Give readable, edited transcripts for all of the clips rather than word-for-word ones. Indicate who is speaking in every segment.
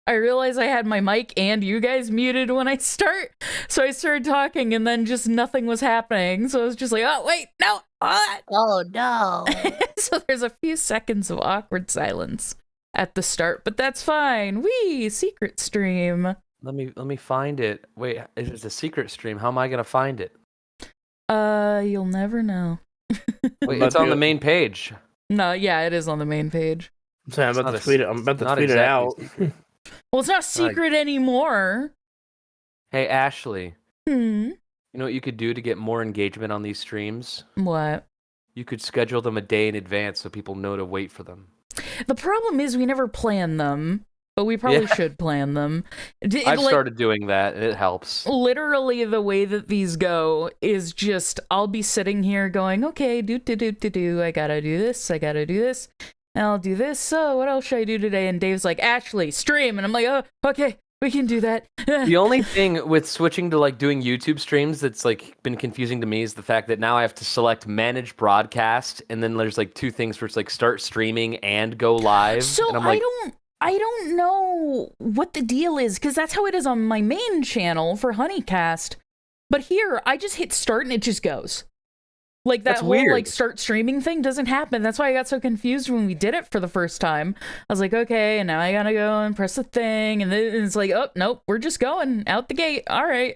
Speaker 1: I realized I had my mic and you guys muted when I start. So I started talking and then just nothing was happening. So I was just like, oh, wait, no. What?
Speaker 2: Oh, no.
Speaker 1: So there's a few seconds of awkward silence at the start, but that's fine. Wee, secret stream.
Speaker 3: Let me find it. Wait, it's a secret stream. How am I gonna find it?
Speaker 1: You'll never know.
Speaker 3: Wait, it's on the main page.
Speaker 1: No, yeah, it is on the main page.
Speaker 4: So I'm about to tweet it. I'm about to tweet it out.
Speaker 1: Well, it's not secret anymore.
Speaker 3: Hey, Ashley.
Speaker 1: Hmm.
Speaker 3: You know what you could do to get more engagement on these streams?
Speaker 1: What?
Speaker 3: You could schedule them a day in advance so people know to wait for them.
Speaker 1: The problem is we never plan them, but we probably should plan them.
Speaker 3: I've started doing that, and it helps.
Speaker 1: Literally, the way that these go is just, I'll be sitting here going, okay, do, I gotta do this, and I'll do this, so what else should I do today? And Dave's like, Ashley, stream, and I'm like, oh, okay, we can do that.
Speaker 3: The only thing with switching to like doing YouTube streams that's like been confusing to me is the fact that now I have to select manage broadcast, and then there's like two things where it's like start streaming and go live.
Speaker 1: So
Speaker 3: and I'm like,
Speaker 1: I don't know what the deal is, because that's how it is on my main channel for Honeycast. But here, I just hit start and it just goes. Like, that whole,
Speaker 3: weird.
Speaker 1: like, start streaming thing doesn't happen. That's why I got so confused when we did it for the first time. I was like, okay, and now I gotta go and press the thing, and then it's like, oh, nope, we're just going out the gate. All right.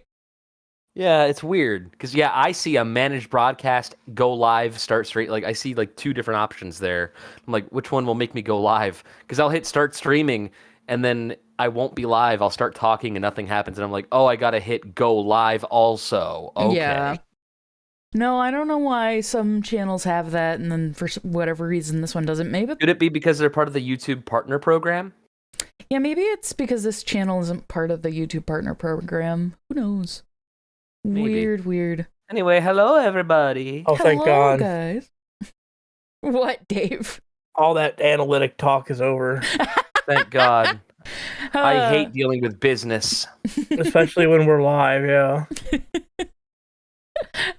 Speaker 3: yeah, it's weird. Because, yeah, I see a managed broadcast, go live, start straight. Like, I see, like, two different options there. I'm like, which one will make me go live? Because I'll hit start streaming, and then I won't be live. I'll start talking, and nothing happens. And I'm like, oh, I gotta hit go live also. Okay.
Speaker 1: Yeah. No, I don't know why some channels have that, and then for whatever reason this one doesn't. Maybe
Speaker 3: Could it be because they're part of the YouTube partner program?
Speaker 1: Yeah, maybe it's because this channel isn't part of the YouTube partner program. Who knows?
Speaker 3: Maybe.
Speaker 1: Weird.
Speaker 3: Anyway, hello, everybody.
Speaker 4: Oh, thank
Speaker 1: Hello,
Speaker 4: God.
Speaker 1: guys. What, Dave?
Speaker 4: All that analytic talk is over.
Speaker 3: Thank God. I hate dealing with business.
Speaker 4: Especially when we're live, yeah.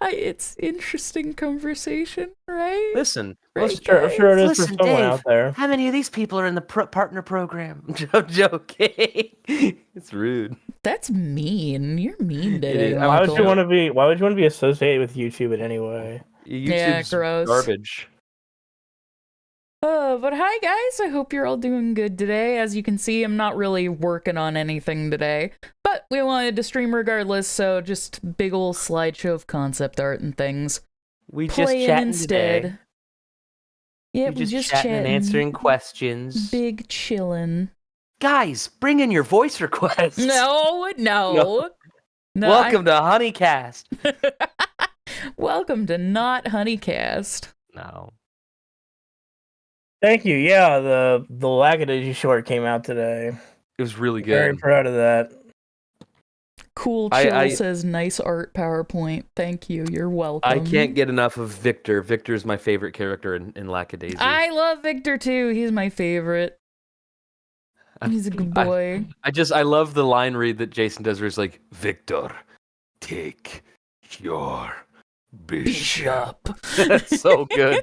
Speaker 1: It's interesting conversation, right?
Speaker 3: Listen,
Speaker 4: I'm sure it is for someone
Speaker 3: Dave,
Speaker 4: out there.
Speaker 3: how many of these people are in the partner program? I'm joking. It's rude.
Speaker 1: That's mean. You're mean
Speaker 3: It
Speaker 1: today.
Speaker 3: is.
Speaker 4: Why would you
Speaker 1: Michael.
Speaker 4: want to be associated with YouTube in any way?
Speaker 3: YouTube's
Speaker 1: gross.
Speaker 3: garbage.
Speaker 1: But hi guys, I hope you're all doing good today. As you can see, I'm not really working on anything today, but we wanted to stream regardless, so just big ol' slideshow of concept art and things.
Speaker 3: We just
Speaker 1: Playing
Speaker 3: chatting
Speaker 1: instead.
Speaker 3: today.
Speaker 1: Yeah,
Speaker 3: We just chatting and answering questions.
Speaker 1: Big chillin'.
Speaker 3: Guys, bring in your voice requests.
Speaker 1: No.
Speaker 3: Welcome to Honeycast.
Speaker 1: Welcome to Not Honeycast.
Speaker 3: No.
Speaker 4: Thank you. Yeah, the Lackadaisy short came out today.
Speaker 3: It was really good.
Speaker 4: Very proud of that.
Speaker 1: Cool Chill says, nice art PowerPoint. Thank you. You're welcome.
Speaker 3: I can't get enough of Victor. Victor's my favorite character in Lackadaisy.
Speaker 1: I love Victor too. He's my favorite. He's a good boy.
Speaker 3: I love the line read that Jason does where he's like, Victor, take your bishop. That's so good.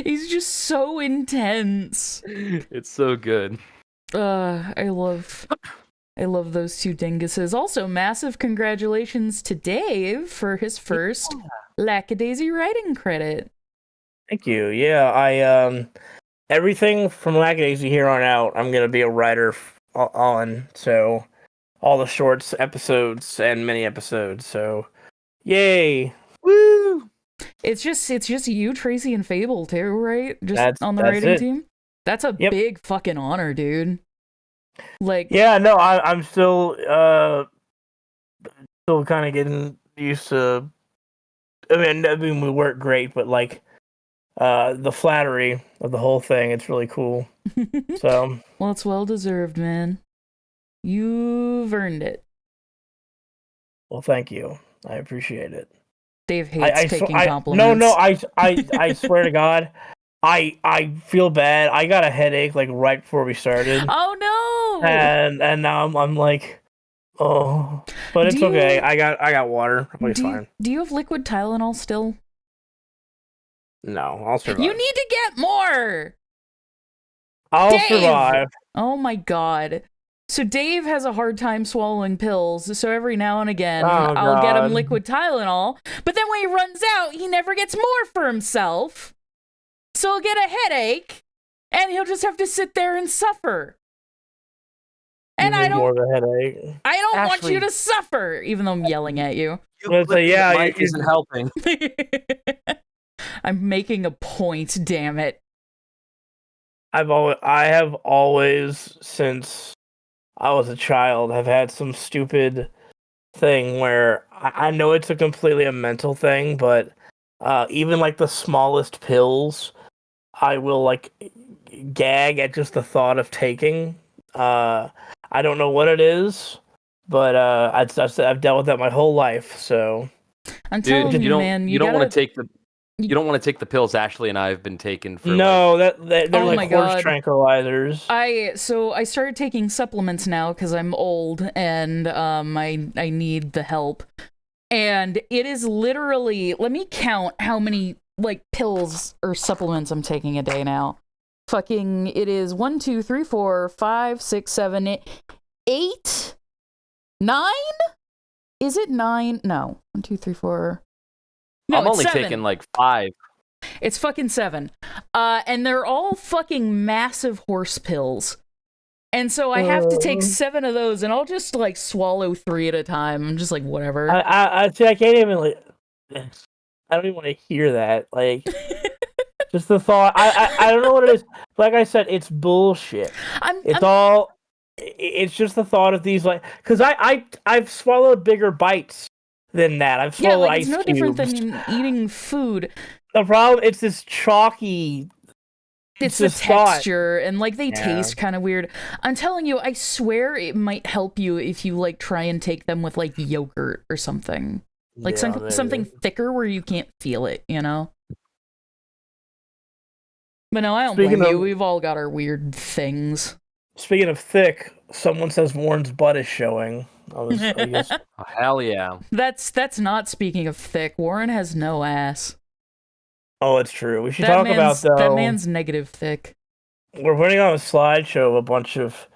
Speaker 1: He's just so intense.
Speaker 3: It's so good.
Speaker 1: I love those two dinguses. Also, massive congratulations to Dave for his first Lackadaisy writing credit.
Speaker 4: Thank you. Yeah, I everything from Lackadaisy here on out, I'm gonna be a writer on. So all the shorts, episodes, and mini episodes. So, yay!
Speaker 3: Woo!
Speaker 1: It's just you, Tracy, and Fable too, right? Just on the
Speaker 4: that's
Speaker 1: writing
Speaker 4: it.
Speaker 1: team. That's a big fucking honor, dude. Like,
Speaker 4: yeah, no, I'm still kind of getting used to. I mean, we work great, but like, the flattery of the whole thing, it's really cool. So,
Speaker 1: well, it's well deserved, man. You've earned it.
Speaker 4: well, thank you. I appreciate it.
Speaker 1: Dave hates taking compliments.
Speaker 4: No, I swear to God, I feel bad. I got a headache like right before we started.
Speaker 1: Oh no!
Speaker 4: And now I'm like, oh, but it's okay. I got water. It's fine.
Speaker 1: Do you have liquid Tylenol still?
Speaker 4: No, I'll survive.
Speaker 1: You need to get more.
Speaker 4: I'll
Speaker 1: Dave!
Speaker 4: survive.
Speaker 1: Oh my god. So Dave has a hard time swallowing pills, so every now and again
Speaker 4: Oh
Speaker 1: I'll get him
Speaker 4: god.
Speaker 1: liquid Tylenol, but then when he runs out, he never gets more for himself. So he'll get a headache, and he'll just have to sit there and suffer. And
Speaker 4: Give
Speaker 1: I
Speaker 4: me more
Speaker 1: don't
Speaker 4: of a headache.
Speaker 1: I don't want
Speaker 3: Ashley.
Speaker 1: you to suffer, even though I'm yelling at you.
Speaker 3: You
Speaker 4: So, yeah,
Speaker 3: Mike isn't helping.
Speaker 1: I'm making a point, damn it.
Speaker 4: I have always, since I was a child, have had some stupid thing where I know it's a completely a mental thing, but even like the smallest pills, I will like gag at just the thought of taking. I don't know what it is, but I've dealt with that my whole life. So
Speaker 1: I'm
Speaker 3: Dude,
Speaker 1: telling you,
Speaker 3: don't
Speaker 1: man,
Speaker 3: you don't
Speaker 1: gotta...
Speaker 3: want to take the you don't want to take the pills Ashley and I have been taking for
Speaker 4: no, they're
Speaker 1: Oh my
Speaker 4: like horse
Speaker 1: God.
Speaker 4: tranquilizers.
Speaker 1: I started taking supplements now because I'm old and I need the help. And it is literally, let me count how many like pills or supplements I'm taking a day now. Fucking, it is 1, 2, 3, 4, 5, 6, 7, 8, 9? Is it 9? No. 1, 2, 3, 4. No,
Speaker 3: I'm
Speaker 1: it's
Speaker 3: only
Speaker 1: 7.
Speaker 3: taking like 5.
Speaker 1: It's fucking 7. And they're all fucking massive horse pills. And so I have to take 7 of those, and I'll just like swallow 3 at a time. I'm just like, whatever.
Speaker 4: I see. I can't even like. I don't even want to hear that. Like, just the thought. I don't know what it is. Like I said, it's bullshit. It's just the thought of these like, because I've swallowed bigger bites than that. I've
Speaker 1: yeah,
Speaker 4: swallowed
Speaker 1: like it's
Speaker 4: ice
Speaker 1: no
Speaker 4: cubes.
Speaker 1: different than eating food.
Speaker 4: The problem, it's this chalky.
Speaker 1: It's the
Speaker 4: this thought.
Speaker 1: texture, and like they
Speaker 4: Yeah.
Speaker 1: taste kind of weird. I'm telling you, I swear it might help you if you like try and take them with like yogurt or something. Like
Speaker 4: Yeah,
Speaker 1: something thicker where you can't feel it, you know? But no, I don't
Speaker 4: Speaking
Speaker 1: blame you.
Speaker 4: of-
Speaker 1: We've all got our weird things.
Speaker 4: Speaking of thick, someone says Warren's butt is showing. I guess.
Speaker 3: Oh, hell yeah.
Speaker 1: That's not speaking of thick. Warren has no ass.
Speaker 4: Oh, it's true. We should talk about though.
Speaker 1: That man's negative thick.
Speaker 4: We're putting on a slideshow of a bunch of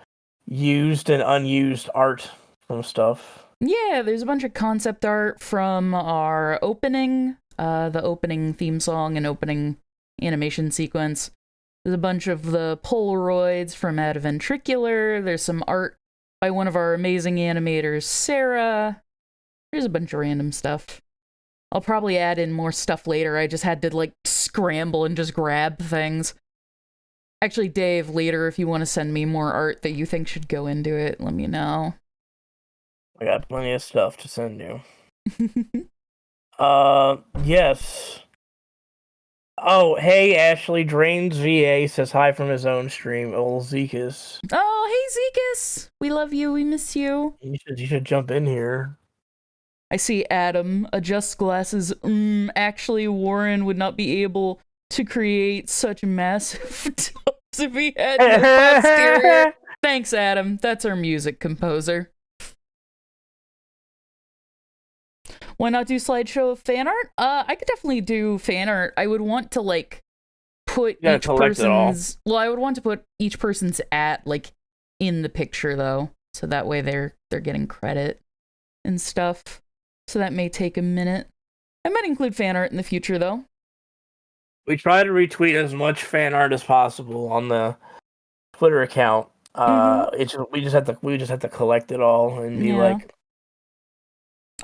Speaker 4: used and unused art from stuff.
Speaker 1: Yeah, there's a bunch of concept art from our opening, the opening theme song and opening animation sequence. There's a bunch of the Polaroids from Adventricular. There's some art by one of our amazing animators, Sarah. There's a bunch of random stuff. I'll probably add in more stuff later. I just had to like scramble and just grab things. Actually, Dave, later, if you want to send me more art that you think should go into it, let me know.
Speaker 4: I got plenty of stuff to send you. Yes. Oh, hey, Ashley. Drains VA says hi from his own stream. Old Zekus.
Speaker 1: Oh, hey, Zekus. We love you. We miss you.
Speaker 4: You should jump in here.
Speaker 1: I see Adam. Adjust glasses. Actually, Warren would not be able to create such massive tubs if he had no posterior. Thanks, Adam. That's our music composer. Why not do slideshow of fan art? I could definitely do fan art. I would want to like put each person's. Well, I would want to put each person's at like in the picture though, so that way they're getting credit and stuff. So that may take a minute. I might include fan art in the future though.
Speaker 4: We try to retweet as much fan art as possible on the Twitter account. We just have to collect it all and be like.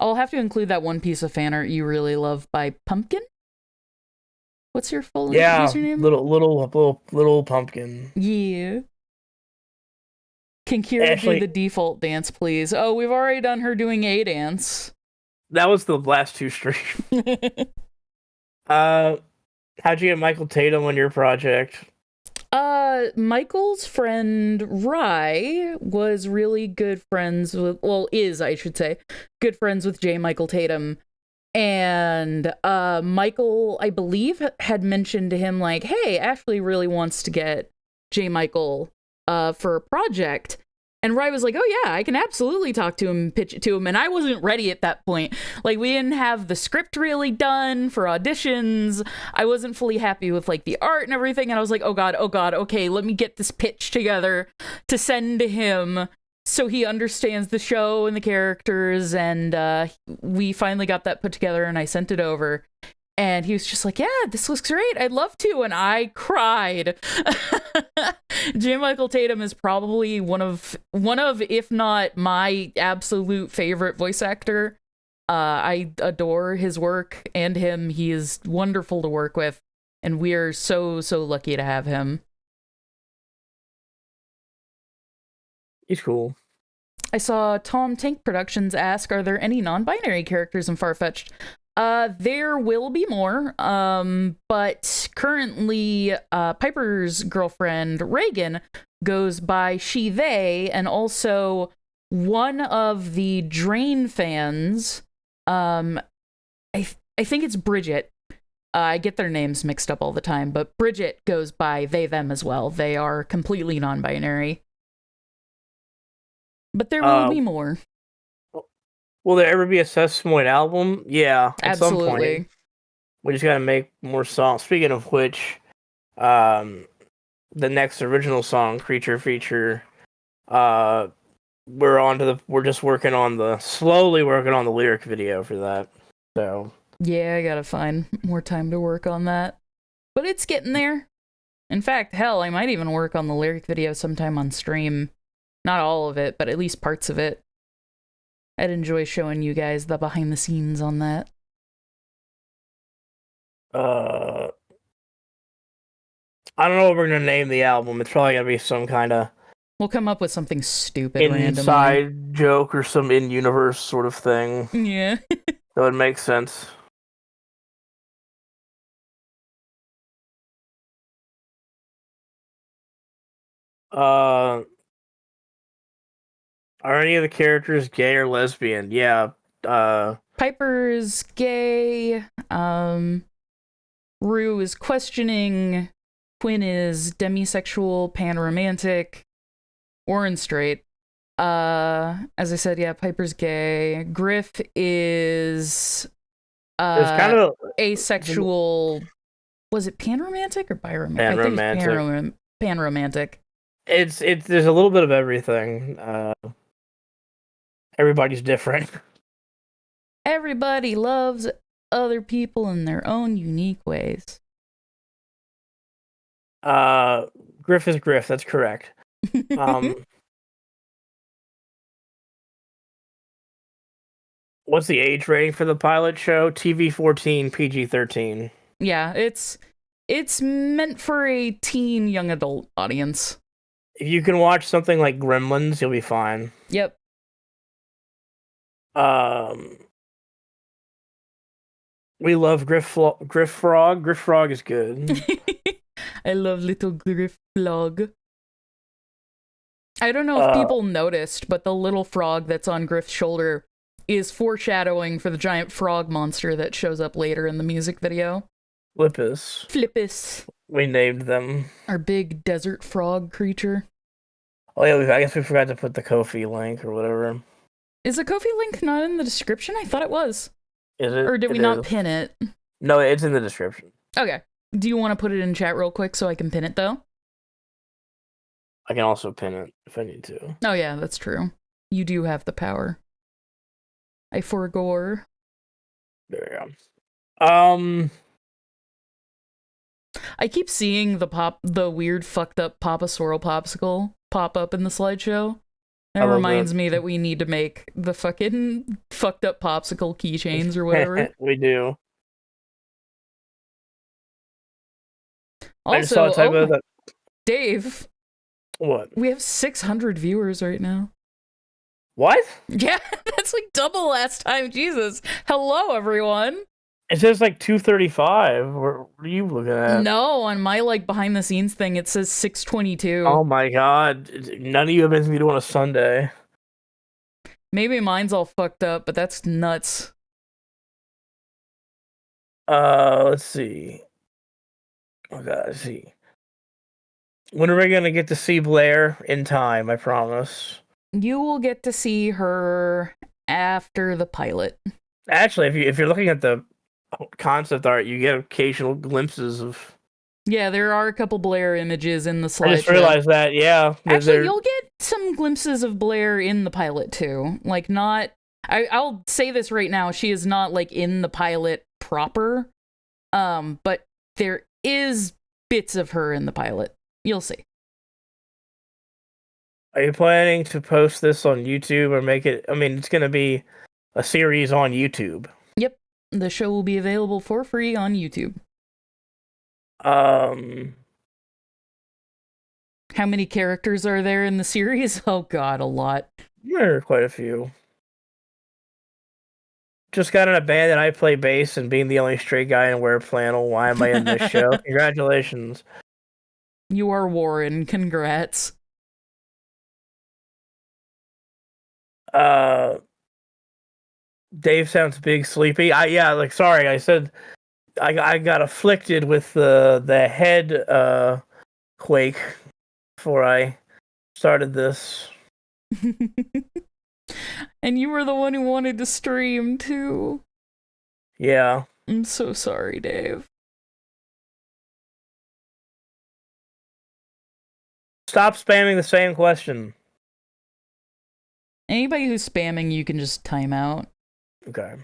Speaker 1: I'll have to include that one piece of fan art you really love by Pumpkin. What's your full username?
Speaker 4: Little pumpkin.
Speaker 1: Yeah. Can Kira do the default dance, please? Oh, we've already done her doing a dance.
Speaker 4: That was the last 2 streams. How'd you get Michael Tatum on your project?
Speaker 1: Michael's friend Rye was really good friends with, I should say, good friends with J. Michael Tatum. And Michael, I believe, had mentioned to him, like, hey, Ashley really wants to get J. Michael for a project. And Rye was like, oh yeah, I can absolutely talk to him, pitch it to him. And I wasn't ready at that point. Like, we didn't have the script really done for auditions. I wasn't fully happy with like the art and everything. And I was like, oh god, okay, let me get this pitch together to send to him so he understands the show and the characters. And we finally got that put together and I sent it over. And he was just like, yeah, this looks great. I'd love to. And I cried. J. Michael Tatum is probably one of, if not my absolute favorite voice actor. I adore his work and him. He is wonderful to work with. And we are so lucky to have him.
Speaker 4: He's cool.
Speaker 1: I saw Tom Tank Productions ask, are there any non-binary characters in Farfetch'd? There will be more, but currently, Piper's girlfriend, Reagan, goes by she, they, and also one of the Drain fans, I think it's Bridget. I get their names mixed up all the time, but Bridget goes by they, them as well. They are completely non-binary. But there will be more.
Speaker 4: Will there ever be a Sesamoid album? Yeah, at
Speaker 1: Absolutely.
Speaker 4: some point. We just gotta make more songs. Speaking of which, the next original song, Creature Feature, we're just slowly working on the lyric video for that. So
Speaker 1: yeah, I gotta find more time to work on that. But it's getting there. In fact, hell, I might even work on the lyric video sometime on stream. Not all of it, but at least parts of it. I'd enjoy showing you guys the behind the scenes on that.
Speaker 4: I don't know what we're gonna name the album. It's probably gonna be some kind of
Speaker 1: We'll come up with something stupid
Speaker 4: inside
Speaker 1: randomly.
Speaker 4: joke or some in-universe sort of thing.
Speaker 1: Yeah.
Speaker 4: That would make sense. Are any of the characters gay or lesbian? Yeah.
Speaker 1: Piper's gay. Rue is questioning. Quinn is demisexual, panromantic. Warren's straight. As I said, yeah, Piper's gay. Griff is
Speaker 4: It's kind of
Speaker 1: asexual. Was it panromantic or biromantic? I think it's panromantic.
Speaker 4: It's there's a little bit of everything. Everybody's different.
Speaker 1: Everybody loves other people in their own unique ways.
Speaker 4: Griff is Griff, that's correct. What's the age rating for the pilot show? TV 14, PG 13.
Speaker 1: Yeah, it's meant for a teen young adult audience.
Speaker 4: If you can watch something like Gremlins, you'll be fine.
Speaker 1: Yep.
Speaker 4: We love Griff Frog. Griff Frog is good.
Speaker 1: I love little Griff Frog. I don't know if people noticed, but the little frog that's on Griff's shoulder is foreshadowing for the giant frog monster that shows up later in the music video.
Speaker 4: Flippus. We named them.
Speaker 1: Our big desert frog creature.
Speaker 4: Oh yeah, I guess we forgot to put the Ko-fi link or whatever.
Speaker 1: Is the Ko-fi link not in the description? I thought it was.
Speaker 4: Is it?
Speaker 1: Or did we not pin it?
Speaker 4: No, it's in the description.
Speaker 1: Okay. Do you want to put it in chat real quick so I can pin it, though?
Speaker 4: I can also pin it if I need to.
Speaker 1: Oh yeah, that's true. You do have the power. I forgore.
Speaker 4: There we go.
Speaker 1: I keep seeing the weird fucked up Papa Swirl popsicle pop up in the slideshow. It reminds me that we need to make the fucking fucked up popsicle keychains or whatever.
Speaker 4: We do.
Speaker 1: Also,
Speaker 4: I just saw a typo that...
Speaker 1: Dave.
Speaker 4: What?
Speaker 1: We have 600 viewers right now.
Speaker 4: What?
Speaker 1: Yeah, that's like double last time. Jesus. Hello, everyone.
Speaker 4: It says like 235. What are you looking at?
Speaker 1: No, on my like behind the scenes thing, it says 622.
Speaker 4: Oh my god. None of you have been to do on a Sunday.
Speaker 1: Maybe mine's all fucked up, but that's nuts.
Speaker 4: Let's see. Oh god, let's see. When are we gonna get to see Blair? In time, I promise.
Speaker 1: You will get to see her after the pilot.
Speaker 4: Actually, if you're looking at the concept art, you get occasional glimpses of.
Speaker 1: Yeah, there are a couple Blair images in the slideshow.
Speaker 4: I just realized that. Yeah,
Speaker 1: actually, you'll get some glimpses of Blair in the pilot too. Like, not. I'll say this right now. She is not like in the pilot proper. But there is bits of her in the pilot. You'll see.
Speaker 4: Are you planning to post this on YouTube or make it? I mean, it's going to be a series on YouTube.
Speaker 1: Yep, the show will be available for free on YouTube.
Speaker 4: How
Speaker 1: many characters are there in the series? Oh god, a lot.
Speaker 4: There are quite a few. Just got in a band and I play bass, and being the only straight guy and wear flannel, why am I in this show? Congratulations.
Speaker 1: You are Warren, congrats.
Speaker 4: Dave sounds big sleepy. Sorry, I said I got afflicted with the head quake before I started this.
Speaker 1: And you were the one who wanted to stream too.
Speaker 4: Yeah.
Speaker 1: I'm so sorry, Dave.
Speaker 4: Stop spamming the same question.
Speaker 1: Anybody who's spamming, you can just time out.
Speaker 4: Okay.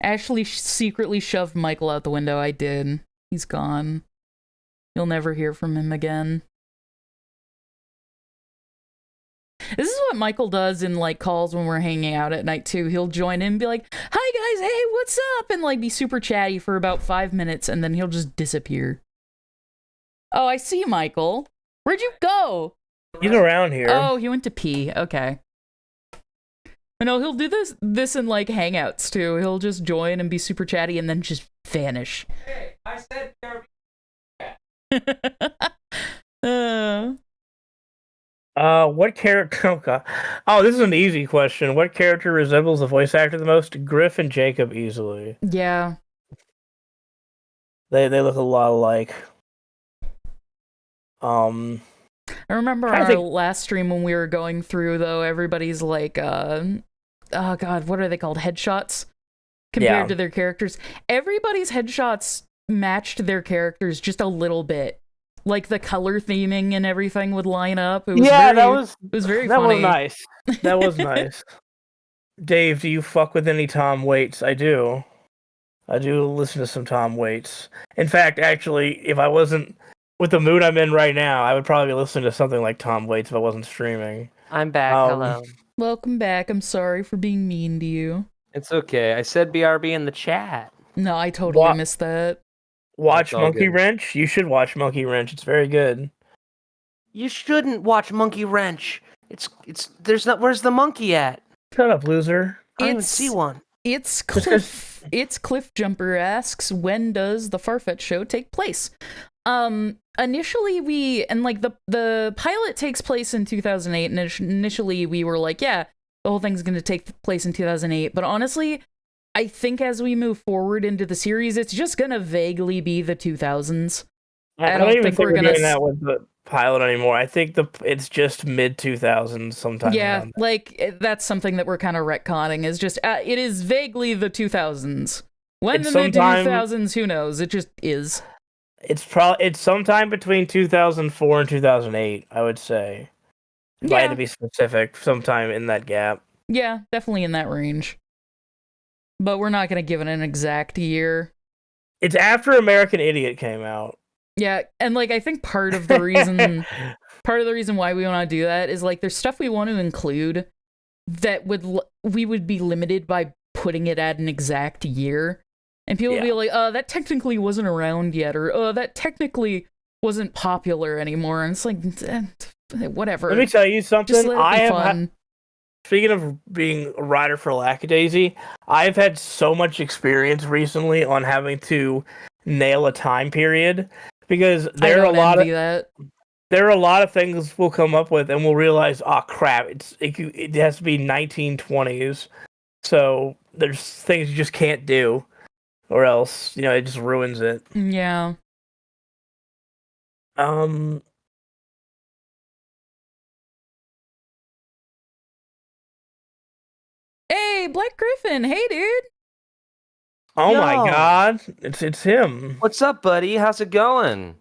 Speaker 1: Ashley secretly shoved Michael out the window. I did. He's gone. You'll never hear from him again. This is what Michael does in, like, calls when we're hanging out at night, too. He'll join in and be like, hi, guys, hey, what's up? And, like, be super chatty for about 5 minutes, and then he'll just disappear. Oh, I see Michael. Where'd you go?
Speaker 4: He's around here.
Speaker 1: Oh, he went to pee. Okay. But no, he'll do this in, like, Hangouts, too. He'll just join and be super chatty and then just vanish.
Speaker 3: Hey, I said
Speaker 4: What character? Oh, God. Oh, this is an easy question. What character resembles the voice actor the most? Griff and Jacob easily.
Speaker 1: Yeah.
Speaker 4: They look a lot alike.
Speaker 1: I remember our last stream when we were going through, though, everybody's like, oh god, what are they called? Headshots? Compared to their characters. Everybody's headshots matched their characters just a little bit. Like, the color theming and everything would line up. It was it was very funny.
Speaker 4: That was nice. That was nice. Dave, do you fuck with any Tom Waits? I do. I do listen to some Tom Waits. In fact, actually, if I wasn't with the mood I'm in right now, I would probably listen to something like Tom Waits if I wasn't streaming.
Speaker 3: I'm back. Hello.
Speaker 1: Welcome back. I'm sorry for being mean to you.
Speaker 3: It's okay. I said BRB in the chat.
Speaker 1: No, I totally missed that.
Speaker 4: Watch Monkey Wrench? You should watch Monkey Wrench. It's very good.
Speaker 3: You shouldn't watch Monkey Wrench. There's not. Where's the monkey at?
Speaker 4: Shut up, loser.
Speaker 3: I don't even see one.
Speaker 1: It's Cliff. It's Cliff Jumper asks, when does the Farfetch show take place? Initially the pilot takes place in 2008, and initially we were like, yeah, the whole thing's going to take place in 2008. But honestly, I think as we move forward into the series, it's just going to vaguely be the 2000s.
Speaker 4: I don't even think we're doing that with the pilot anymore. I think it's just mid-2000s sometime.
Speaker 1: Yeah, like, that's something that we're kind of retconning, is just, it is vaguely the 2000s. When the mid-2000s, who knows? It just is.
Speaker 4: It's sometime between 2004 and 2008, I would say. If I had to be specific, sometime in that gap.
Speaker 1: Yeah, definitely in that range. But we're not going to give it an exact year.
Speaker 4: It's after American Idiot came out.
Speaker 1: Yeah, and, like, I think part of the reason why we want to do that is, like, there's stuff we want to include that we would be limited by putting it at an exact year. And people would be like, that technically wasn't around yet, or that technically wasn't popular anymore. And it's like, whatever.
Speaker 4: Let me tell you something.
Speaker 1: Just let it be fun.
Speaker 4: Speaking of being a writer for Lackadaisy, I've had so much experience recently on having to nail a time period, because there are a lot of things we'll come up with and we'll realize, oh crap, it has to be 1920s. So there's things you just can't do, or else, it just ruins it.
Speaker 1: Yeah. Hey, Black Griffin. Hey, dude.
Speaker 4: Oh my
Speaker 3: Yo.
Speaker 4: God, it's him.
Speaker 3: What's up, buddy? How's it going?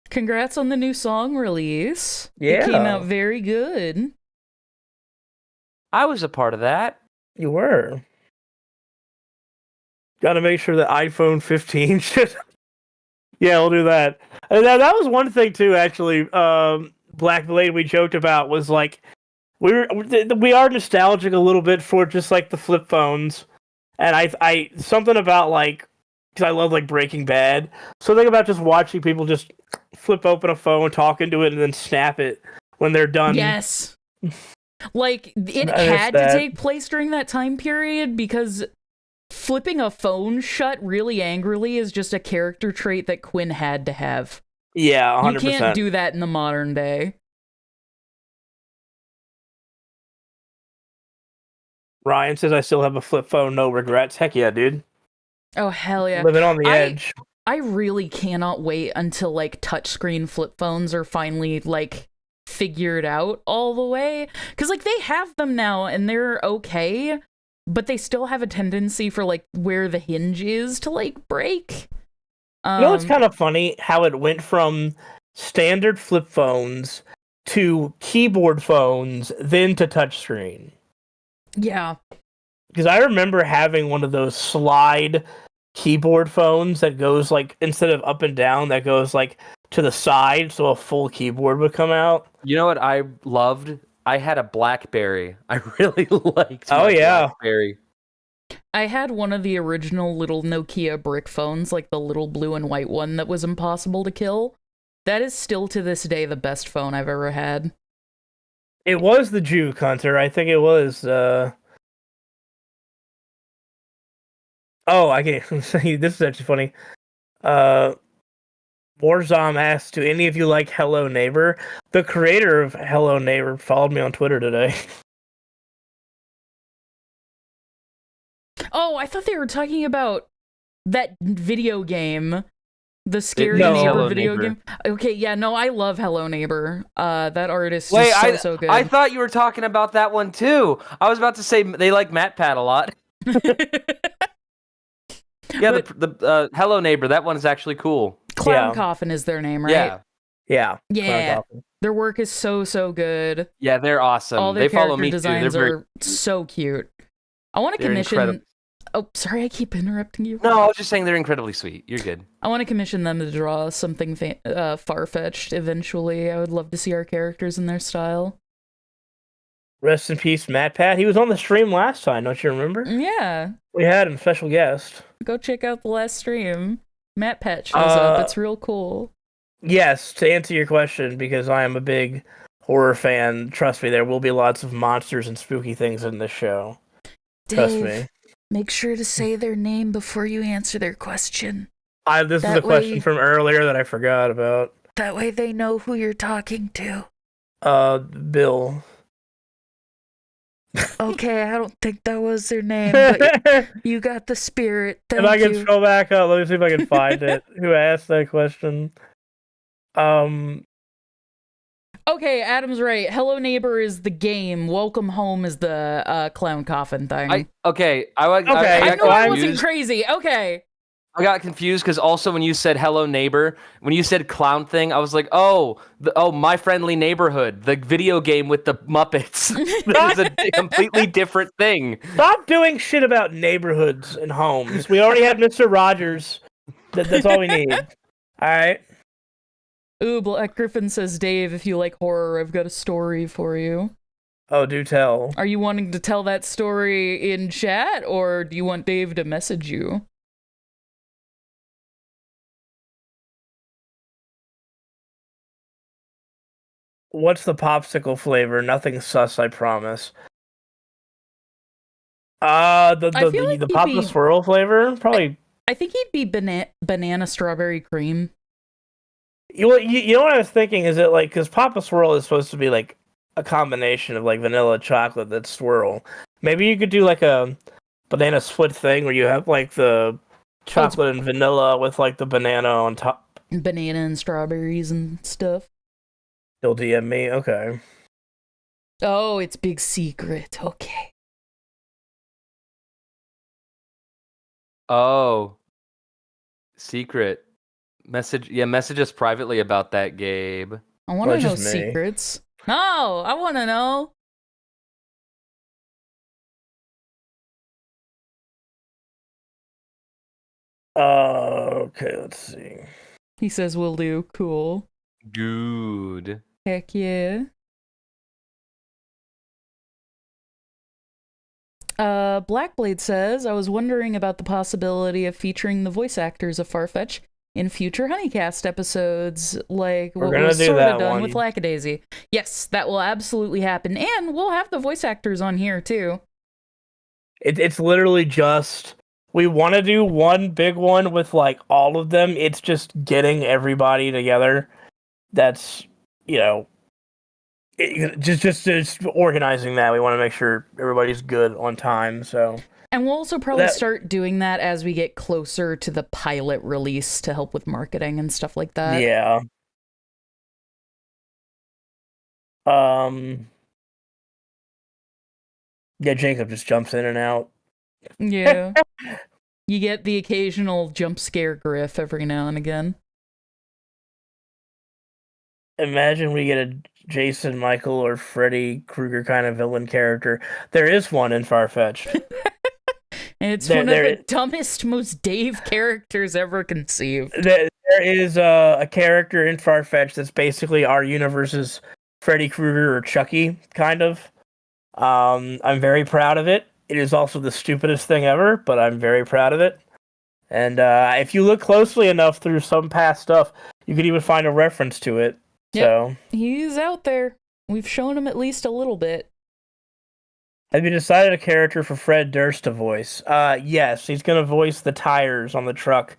Speaker 1: Congrats on the new song release.
Speaker 4: Yeah,
Speaker 1: It came out very good.
Speaker 3: I was a part of that.
Speaker 4: you were. Got to make sure that iPhone 15 should. Yeah, we'll do that. And that was one thing too. Actually, Black Blade we joked about was like we are nostalgic a little bit for just like the flip phones, and I something about like because I love like Breaking Bad. Something about just watching people just flip open a phone, talk into it, and then snap it when they're done.
Speaker 1: Yes. Like, it
Speaker 4: I miss
Speaker 1: had to
Speaker 4: that.
Speaker 1: take place during that time period because flipping a phone shut really angrily is just a character trait that Quinn had to have.
Speaker 4: Yeah, 100%.
Speaker 1: You can't do that in the modern day.
Speaker 4: Ryan says I still have a flip phone, no regrets. Heck yeah, dude.
Speaker 1: Oh, hell yeah.
Speaker 4: Living on the edge.
Speaker 1: I really cannot wait until, like, touchscreen flip phones are finally, like, figured out all the way. Because, like, they have them now, and they're okay, but they still have a tendency for, like, where the hinge is to, like, break.
Speaker 4: You know, it's kind of funny how it went from standard flip phones to keyboard phones, then to touchscreen.
Speaker 1: Yeah.
Speaker 4: Because I remember having one of those slide keyboard phones that goes like instead of up and down, that goes like to the side, so a full keyboard would come out.
Speaker 3: You know what I loved? I had a BlackBerry. I really liked.
Speaker 4: Oh,
Speaker 3: my
Speaker 4: yeah.
Speaker 3: BlackBerry.
Speaker 1: I had one of the original little Nokia brick phones, like the little blue and white one that was impossible to kill. That is still to this day the best phone I've ever had.
Speaker 4: It was the Juke Hunter. I think it was. Oh, I can't say this is actually funny. Warzom asked, "Do any of you like Hello Neighbor?" The creator of Hello Neighbor followed me on Twitter today.
Speaker 1: Oh, I thought they were talking about that video game. The Scary
Speaker 4: No.
Speaker 1: Neighbor
Speaker 3: Hello
Speaker 1: video
Speaker 3: Neighbor.
Speaker 1: game. Okay, yeah, no, I love Hello Neighbor. That artist
Speaker 3: Wait,
Speaker 1: is so good.
Speaker 3: I thought you were talking about that one too. I was about to say they like MatPat a lot. Yeah,
Speaker 1: But
Speaker 3: the Hello Neighbor, that one is actually cool.
Speaker 1: Clown
Speaker 4: Yeah.
Speaker 1: Coffin is their name, right?
Speaker 3: Yeah,
Speaker 4: Yeah.
Speaker 1: Yeah. Their work is so good.
Speaker 3: yeah, they're awesome.
Speaker 1: All their
Speaker 3: They follow
Speaker 1: character
Speaker 3: me too.
Speaker 1: designs
Speaker 3: They're very,
Speaker 1: are so cute. I want to
Speaker 3: they're
Speaker 1: commission.
Speaker 3: incredible.
Speaker 1: Oh, sorry, I keep interrupting you.
Speaker 3: No, I was just saying they're incredibly sweet. You're good.
Speaker 1: I want to commission them to draw something far-fetched eventually. I would love to see our characters in their style.
Speaker 4: Rest in peace, Matt Pat. He was on the stream last time, don't you remember?
Speaker 1: Yeah,
Speaker 4: We had him, special guest.
Speaker 1: go check out the last stream. Matt Pet shows up. It's real cool.
Speaker 4: Yes, to answer your question, because I am a big horror fan, trust me, there will be lots of monsters and spooky things in this show. Trust me.
Speaker 1: Make sure to say their name before you answer their question.
Speaker 4: This is a question from earlier that I forgot about.
Speaker 1: That way they know who you're talking to.
Speaker 4: Bill.
Speaker 1: Okay, I don't think that was their name, but you got the spirit. Thank
Speaker 4: If I can
Speaker 1: you.
Speaker 4: scroll back up, let me see if I can find it. Who asked that question?
Speaker 1: Okay, Adam's right. Hello Neighbor is the game. Welcome Home is the clown coffin thing.
Speaker 3: I
Speaker 1: I knew I wasn't crazy. Okay.
Speaker 3: I got confused because also when you said Hello Neighbor, when you said clown thing, I was like, oh, My Friendly Neighborhood, the video game with the Muppets. That is a completely different thing.
Speaker 4: Stop doing shit about neighborhoods and homes. We already have Mr. Rogers. That's all we need. All right.
Speaker 1: Ooh, Black Griffin says, Dave, if you like horror, I've got a story for you.
Speaker 4: Oh, do tell.
Speaker 1: Are you wanting to tell that story in chat, or do you want Dave to message you?
Speaker 4: What's the popsicle flavor? Nothing sus, I promise. The Papa
Speaker 1: be...
Speaker 4: Swirl flavor? Probably.
Speaker 1: I think he'd be banana strawberry cream.
Speaker 4: You know what I was thinking? Is it like, because Papa Swirl is supposed to be like a combination of like vanilla chocolate that's swirl. Maybe you could do like a banana split thing where you have like the chocolate and vanilla with like the banana on top.
Speaker 1: Banana and strawberries and stuff.
Speaker 4: He'll DM me? Okay.
Speaker 1: Oh, it's big secret. Okay.
Speaker 3: Oh, secret. Message us privately about that, Gabe.
Speaker 1: I want
Speaker 4: Or
Speaker 1: to know
Speaker 4: just me.
Speaker 1: secrets. No, I want to know.
Speaker 4: Okay, let's see.
Speaker 1: He says will do. Cool.
Speaker 3: Dude.
Speaker 1: Heck yeah. Blackblade says, I was wondering about the possibility of featuring the voice actors of Farfetch in future Honeycast episodes, like
Speaker 4: We're
Speaker 1: what
Speaker 4: gonna
Speaker 1: was
Speaker 4: do
Speaker 1: sort of
Speaker 4: that
Speaker 1: done
Speaker 4: one.
Speaker 1: with Lackadaisy. Yes, that will absolutely happen, and we'll have the voice actors on here too.
Speaker 4: It's literally just we want to do one big one with like all of them. It's just getting everybody together. That's you know just organizing that. We want to make sure everybody's good on time. So
Speaker 1: And we'll also probably
Speaker 4: that
Speaker 1: start doing that as we get closer to the pilot release to help with marketing and stuff like that.
Speaker 4: yeah. Um. Yeah, Jacob just jumps in and out.
Speaker 1: Yeah. You get the occasional jump scare griff every now and again.
Speaker 4: Imagine we get a Jason, Michael, or Freddy Krueger kind of villain character. There is one in Farfetch.
Speaker 1: And it's
Speaker 4: There-
Speaker 1: one of
Speaker 4: there
Speaker 1: the dumbest, most Dave characters ever conceived.
Speaker 4: There is a character in Farfetch that's basically our universe's Freddy Krueger or Chucky, kind of. I'm very proud of it. It is also the stupidest thing ever, but I'm very proud of it. And if you look closely enough through some past stuff, you could even find a reference to it.
Speaker 1: Yep.
Speaker 4: So,
Speaker 1: He's out there. We've shown him at least a little bit.
Speaker 4: have you decided a character for Fred Durst to voice? Yes, he's gonna voice the tires on the truck.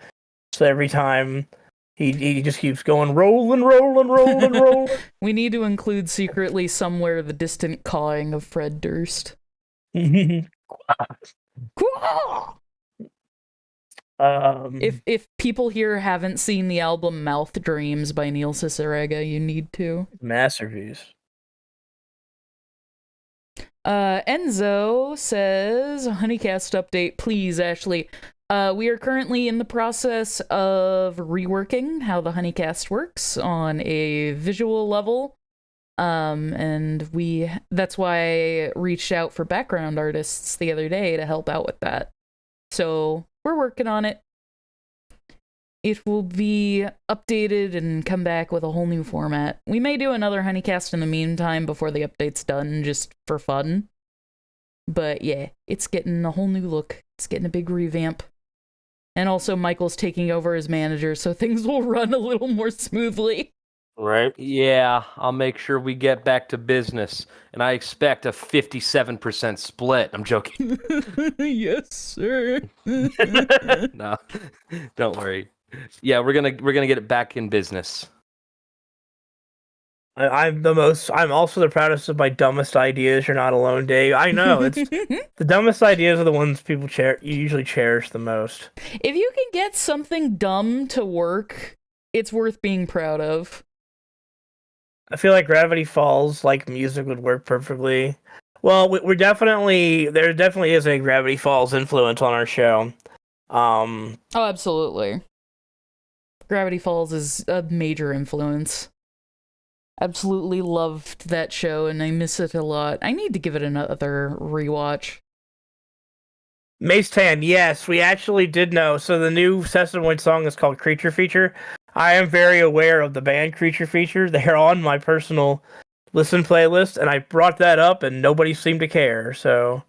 Speaker 4: So every time he just keeps going, rolling, rolling, rolling, rolling.
Speaker 1: We need to include secretly somewhere the distant cawing of Fred Durst. Quaw! If people here haven't seen the album Mouth Dreams by Neil Cicerega, you need to.
Speaker 4: Masterpiece.
Speaker 1: Enzo says, Honeycast update, please, Ashley. We are currently in the process of reworking how the Honeycast works on a visual level. And that's why I reached out for background artists the other day to help out with that. So we're working on it. It will be updated and come back with a whole new format. We may do another Honeycast in the meantime before the update's done, just for fun. But yeah, it's getting a whole new look. It's getting a big revamp. And also Michael's taking over as manager, so things will run a little more smoothly.
Speaker 4: Right?
Speaker 3: Yeah, I'll make sure we get back to business. And I expect a 57% split. I'm joking.
Speaker 1: Yes, sir.
Speaker 3: No, don't worry. Yeah, we're gonna get it back in business.
Speaker 4: I'm also the proudest of my dumbest ideas. You're not alone, Dave. I know it's the dumbest ideas are the ones people usually cherish the most.
Speaker 1: If you can get something dumb to work, it's worth being proud of.
Speaker 4: I feel like Gravity Falls, like music, would work perfectly. Well, there definitely is a Gravity Falls influence on our show.
Speaker 1: Oh, absolutely. Gravity Falls is a major influence. Absolutely loved that show, and I miss it a lot. I need to give it another rewatch.
Speaker 4: Mace Tan, yes, we actually did know. So the new Sesame Wind song is called Creature Feature. I am very aware of the band Creature Feature. They're on my personal listen playlist, and I brought that up, and nobody seemed to care. So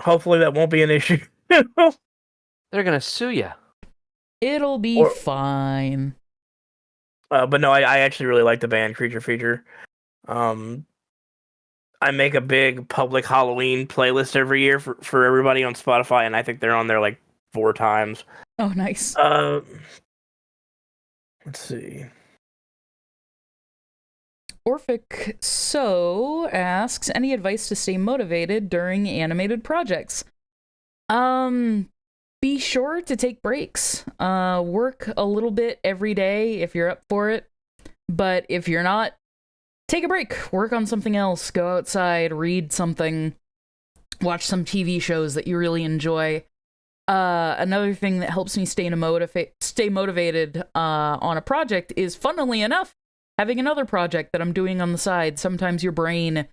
Speaker 4: hopefully that won't be an issue.
Speaker 3: They're gonna sue you.
Speaker 1: It'll be fine.
Speaker 4: But no, I actually really like the band Creature Feature. I make a big public Halloween playlist every year for everybody on Spotify, and I think they're on there like 4 times.
Speaker 1: Oh, nice.
Speaker 4: Let's see.
Speaker 1: Orphic So asks, any advice to stay motivated during animated projects? Be sure to take breaks. Work a little bit every day if you're up for it. But if you're not, take a break. Work on something else. Go outside, read something, watch some TV shows that you really enjoy. another thing that helps me stay motivated on a project is, funnily enough, having another project that I'm doing on the side. Sometimes your brain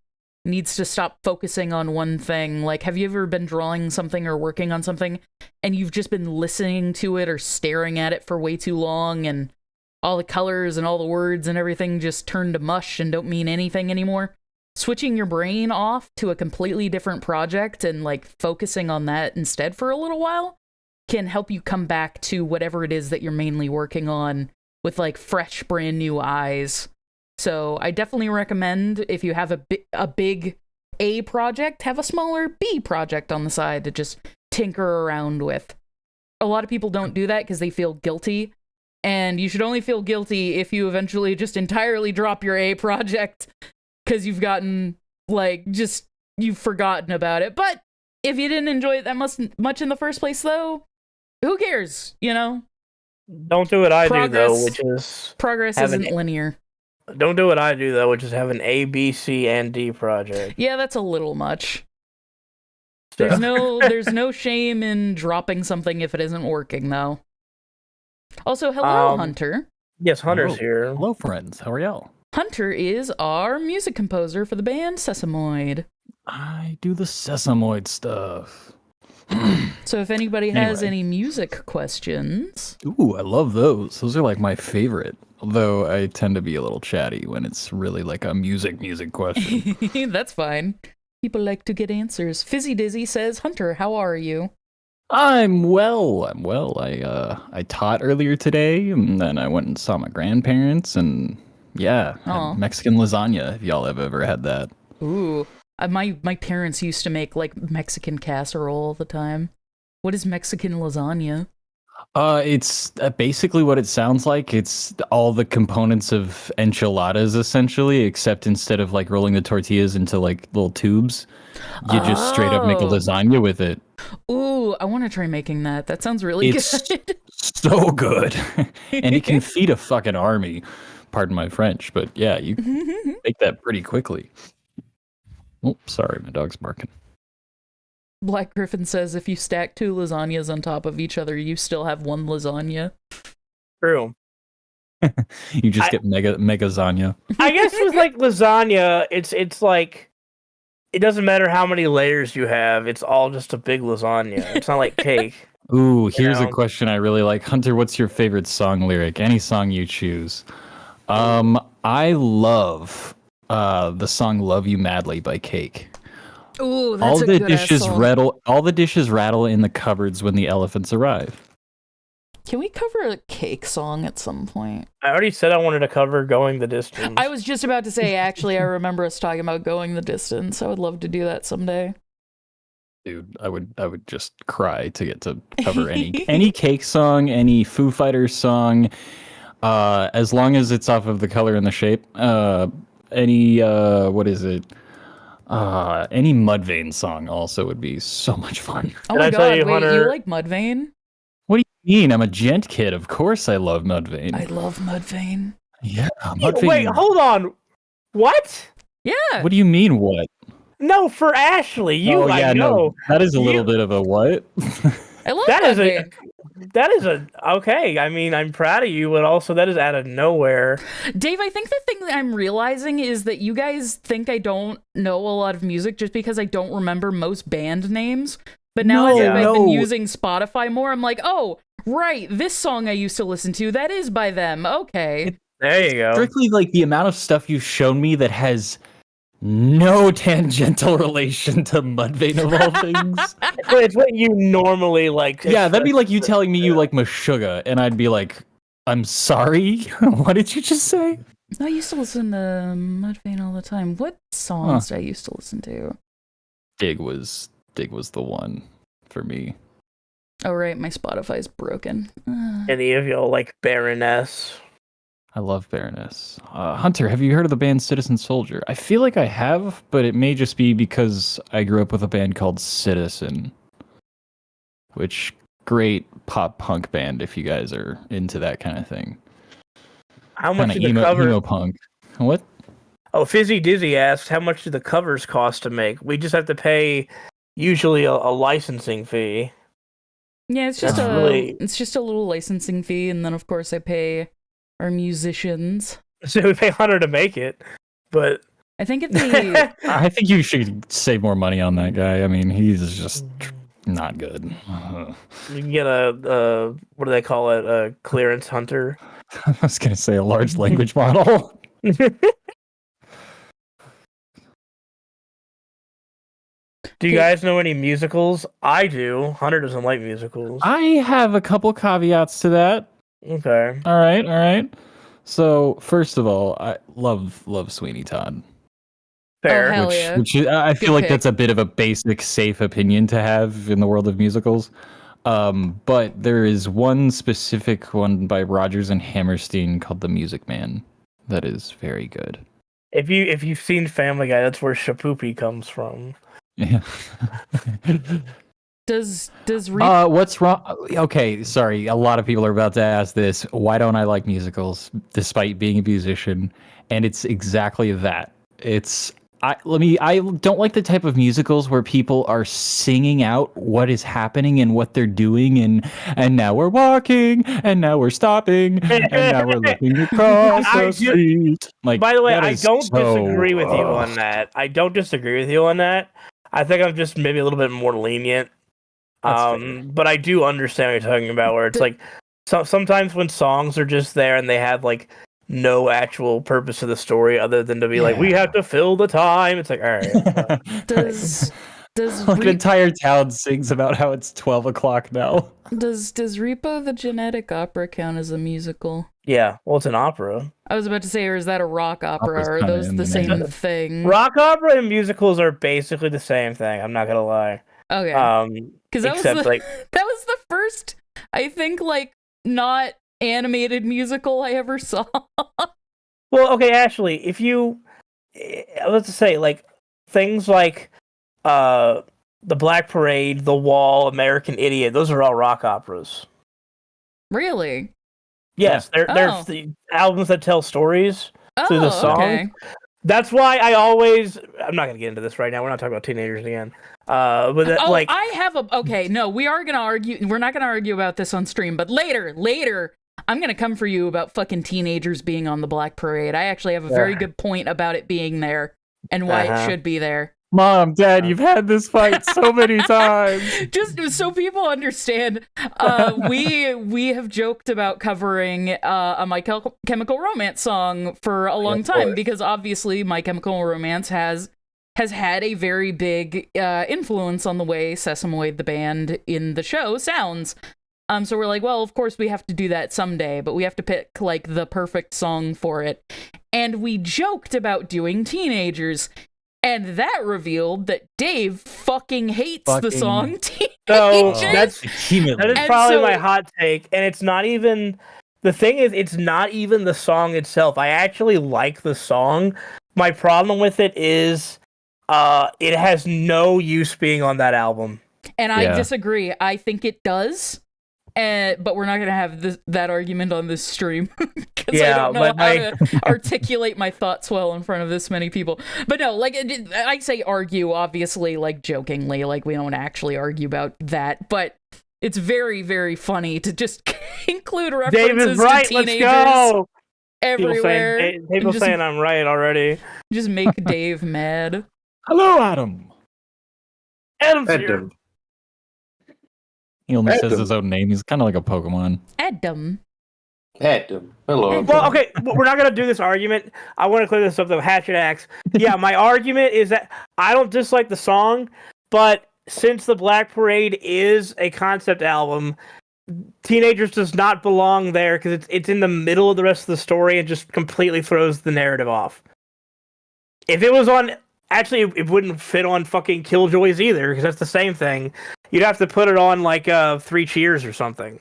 Speaker 1: needs to stop focusing on one thing. Like, have you ever been drawing something or working on something and you've just been listening to it or staring at it for way too long, and all the colors and all the words and everything just turn to mush and don't mean anything anymore? Switching your brain off to a completely different project and like focusing on that instead for a little while can help you come back to whatever it is that you're mainly working on with like fresh, brand new eyes. So I definitely recommend, if you have a big A project, have a smaller B project on the side to just tinker around with. A lot of people don't do that because they feel guilty, and you should only feel guilty if you eventually just entirely drop your A project because you've gotten, like, just, you've forgotten about it. But if you didn't enjoy it that much in the first place, though, who cares, you know?
Speaker 4: Don't do what I do, though, which is...
Speaker 1: Progress isn't linear.
Speaker 4: Don't do what I do, though, which is have an A, B, C, and D project.
Speaker 1: Yeah, that's a little much. There's no shame in dropping something if it isn't working, though. Also, hello, Hunter.
Speaker 4: Yes, Hunter's here.
Speaker 2: Hello, friends. How are y'all?
Speaker 1: Hunter is our music composer for the band Sesamoid.
Speaker 2: I do the Sesamoid stuff.
Speaker 1: So if anybody has any music questions...
Speaker 2: Ooh, I love those. Those are like my favorite. Although I tend to be a little chatty when it's really like a music question.
Speaker 1: That's fine. People like to get answers. Fizzy Dizzy says, Hunter, how are you?
Speaker 2: I'm well. I taught earlier today, and then I went and saw my grandparents, and yeah, had Mexican lasagna, if y'all have ever had that.
Speaker 1: Ooh. My parents used to make like Mexican casserole all the time. What is Mexican lasagna?
Speaker 2: It's basically what it sounds like. It's all the components of enchiladas, essentially, except instead of like rolling the tortillas into like little tubes, you just straight up make a lasagna with it.
Speaker 1: Ooh, I want to try making that. That sounds really good.
Speaker 2: So good. And it can feed a fucking army. Pardon my French, but yeah, you can make that pretty quickly. Oh, sorry, my dog's barking.
Speaker 1: Black Griffin says if you stack 2 lasagnas on top of each other, you still have 1 lasagna.
Speaker 4: True.
Speaker 2: You just get mega lasagna.
Speaker 4: I guess with like lasagna, it's like it doesn't matter how many layers you have; it's all just a big lasagna. It's not like cake.
Speaker 2: Ooh, here's a question I really like. Hunter, what's your favorite song lyric? Any song you choose. I love the song "Love You Madly" by Cake.
Speaker 1: Ooh, that's a good song.
Speaker 2: All the dishes rattle in the cupboards when the elephants arrive.
Speaker 1: Can we cover a Cake song at some point?
Speaker 4: I already said I wanted to cover "Going the Distance."
Speaker 1: I was just about to say, actually, I remember us talking about "Going the Distance." I would love to do that someday.
Speaker 2: Dude, I would just cry to get to cover any Cake song, any Foo Fighters song, as long as it's off of The Color and the Shape. Any what is it? Any Mudvayne song also would be so much fun.
Speaker 1: Oh my god, wait, you like Mudvayne?
Speaker 2: What do you mean? I'm a gent kid. Of course I love Mudvayne.
Speaker 1: I love Mudvayne.
Speaker 2: Yeah, Mudvayne.
Speaker 4: Wait, hold on. What?
Speaker 1: Yeah.
Speaker 2: What do you mean, what?
Speaker 4: No, for Ashley. I know.
Speaker 2: No, that is a little bit of a what?
Speaker 1: I love Mudvayne.
Speaker 4: That is okay. I mean, I'm proud of you, but also that is out of nowhere.
Speaker 1: Dave, I think the thing that I'm realizing is that you guys think I don't know a lot of music just because I don't remember most band names. But now as I've been using Spotify more, I'm like, oh, right, this song I used to listen to, that is by them. Okay.
Speaker 4: There you go.
Speaker 2: Strictly like the amount of stuff you've shown me that has no tangential relation to Mudvayne of all things.
Speaker 4: It's what you normally like.
Speaker 2: Yeah, that'd be like you telling me you like Meshuggah, and I'd be like, I'm sorry? What did you just say?
Speaker 1: I used to listen to Mudvayne all the time. What songs did I used to listen to?
Speaker 2: Dig was the one for me.
Speaker 1: Oh, right, my Spotify's broken.
Speaker 4: Any of y'all like Baroness?
Speaker 2: I love Baroness. Hunter, have you heard of the band Citizen Soldier? I feel like I have, but it may just be because I grew up with a band called Citizen. Which, great pop punk band if you guys are into that kind of thing.
Speaker 4: How much
Speaker 2: do
Speaker 4: the cover?
Speaker 2: Emo punk. What?
Speaker 4: Oh, Fizzy Dizzy asked, how much do the covers cost to make? We just have to pay usually a licensing fee.
Speaker 1: Yeah, it's just
Speaker 4: That's really-
Speaker 1: it's just a little licensing fee, and then of course I pay our musicians.
Speaker 4: So we pay Hunter to make it, but
Speaker 1: I think if they
Speaker 2: I think you should save more money on that guy. I mean, he's just not good.
Speaker 4: you can get a what do they call it? A clearance hunter.
Speaker 2: I was gonna say a large language model.
Speaker 4: Do you guys know any musicals? I do. Hunter doesn't like musicals.
Speaker 2: I have a couple caveats to that.
Speaker 4: Okay.
Speaker 2: All right. So first of all, I love Sweeney Todd.
Speaker 4: Fair.
Speaker 1: Oh, hell yeah.
Speaker 2: Which I feel
Speaker 1: Good
Speaker 2: like
Speaker 1: pick.
Speaker 2: that's a bit of a basic, safe opinion to have in the world of musicals. But there is one specific one by Rodgers and Hammerstein called The Music Man that is very good.
Speaker 4: If you've seen Family Guy, that's where Shapoopy comes from.
Speaker 2: Yeah.
Speaker 1: does
Speaker 2: What's wrong? Okay, sorry. A lot of people are about to ask this. Why don't I like musicals despite being a musician? And it's exactly that. I don't like the type of musicals where people are singing out what is happening and what they're doing and now we're walking and now we're stopping and now we're looking across the street. Like,
Speaker 4: by the way,
Speaker 2: that
Speaker 4: I
Speaker 2: is
Speaker 4: don't
Speaker 2: so-
Speaker 4: disagree with you on that. I don't disagree with you on that. I think I'm just maybe a little bit more lenient.
Speaker 2: That's fair.
Speaker 4: But I do understand what you're talking about, where it's like sometimes when songs are just there and they have like no actual purpose to the story other than to be like, we have to fill the time. It's like, all right.
Speaker 1: does
Speaker 2: like the entire town sings about how it's 12 o'clock now.
Speaker 1: does Repo the Genetic Opera count as a musical?
Speaker 4: Yeah, well, it's an opera.
Speaker 1: I was about to say, or is that a rock opera?
Speaker 2: Opera's
Speaker 1: Or are
Speaker 2: kinda
Speaker 1: those
Speaker 2: in
Speaker 1: the
Speaker 2: the
Speaker 1: same
Speaker 2: name.
Speaker 1: thing?
Speaker 4: Rock opera and musicals are basically the same thing. I'm not gonna lie.
Speaker 1: Okay. Because that was
Speaker 4: except, like,
Speaker 1: that was the first, I think, like, not animated musical I ever saw.
Speaker 4: well, okay, Ashley, if you let's say like things like the Black Parade, The Wall, American Idiot, those are all rock operas.
Speaker 1: Really?
Speaker 4: Yes, they're
Speaker 1: Oh.
Speaker 4: the albums that tell stories through the
Speaker 1: Oh,
Speaker 4: song.
Speaker 1: okay.
Speaker 4: That's why I'm not gonna get into this right now. We're not talking about teenagers again. But that,
Speaker 1: Oh,
Speaker 4: like,
Speaker 1: I have a. Okay, no, we are gonna argue. We're not gonna argue about this on stream, but later, I'm gonna come for you about fucking teenagers being on the Black Parade. I actually have a very good point about it being there and why it should be there.
Speaker 2: Mom, Dad, you've had this fight so many times.
Speaker 1: Just so people understand, we have joked about covering a My Chemical Romance song for a long time because obviously My Chemical Romance has had a very big influence on the way Sesamoid the band in the show sounds. So we're like, well, of course we have to do that someday, but we have to pick like the perfect song for it. And we joked about doing Teenagers. And that revealed that Dave fucking hates the song Teenagers.
Speaker 4: so that is
Speaker 1: And
Speaker 4: probably
Speaker 1: so-
Speaker 4: my hot take, and it's not even the thing is it's not even the song itself. I actually like the song. My problem with it is it has no use being on that album.
Speaker 1: And I disagree. I think it does. But we're not going to have that argument on this stream because I don't know how to articulate my thoughts well in front of this many people. But no, like I say argue, obviously, like jokingly, like we don't actually argue about that. But it's very, very funny to just include references to teenagers everywhere.
Speaker 4: People
Speaker 1: just,
Speaker 4: saying I'm right already.
Speaker 1: Just make Dave mad.
Speaker 2: Hello, Adam.
Speaker 4: Adam's here.
Speaker 2: He only says his own name. He's kind of like a Pokemon.
Speaker 1: Adam.
Speaker 5: Hello.
Speaker 4: Well, okay, we're not gonna do this argument. I want to clear this up though. Hatchet Axe. Yeah, my argument is that I don't dislike the song, but since the Black Parade is a concept album, Teenagers does not belong there because it's in the middle of the rest of the story and just completely throws the narrative off. If it was on, actually, it wouldn't fit on fucking Killjoys either because that's the same thing. You'd have to put it on like 3 Cheers or something.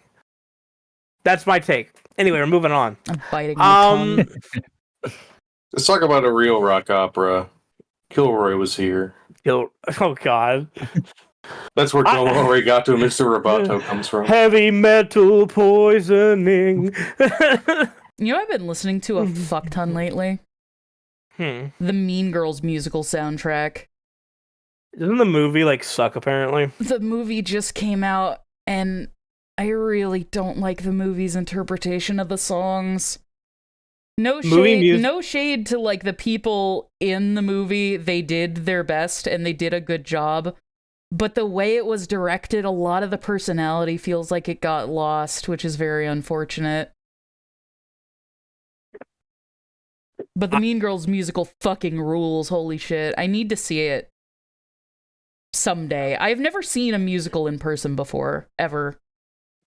Speaker 4: That's my take. Anyway, we're moving on.
Speaker 1: I'm biting my tongue.
Speaker 5: Let's talk about a real rock opera. Kilroy was here.
Speaker 4: Oh God.
Speaker 5: That's where Kilroy got to Mr. Roboto comes from.
Speaker 4: Heavy metal poisoning.
Speaker 1: You know, I've been listening to a fuck ton lately. The Mean Girls musical soundtrack.
Speaker 4: Doesn't the movie like suck apparently?
Speaker 1: The movie just came out and I really don't like the movie's interpretation of the songs. No
Speaker 4: Movie
Speaker 1: shade,
Speaker 4: mus-
Speaker 1: no shade to like the people in the movie. They did their best and they did a good job. But the way it was directed, a lot of the personality feels like it got lost, which is very unfortunate. But the Mean Girls musical fucking rules. Holy shit. I need to see it someday. I've never seen a musical in person before, ever.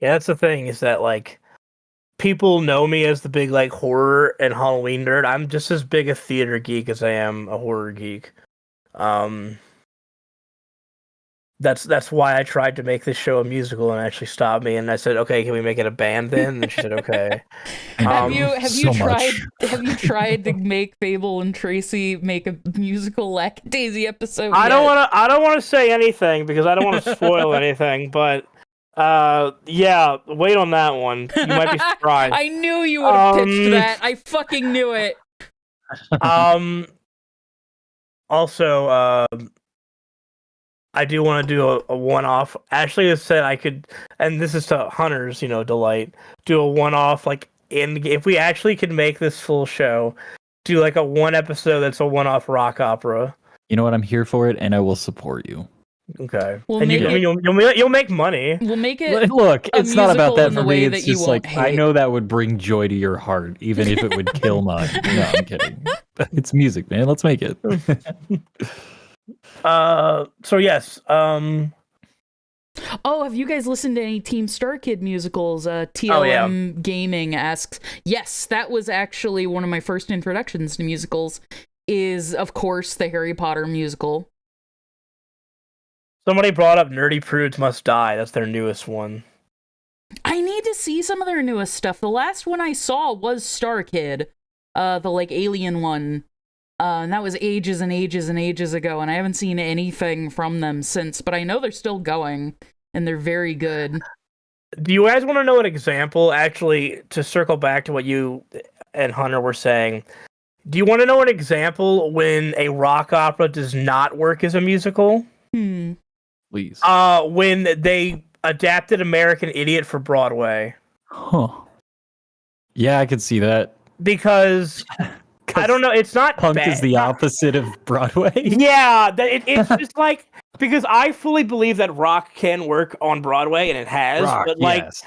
Speaker 4: Yeah, that's the thing, is that like people know me as the big like horror and Halloween nerd. I'm just as big a theater geek as I am a horror geek. That's why I tried to make this show a musical and actually stopped me, and I said, "Okay, can we make it a band then?" And she said, "Okay."
Speaker 1: Have you
Speaker 2: so
Speaker 1: tried
Speaker 2: much.
Speaker 1: have you tried to make Fable and Tracy make a musical Lackadaisy episode?
Speaker 4: I don't
Speaker 1: yet?
Speaker 4: want to say anything because I don't want to spoil anything, but yeah, wait on that one. You might be surprised.
Speaker 1: I knew you would have pitched that. I fucking knew it.
Speaker 4: Also, I do want to do a one-off. Ashley has said I could, and this is to Hunter's, delight, do a one-off, like, if we actually could make this full show, do like a one episode that's a one-off rock opera.
Speaker 2: You know what? I'm here for it, and I will support you.
Speaker 4: Okay.
Speaker 1: We'll
Speaker 4: And
Speaker 1: make it-
Speaker 4: you'll make money.
Speaker 1: We'll make it.
Speaker 2: Look,
Speaker 1: a
Speaker 2: it's not about
Speaker 1: musical
Speaker 2: that
Speaker 1: in the
Speaker 2: for
Speaker 1: way
Speaker 2: me.
Speaker 1: that
Speaker 2: It's
Speaker 1: you
Speaker 2: just
Speaker 1: won't
Speaker 2: like I
Speaker 1: hate.
Speaker 2: know that would bring joy to your heart, even if it would kill mine. No, I'm kidding. It's music, man. Let's make it.
Speaker 4: So yes.
Speaker 1: Oh, have you guys listened to any Team Star Kid musicals? TLM
Speaker 4: Oh, yeah.
Speaker 1: Gaming asks. Yes, that was actually one of my first introductions to musicals. Is of course the Harry Potter musical.
Speaker 4: Somebody brought up Nerdy Prudes Must Die. That's their newest one.
Speaker 1: I need to see some of their newest stuff. The last one I saw was Star Kid, the like alien one. And that was ages and ages and ages ago, and I haven't seen anything from them since, but I know they're still going, and they're very good.
Speaker 4: Do you guys want to know an example, actually, to circle back to what you and Hunter were saying? Do you want to know an example when a rock opera does not work as a musical?
Speaker 2: Please.
Speaker 4: When they adapted American Idiot for Broadway.
Speaker 2: Huh. Yeah, I could see that.
Speaker 4: Because, I don't know, it's not
Speaker 2: Punk
Speaker 4: bad.
Speaker 2: is the opposite of Broadway.
Speaker 4: Yeah, it's just like, because I fully believe that rock can work on Broadway, and it has,
Speaker 2: Rock,
Speaker 4: but like,
Speaker 2: yes.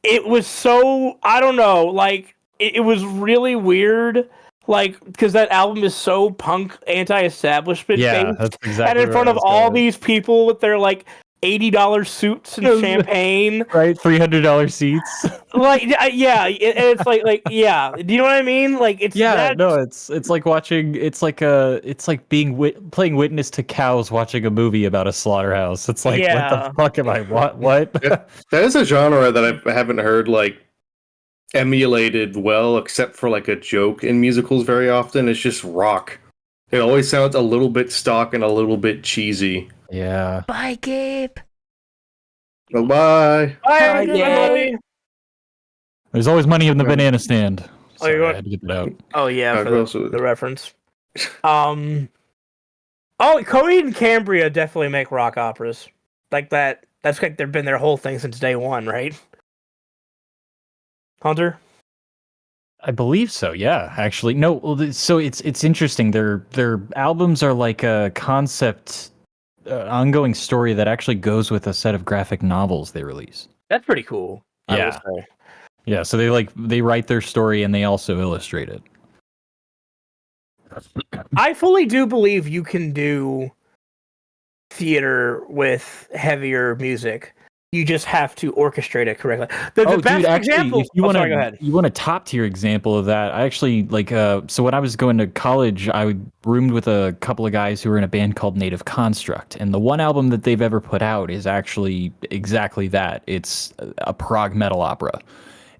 Speaker 4: it was so, I don't know, like, it was really weird, like, because that album is so punk, anti-establishment
Speaker 2: Yeah,
Speaker 4: based,
Speaker 2: that's exactly
Speaker 4: and in front
Speaker 2: where I
Speaker 4: of
Speaker 2: was
Speaker 4: all
Speaker 2: going.
Speaker 4: these people with their, like, $80 suits and champagne.
Speaker 2: Right, $300 seats.
Speaker 4: Like, yeah, and it's like, yeah. Do you know what I mean? Like, it's
Speaker 2: Yeah,
Speaker 4: that,
Speaker 2: no, it's like watching. It's like being playing witness to cows watching a movie about a slaughterhouse. It's like,
Speaker 4: Yeah.
Speaker 2: what the fuck am I? What?
Speaker 5: That is a genre that I haven't heard like emulated well, except for like a joke in musicals very often. It's just rock. It always sounds a little bit stock and a little bit cheesy.
Speaker 2: Yeah.
Speaker 1: Bye, Gabe.
Speaker 5: Bye.
Speaker 4: Hi,
Speaker 1: Yeah.
Speaker 4: everybody.
Speaker 2: There's always money in the banana stand.
Speaker 4: Oh, you're
Speaker 2: Sorry,
Speaker 4: going-
Speaker 2: I had to get that out.
Speaker 4: Oh yeah,
Speaker 5: I've
Speaker 4: for
Speaker 5: also-
Speaker 4: the reference. Oh, Coheed and Cambria definitely make rock operas like that. That's like they've been their whole thing since day one, right? Hunter.
Speaker 2: I believe so. Yeah, actually, no. Well, so it's interesting. Their albums are like a concept, ongoing story that actually goes with a set of graphic novels they release.
Speaker 4: That's pretty cool. I
Speaker 2: Yeah.
Speaker 4: will say.
Speaker 2: Yeah, so they write their story and they also illustrate it.
Speaker 4: I fully do believe you can do theater with heavier music. You just have to orchestrate it correctly. The best
Speaker 2: dude, actually,
Speaker 4: example.
Speaker 2: if you
Speaker 4: oh,
Speaker 2: want
Speaker 4: sorry, go ahead.
Speaker 2: you want a top tier example of that, I actually like. So when I was going to college, I roomed with a couple of guys who were in a band called Native Construct, and the one album that they've ever put out is actually exactly that. It's a prog metal opera.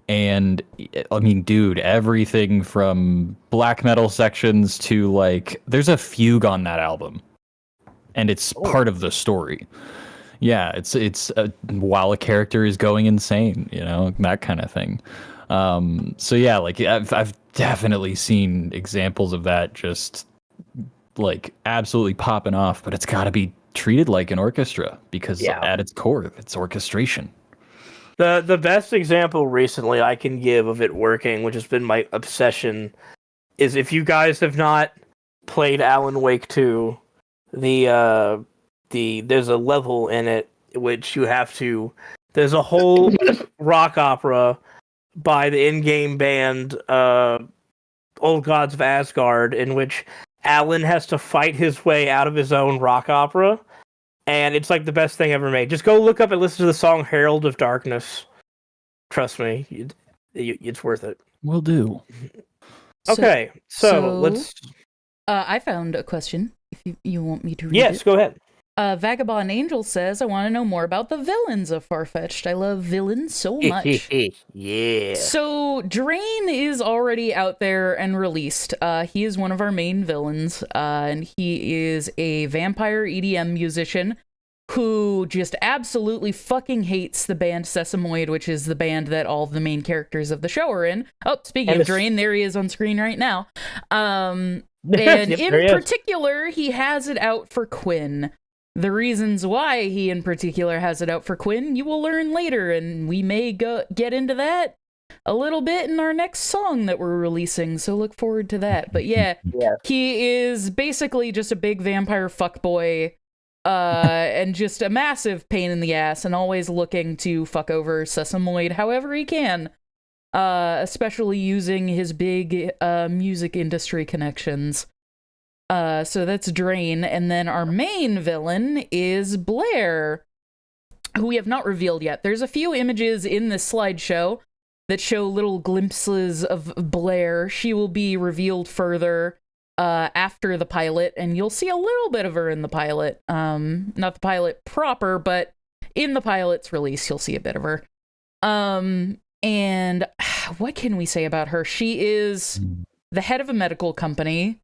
Speaker 2: And I mean, dude, everything from black metal sections to like, there's a fugue on that album, and it's part of the story. Yeah, it's while a character is going insane, that kind of thing. So yeah, like I've definitely seen examples of that just like absolutely popping off, but it's got to be treated like an orchestra because
Speaker 4: Yeah.
Speaker 2: at its core, it's orchestration.
Speaker 4: The best example recently I can give of it working, which has been my obsession, is if you guys have not played Alan Wake 2, there's a level in it which you have to. There's a whole rock opera by the in-game band Old Gods of Asgard, in which Alan has to fight his way out of his own rock opera, and it's like the best thing ever made. Just go look up and listen to the song "Herald of Darkness." Trust me, it's worth it.
Speaker 2: Will do.
Speaker 4: Okay, so let's.
Speaker 1: I found a question. If you want me to read
Speaker 4: Yes,
Speaker 1: it.
Speaker 4: go ahead.
Speaker 1: Vagabond Angel says, I want to know more about the villains of Farfetch'd. I love villains so much.
Speaker 4: Yeah.
Speaker 1: So, Drain is already out there and released. He is one of our main villains, and he is a vampire EDM musician who just absolutely fucking hates the band Sesamoid, which is the band that all of the main characters of the show are in. Oh, speaking of Drain, there he is on screen right now. And
Speaker 4: Yep,
Speaker 1: in particular, he has it out for Quinn. The reasons why he in particular has it out for Quinn, you will learn later, and we may get into that a little bit in our next song that we're releasing, so look forward to that. But yeah, he is basically just a big vampire fuckboy, and just a massive pain in the ass, and always looking to fuck over Sesamoid however he can, especially using his big music industry connections. So that's Drain, and then our main villain is Blair, who we have not revealed yet. There's a few images in this slideshow that show little glimpses of Blair. She will be revealed further after the pilot, and you'll see a little bit of her in the pilot. Not the pilot proper, but in the pilot's release, you'll see a bit of her. And what can we say about her? She is the head of a medical company.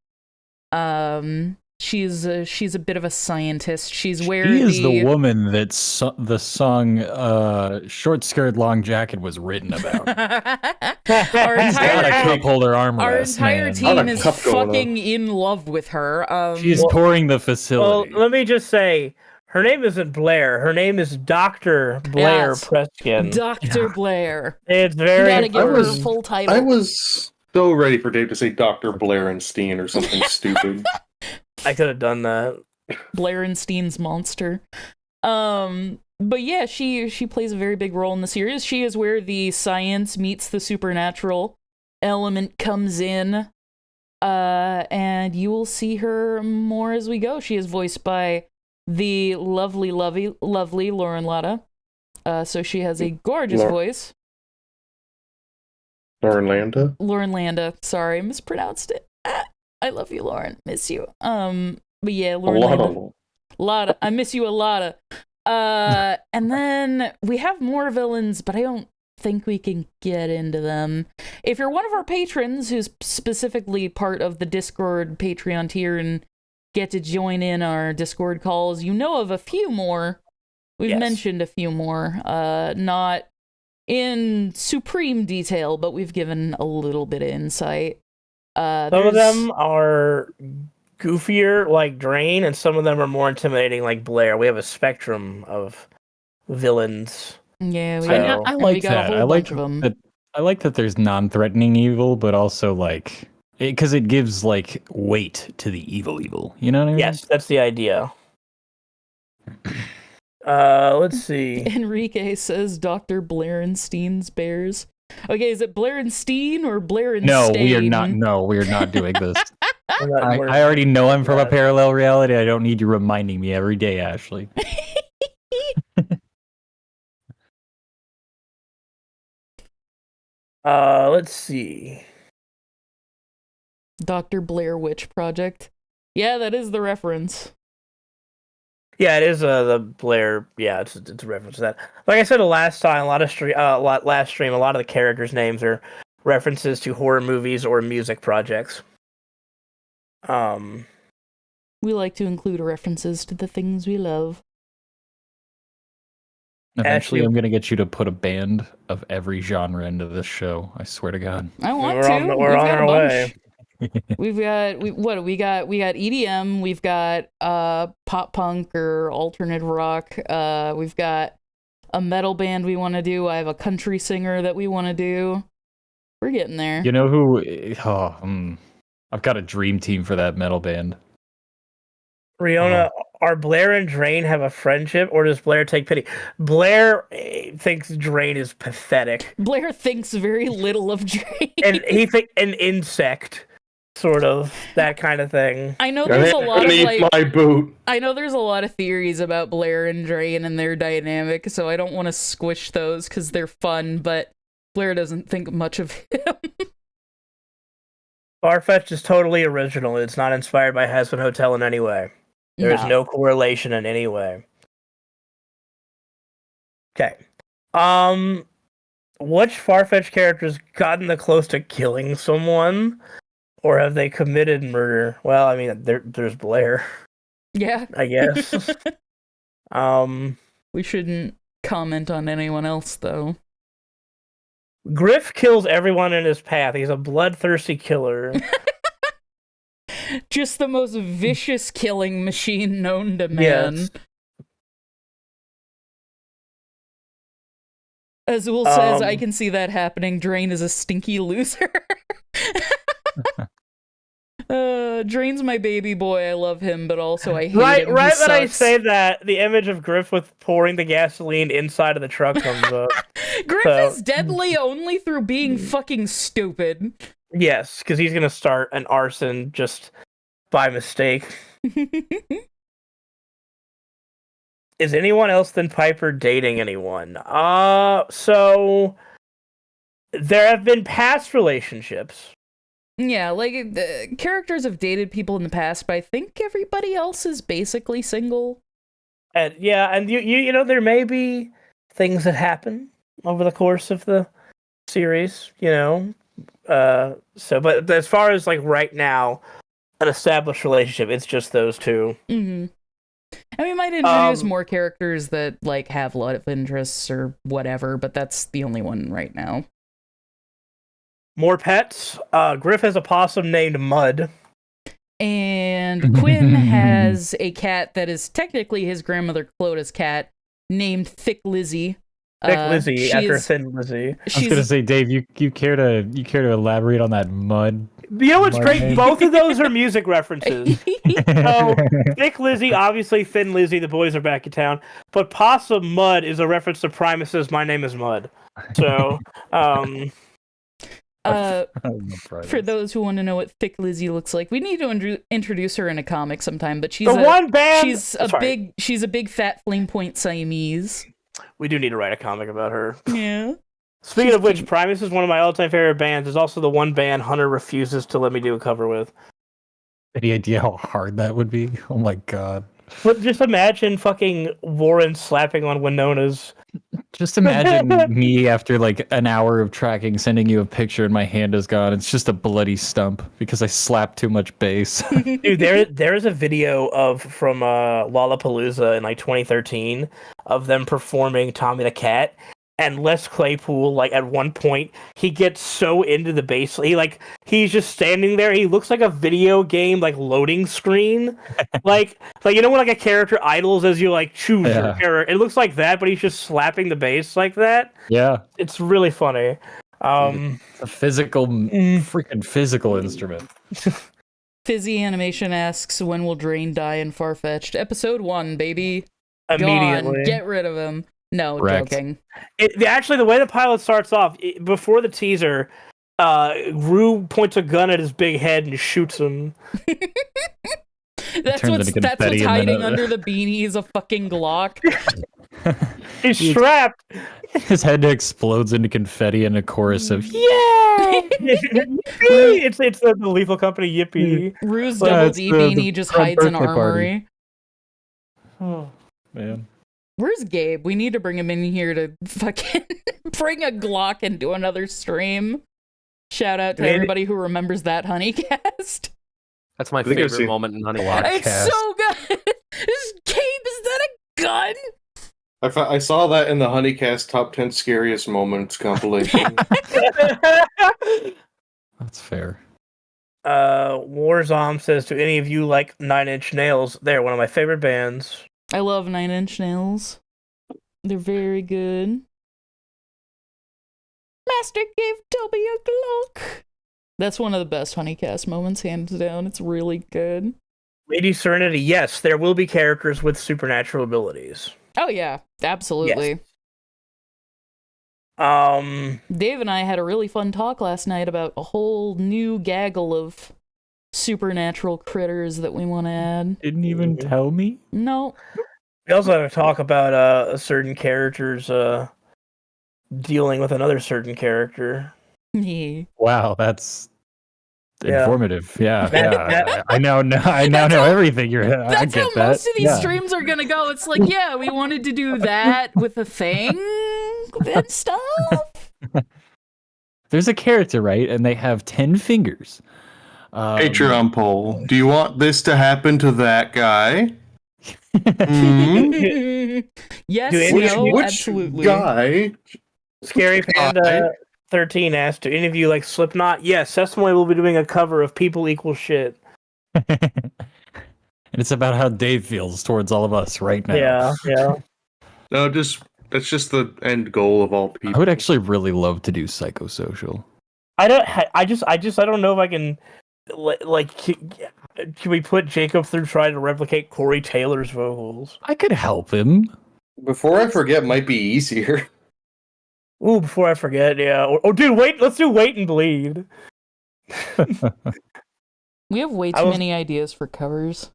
Speaker 1: She's a bit of a scientist. She is
Speaker 2: the woman that the song "Short Skirt Long Jacket" was written about.
Speaker 1: Our
Speaker 2: entire cup holder armrest.
Speaker 1: Our entire
Speaker 2: man.
Speaker 1: team is fucking in love with her.
Speaker 2: She's touring the facility.
Speaker 4: Well, let me just say, her name isn't Blair. Her name is Dr. Blair Preskin.
Speaker 1: Dr. Blair.
Speaker 4: It's very.
Speaker 1: You gotta give her her full title.
Speaker 5: I was so ready for Dave to say Dr. Blairenstein or something stupid.
Speaker 4: I could have done that.
Speaker 1: Blairenstein's monster. But yeah, she plays a very big role in the series. She is where the science meets the supernatural element comes in. And you will see her more as we go. She is voiced by the lovely Lauren Latta. So she has a gorgeous voice.
Speaker 5: Lauren Landa?
Speaker 1: Lauren Landa. Sorry, I mispronounced it. I love you, Lauren. Miss you. But yeah, Lauren Landa. Lotta. I miss you a lotta. And then we have more villains, but I don't think we can get into them. If you're one of our patrons who's specifically part of the Discord Patreon tier and get to join in our Discord calls, you know of a few more. We've mentioned a few more. Not in supreme detail, but we've given a little bit of insight.
Speaker 4: Some of them are goofier, like Drain, and some of them are more intimidating, like Blair. We have a spectrum of villains.
Speaker 1: Yeah,
Speaker 2: I like that. I like that. I like that there's non-threatening evil, but also like because it gives like weight to the evil. You know what I mean?
Speaker 4: Yes, that's the idea. Let's see.
Speaker 1: Enrique says Dr. Blairenstein's Bears. Okay, is it Blairenstein or Blairenstein?
Speaker 2: No, we are not. No, we are not doing this. I already know I'm from a parallel reality. I don't need you reminding me every day, Ashley.
Speaker 4: Let's see.
Speaker 1: Dr. Blair Witch Project. Yeah, that is the reference.
Speaker 4: Yeah, it is the Blair. Yeah, it's a reference to that. Like I said last time, a lot of the characters' names are references to horror movies or music projects.
Speaker 1: We like to include references to the things we love.
Speaker 2: Eventually, I'm going to get you to put a band of every genre into this show. I swear to God.
Speaker 1: I want to.
Speaker 4: We're on our way.
Speaker 1: We got EDM, we've got pop punk or alternate rock, we've got a metal band we want to do. I have a country singer that we want to do. We're getting there.
Speaker 2: You know who? I've got a dream team for that metal band.
Speaker 4: Riona, are Blair and Drain have a friendship, or does Blair take pity? Blair thinks Drain is pathetic,
Speaker 1: Blair thinks very little of Drake.
Speaker 4: and he thinks an insect, sort of that kind of thing.
Speaker 1: I know there's a lot of
Speaker 5: Underneath
Speaker 1: like
Speaker 5: my boot.
Speaker 1: I know there's a lot of theories about Blair and Drain and their dynamic, so I don't want to squish those because they're fun, but Blair doesn't think much of him.
Speaker 4: Farfetch is totally original. It's not inspired by Hazbin Hotel in any way. There is no correlation in any way. Okay. Which Farfetch characters gotten the close to killing someone, or have they committed murder? Well, I mean, there's Blair,
Speaker 1: Yeah.
Speaker 4: I guess.
Speaker 1: We shouldn't comment on anyone else, though.
Speaker 4: Griff kills everyone in his path. He's a bloodthirsty killer.
Speaker 1: Just the most vicious killing machine known to man.
Speaker 4: Yes.
Speaker 1: Azul says, I can see that happening. Drain is a stinky loser. Drain's my baby boy. I love him, but also I hate him.
Speaker 4: Right
Speaker 1: He
Speaker 4: when I
Speaker 1: sucks.
Speaker 4: say that, the image of Griff with pouring the gasoline inside of the truck comes up.
Speaker 1: Griff
Speaker 4: So-
Speaker 1: is deadly only through being fucking stupid.
Speaker 4: Yes, because he's gonna start an arson just by mistake. Is anyone else than Piper dating anyone? So there have been past relationships.
Speaker 1: Yeah, like, the characters have dated people in the past, but I think everybody else is basically single.
Speaker 4: And yeah, and you know, there may be things that happen over the course of the series, you know. But as far as like right now, an established relationship, it's just those two.
Speaker 1: Mm-hmm. And we might introduce more characters that like have love interests or whatever, but that's the only one right now.
Speaker 4: More pets. Griff has a possum named Mud.
Speaker 1: And Quinn has a cat that is technically his grandmother Cloda's cat, named Thick Lizzie.
Speaker 4: Thick Lizzie
Speaker 1: she
Speaker 4: after
Speaker 1: is-
Speaker 4: Thin Lizzie.
Speaker 2: I was gonna say, Dave, you care to elaborate on that mud?
Speaker 4: You know what's
Speaker 2: Mud
Speaker 4: great?
Speaker 2: name.
Speaker 4: Both of those are music references. So, Thick Lizzie, obviously Thin Lizzie, the boys are back in town. But Possum Mud is a reference to Primus's My Name is Mud. So,
Speaker 1: For those who want to know what Thick Lizzie looks like, we need to introduce her in a comic sometime. But she's
Speaker 4: the one band.
Speaker 1: she's a big fat flame point Siamese.
Speaker 4: We do need to write a comic about her.
Speaker 1: Yeah.
Speaker 4: Speaking
Speaker 1: She's
Speaker 4: of which,
Speaker 1: cute.
Speaker 4: Primus is one of my all-time favorite bands. It's also the one band Hunter refuses to let me do a cover with.
Speaker 2: Any idea how hard that would be? Oh my god!
Speaker 4: But just imagine fucking Warren slapping on Winona's.
Speaker 2: Just imagine me after like an hour of tracking, sending you a picture, and my hand is gone. It's just a bloody stump because I slapped too much bass.
Speaker 4: Dude, there is a video from Lollapalooza in like 2013 of them performing Tommy the Cat, and Les Claypool, like at one point, he gets so into the bass, he's just standing there. He looks like a video game like loading screen, like you know when like a character idles as you like choose your
Speaker 2: Yeah.
Speaker 4: character. It looks like that, but he's just slapping the bass like that.
Speaker 2: Yeah,
Speaker 4: It's really funny.
Speaker 2: a physical, freaking physical instrument.
Speaker 1: Fizzy Animation asks, when will Drain die in Farfetched? Episode 1, baby.
Speaker 4: Immediately.
Speaker 1: Gone. Get rid of him. No,
Speaker 2: Correct.
Speaker 1: joking.
Speaker 4: Actually, the way the pilot starts off, before the teaser, Rue points a gun at his big head and shoots him.
Speaker 1: That's
Speaker 2: turns
Speaker 1: what's
Speaker 2: into confetti and then
Speaker 1: hiding
Speaker 2: a-
Speaker 1: under the beanie is a fucking Glock.
Speaker 4: He's strapped.
Speaker 2: His head explodes into confetti and a chorus of
Speaker 4: Yeah! Yippee! It's the Lethal Company yippee.
Speaker 1: Rue's
Speaker 2: Yeah,
Speaker 1: double
Speaker 2: it's
Speaker 1: D
Speaker 2: the
Speaker 1: beanie just
Speaker 2: front
Speaker 1: hides an
Speaker 2: birthday party.
Speaker 1: armory.
Speaker 2: oh man.
Speaker 1: Where's Gabe? We need to bring him in here to fucking bring a Glock and do another stream. Shout out to
Speaker 4: Maybe-
Speaker 1: everybody who remembers that Honeycast.
Speaker 3: That's my
Speaker 5: think I've
Speaker 3: favorite
Speaker 5: seen-
Speaker 3: moment in Honey.
Speaker 1: It's
Speaker 2: Cast.
Speaker 1: so good. Gabe, is that a gun?
Speaker 5: I saw that in the Honeycast Top 10 Scariest Moments compilation.
Speaker 2: That's fair.
Speaker 4: Warzom says, do any of you like Nine Inch Nails? They're one of my favorite bands.
Speaker 1: I love Nine Inch Nails. They're very good. Master gave Toby a Glock. That's one of the best Honeycast moments, hands down. It's really good.
Speaker 4: Lady Serenity, yes, there will be characters with supernatural abilities.
Speaker 1: Oh yeah, absolutely.
Speaker 4: Yes.
Speaker 1: Dave and I had a really fun talk last night about a whole new gaggle of supernatural critters that we want to add.
Speaker 2: Didn't even tell me.
Speaker 1: No.
Speaker 4: We also had to talk about a certain character's dealing with another certain character.
Speaker 2: Wow, that's
Speaker 4: Yeah.
Speaker 2: informative. Yeah,
Speaker 4: That-
Speaker 2: I now know everything. I
Speaker 1: That's
Speaker 2: get
Speaker 1: how
Speaker 2: that.
Speaker 1: most of these
Speaker 2: Yeah.
Speaker 1: streams are gonna go. It's like, yeah, we wanted to do that with a fang and stuff.
Speaker 2: There's a character, right? And they have 10 fingers.
Speaker 5: Patreon poll. Do you want this to happen to that guy?
Speaker 1: Yes,
Speaker 4: Dude,
Speaker 1: no,
Speaker 5: Which
Speaker 1: absolutely.
Speaker 5: guy?
Speaker 4: Scary Panda 13 asked, do any of you like Slipknot? Yes, Sesame will be doing a cover of People Equal Shit.
Speaker 2: And it's about how Dave feels towards all of us right now.
Speaker 4: Yeah.
Speaker 5: No, that's just the end goal of all
Speaker 2: I
Speaker 5: people.
Speaker 2: would actually really love to do psychosocial.
Speaker 4: I don't know if I can like can we put Jacob through trying to replicate Corey Taylor's vocals?
Speaker 2: I could help him.
Speaker 5: Before I forget, might be easier.
Speaker 4: Ooh, before I forget, yeah. Or dude, let's do Wait and Bleed.
Speaker 1: We have way too many ideas for covers.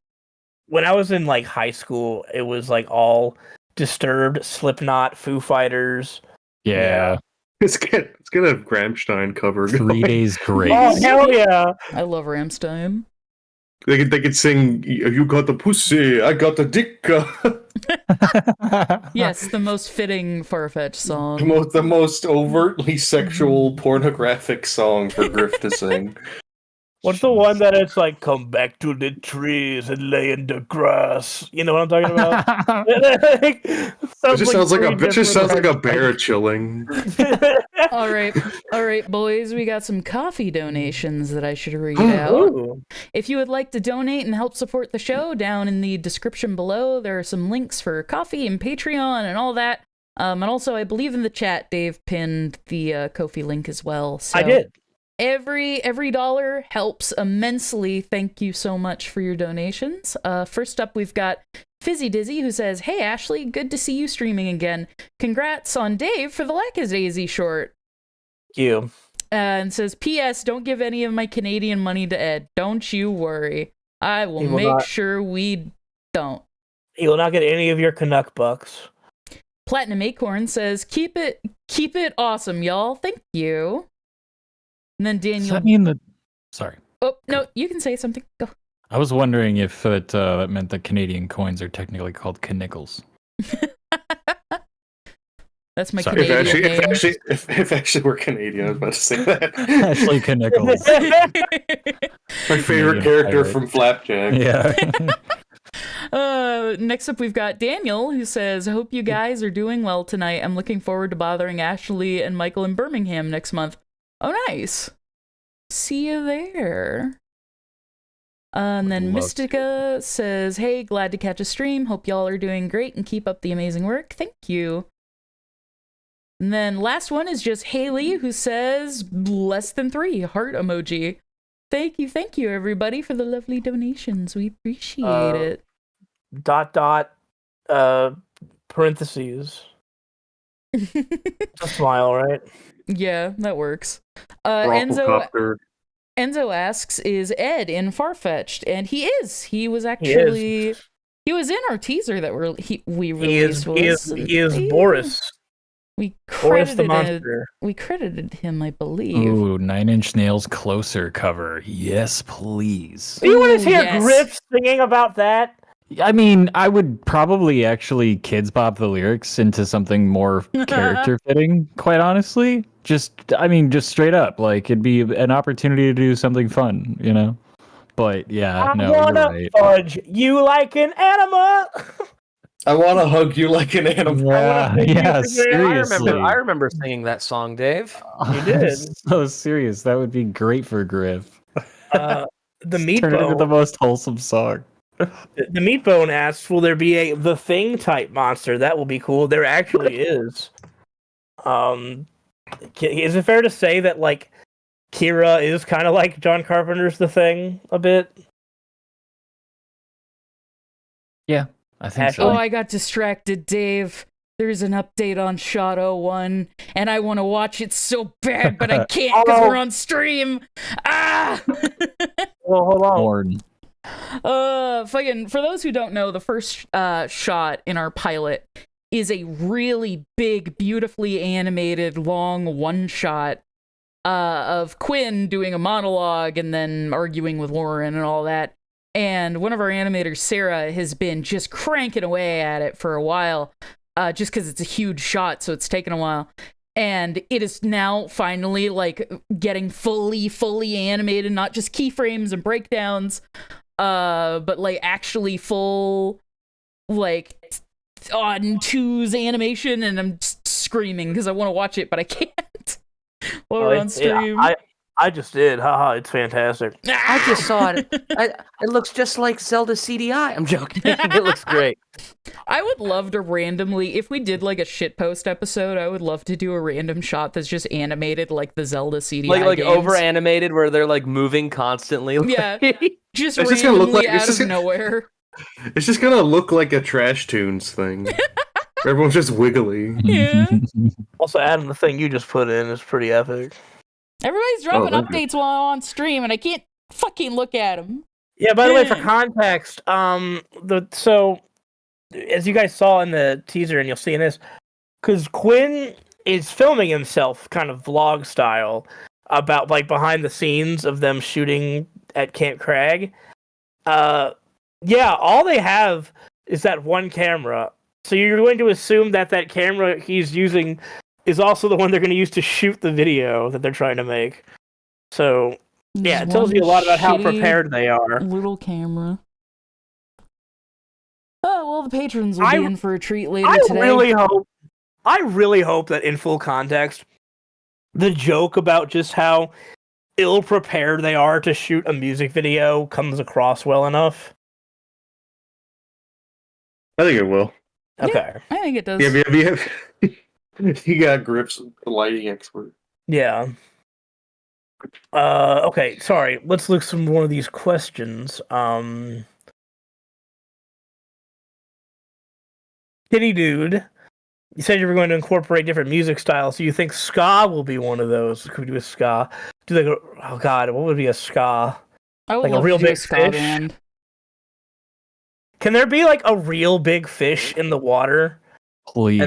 Speaker 4: When I was in like high school, it was like all Disturbed, Slipknot, Foo Fighters.
Speaker 2: Yeah.
Speaker 5: Let's get a Gramstein cover.
Speaker 2: 3 Days Grace.
Speaker 4: Oh hell yeah!
Speaker 1: I love Ramstein.
Speaker 5: They could sing. You got the pussy, I got the dick.
Speaker 1: Yes, the most fitting Farfetch song.
Speaker 5: The most overtly sexual, pornographic song for Griff to sing.
Speaker 4: What's the one that it's like, come back to the trees and lay in the grass? You know what I'm talking about?
Speaker 5: It just sounds like a bear chilling.
Speaker 1: All right, boys, we got some coffee donations that I should read
Speaker 5: Oh.
Speaker 1: out.
Speaker 4: Ooh.
Speaker 1: If you would like to donate and help support the show, down in the description below, there are some links for Ko-fi and Patreon and all that. And also, I believe in the chat, Dave pinned the Ko-fi link as well. So
Speaker 4: I did.
Speaker 1: Every dollar helps immensely. Thank you so much for your donations. First up, we've got Fizzy Dizzy, who says, "Hey Ashley, good to see you streaming again. Congrats on Dave for the Lackadaisy short."
Speaker 4: Thank you.
Speaker 1: And says, "P.S. Don't give any of my Canadian money to Ed. Don't you worry. I will
Speaker 4: He will
Speaker 1: make
Speaker 4: not.
Speaker 1: sure we don't."
Speaker 4: You will not get any of your Canuck bucks.
Speaker 1: Platinum Acorn says, keep it awesome, y'all. Thank you." And then
Speaker 2: Does
Speaker 1: Daniel.
Speaker 2: that mean that? Sorry.
Speaker 1: Oh, no, you can say something. Go.
Speaker 2: I was wondering if that meant that Canadian coins are technically called knickels.
Speaker 1: That's my
Speaker 2: Sorry.
Speaker 1: Canadian name.
Speaker 5: If actually we're Canadian, I was about to say that.
Speaker 2: Ashley Knickles.
Speaker 5: My favorite
Speaker 2: Canadian
Speaker 5: character
Speaker 2: pirate.
Speaker 5: from Flapjack.
Speaker 2: Yeah.
Speaker 1: Next up, we've got Daniel, who says, "Hope you guys are doing well tonight. I'm looking forward to bothering Ashley and Michael in Birmingham next month." Oh, nice. See you there. And then
Speaker 2: Would love
Speaker 1: Mystica says, "Hey, glad to catch a stream. Hope y'all are doing great and keep up the amazing work. Thank you." And then last one is just Haley, who says, "Less than 3, heart emoji." Thank you, everybody, for the lovely donations. We appreciate it. ...
Speaker 4: Parentheses. It's a smile, right?
Speaker 1: Yeah, that works.
Speaker 5: Rafflecopter.
Speaker 1: Enzo asks, "Is Ed in Farfetched?" And he is. He was actually... He was in our teaser that we released.
Speaker 4: He is Boris.
Speaker 1: We
Speaker 4: Boris the
Speaker 1: credited
Speaker 4: monster.
Speaker 1: we credited him, I believe.
Speaker 2: Ooh, 9 Inch Nails Closer cover. Yes, please.
Speaker 4: Do you want
Speaker 1: Ooh,
Speaker 4: to hear
Speaker 1: yes.
Speaker 4: Griff singing about that?
Speaker 2: I mean, I would probably actually kids pop the lyrics into something more character fitting, quite honestly. Just straight up. Like, it'd be an opportunity to do something fun, you know? But yeah, no,
Speaker 4: I wanna
Speaker 2: you're right.
Speaker 4: fudge you like an animal.
Speaker 5: I want to hug you like an animal.
Speaker 2: Yeah,
Speaker 4: make you
Speaker 2: yeah,
Speaker 4: forget.
Speaker 2: seriously.
Speaker 3: I remember singing that song, Dave.
Speaker 4: You did.
Speaker 2: So serious. That would be great for Griff.
Speaker 4: The
Speaker 2: Turn it into the
Speaker 4: meatball.
Speaker 2: most wholesome song.
Speaker 4: The Meatbone asks, "Will there be the Thing type monster? That will be cool." There actually is. Is it fair to say that like Kira is kind of like John Carpenter's The Thing a bit?
Speaker 2: Yeah, I think
Speaker 4: Ashley?
Speaker 1: Oh,
Speaker 2: so.
Speaker 1: I got distracted, Dave. There's an update on Shadow 1, and I want to watch it so bad, but I can't because we're on stream. Ah!
Speaker 4: Well, hold on.
Speaker 2: Horn.
Speaker 1: Fucking, for those who don't know, the first shot in our pilot is a really big, beautifully animated, long one-shot of Quinn doing a monologue and then arguing with Lauren and all that. And one of our animators, Sarah, has been just cranking away at it for a while, just because it's a huge shot, so it's taken a while. And it is now finally like getting fully animated, not just keyframes and breakdowns, but like actually full, like on twos animation. And I'm just screaming because I want to watch it, but I can't while we're on stream.
Speaker 4: I just did. Haha, it's fantastic.
Speaker 3: I just saw it. It looks just like Zelda CDI. I'm joking. It looks great.
Speaker 1: I would love to randomly, if we did like a shitpost episode, I would love to do a random shot that's just animated like the Zelda CDI
Speaker 3: Like
Speaker 1: games.
Speaker 3: over animated where they're like moving constantly.
Speaker 1: Yeah, just
Speaker 5: It's just gonna look
Speaker 1: randomly
Speaker 5: like- it's
Speaker 1: out
Speaker 5: just
Speaker 1: of
Speaker 5: gonna-
Speaker 1: nowhere.
Speaker 5: It's just gonna look like a Trash Tunes thing. Everyone's just wiggly.
Speaker 1: Yeah.
Speaker 4: Also, Adam, the thing you just put in is pretty epic.
Speaker 1: Everybody's dropping
Speaker 5: thank you.
Speaker 1: updates while I'm on stream, and I can't fucking look at them.
Speaker 4: Yeah. By the way, for
Speaker 1: Yeah.
Speaker 4: context, so as you guys saw in the teaser, and you'll see in this, because Quinn is filming himself, kind of vlog style, about like behind the scenes of them shooting at Camp Crag. Yeah, all they have is that one camera. So you're going to assume that that camera he's using is also the one they're going to use to shoot the video that they're trying to make. So yeah, it tells you a lot about how prepared they are.
Speaker 1: Little camera. Oh well, the patrons will
Speaker 4: I-
Speaker 1: be in for a treat later
Speaker 4: I
Speaker 1: today.
Speaker 4: really hope that in full context, the joke about just how ill prepared they are to shoot a music video comes across well enough.
Speaker 5: I think it will.
Speaker 4: Okay.
Speaker 1: I think it does.
Speaker 5: You got grips with the lighting expert.
Speaker 4: Yeah. Okay, sorry. Let's look some more of these questions. Kitty Dude, you said you were going to incorporate different music styles, so you think ska will be one of those? Could we do a ska? Oh god, what would be a ska?
Speaker 1: I would
Speaker 4: like a
Speaker 1: love
Speaker 4: real
Speaker 1: to do a
Speaker 4: big
Speaker 1: ska
Speaker 4: fish?
Speaker 1: band.
Speaker 4: Can there be like a real big fish in the water,
Speaker 2: Please.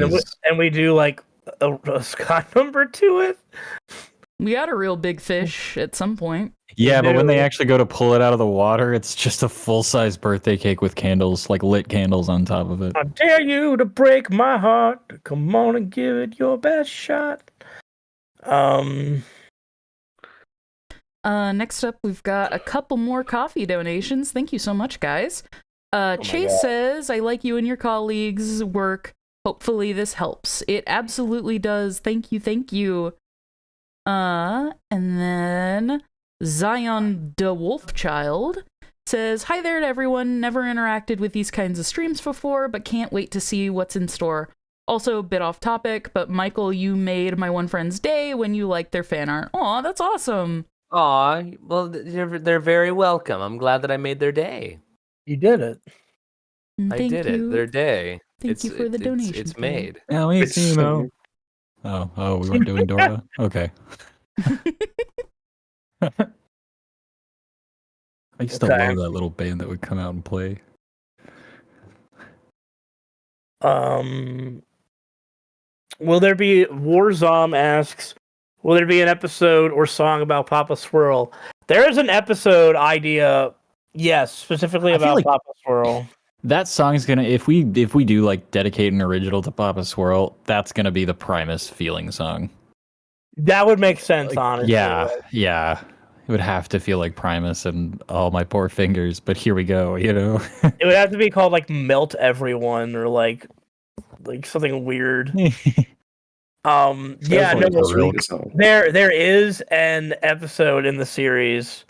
Speaker 4: and we do like a ska number to it?
Speaker 1: We got a real big fish at some point.
Speaker 2: Yeah, but when they
Speaker 4: No.
Speaker 2: actually go to pull it out of the water, it's just a full-size birthday cake with candles, like lit candles on top of it.
Speaker 4: I dare you to break my heart. Come on and give it your best shot.
Speaker 1: Next up, we've got a couple more coffee donations. Thank you so much, guys. Chase
Speaker 4: God.
Speaker 1: says, I like you and your colleagues' work. Hopefully this helps. It absolutely does. Thank you, thank you. And then Zion the Wolfchild says, hi there to everyone. Never interacted with these kinds of streams before, but can't wait to see what's in store. Also, a bit off topic, but Michael, you made my one friend's day when you liked their fan art. Aw, that's awesome.
Speaker 3: Aw, well, they're very welcome. I'm glad that I made their day.
Speaker 4: You did it.
Speaker 1: And
Speaker 3: I
Speaker 1: thank
Speaker 3: did
Speaker 1: you.
Speaker 3: it. Their day.
Speaker 1: Thank you for the donation.
Speaker 3: It's
Speaker 1: Phil.
Speaker 3: made.
Speaker 5: It's so-
Speaker 2: Oh, we weren't doing Dora? Okay. I used to
Speaker 4: Okay.
Speaker 2: love that little band that would come out and play.
Speaker 4: Will there be Warzom asks, will there be an episode or song about Papa Swirl? There is an episode idea, yes, specifically
Speaker 2: I feel
Speaker 4: about
Speaker 2: like-
Speaker 4: Papa Swirl.
Speaker 2: That song's gonna if we do like dedicate an original to Papa Swirl, that's gonna be the Primus feeling song.
Speaker 4: That would make sense,
Speaker 2: Like,
Speaker 4: honestly.
Speaker 2: yeah. It would have to feel like Primus and All My Poor Fingers, but here we go, you know.
Speaker 4: It would have to be called like Melt Everyone or like something weird. Yeah,
Speaker 5: Sounds
Speaker 4: no,
Speaker 5: like a really good song.
Speaker 4: there is an episode in the series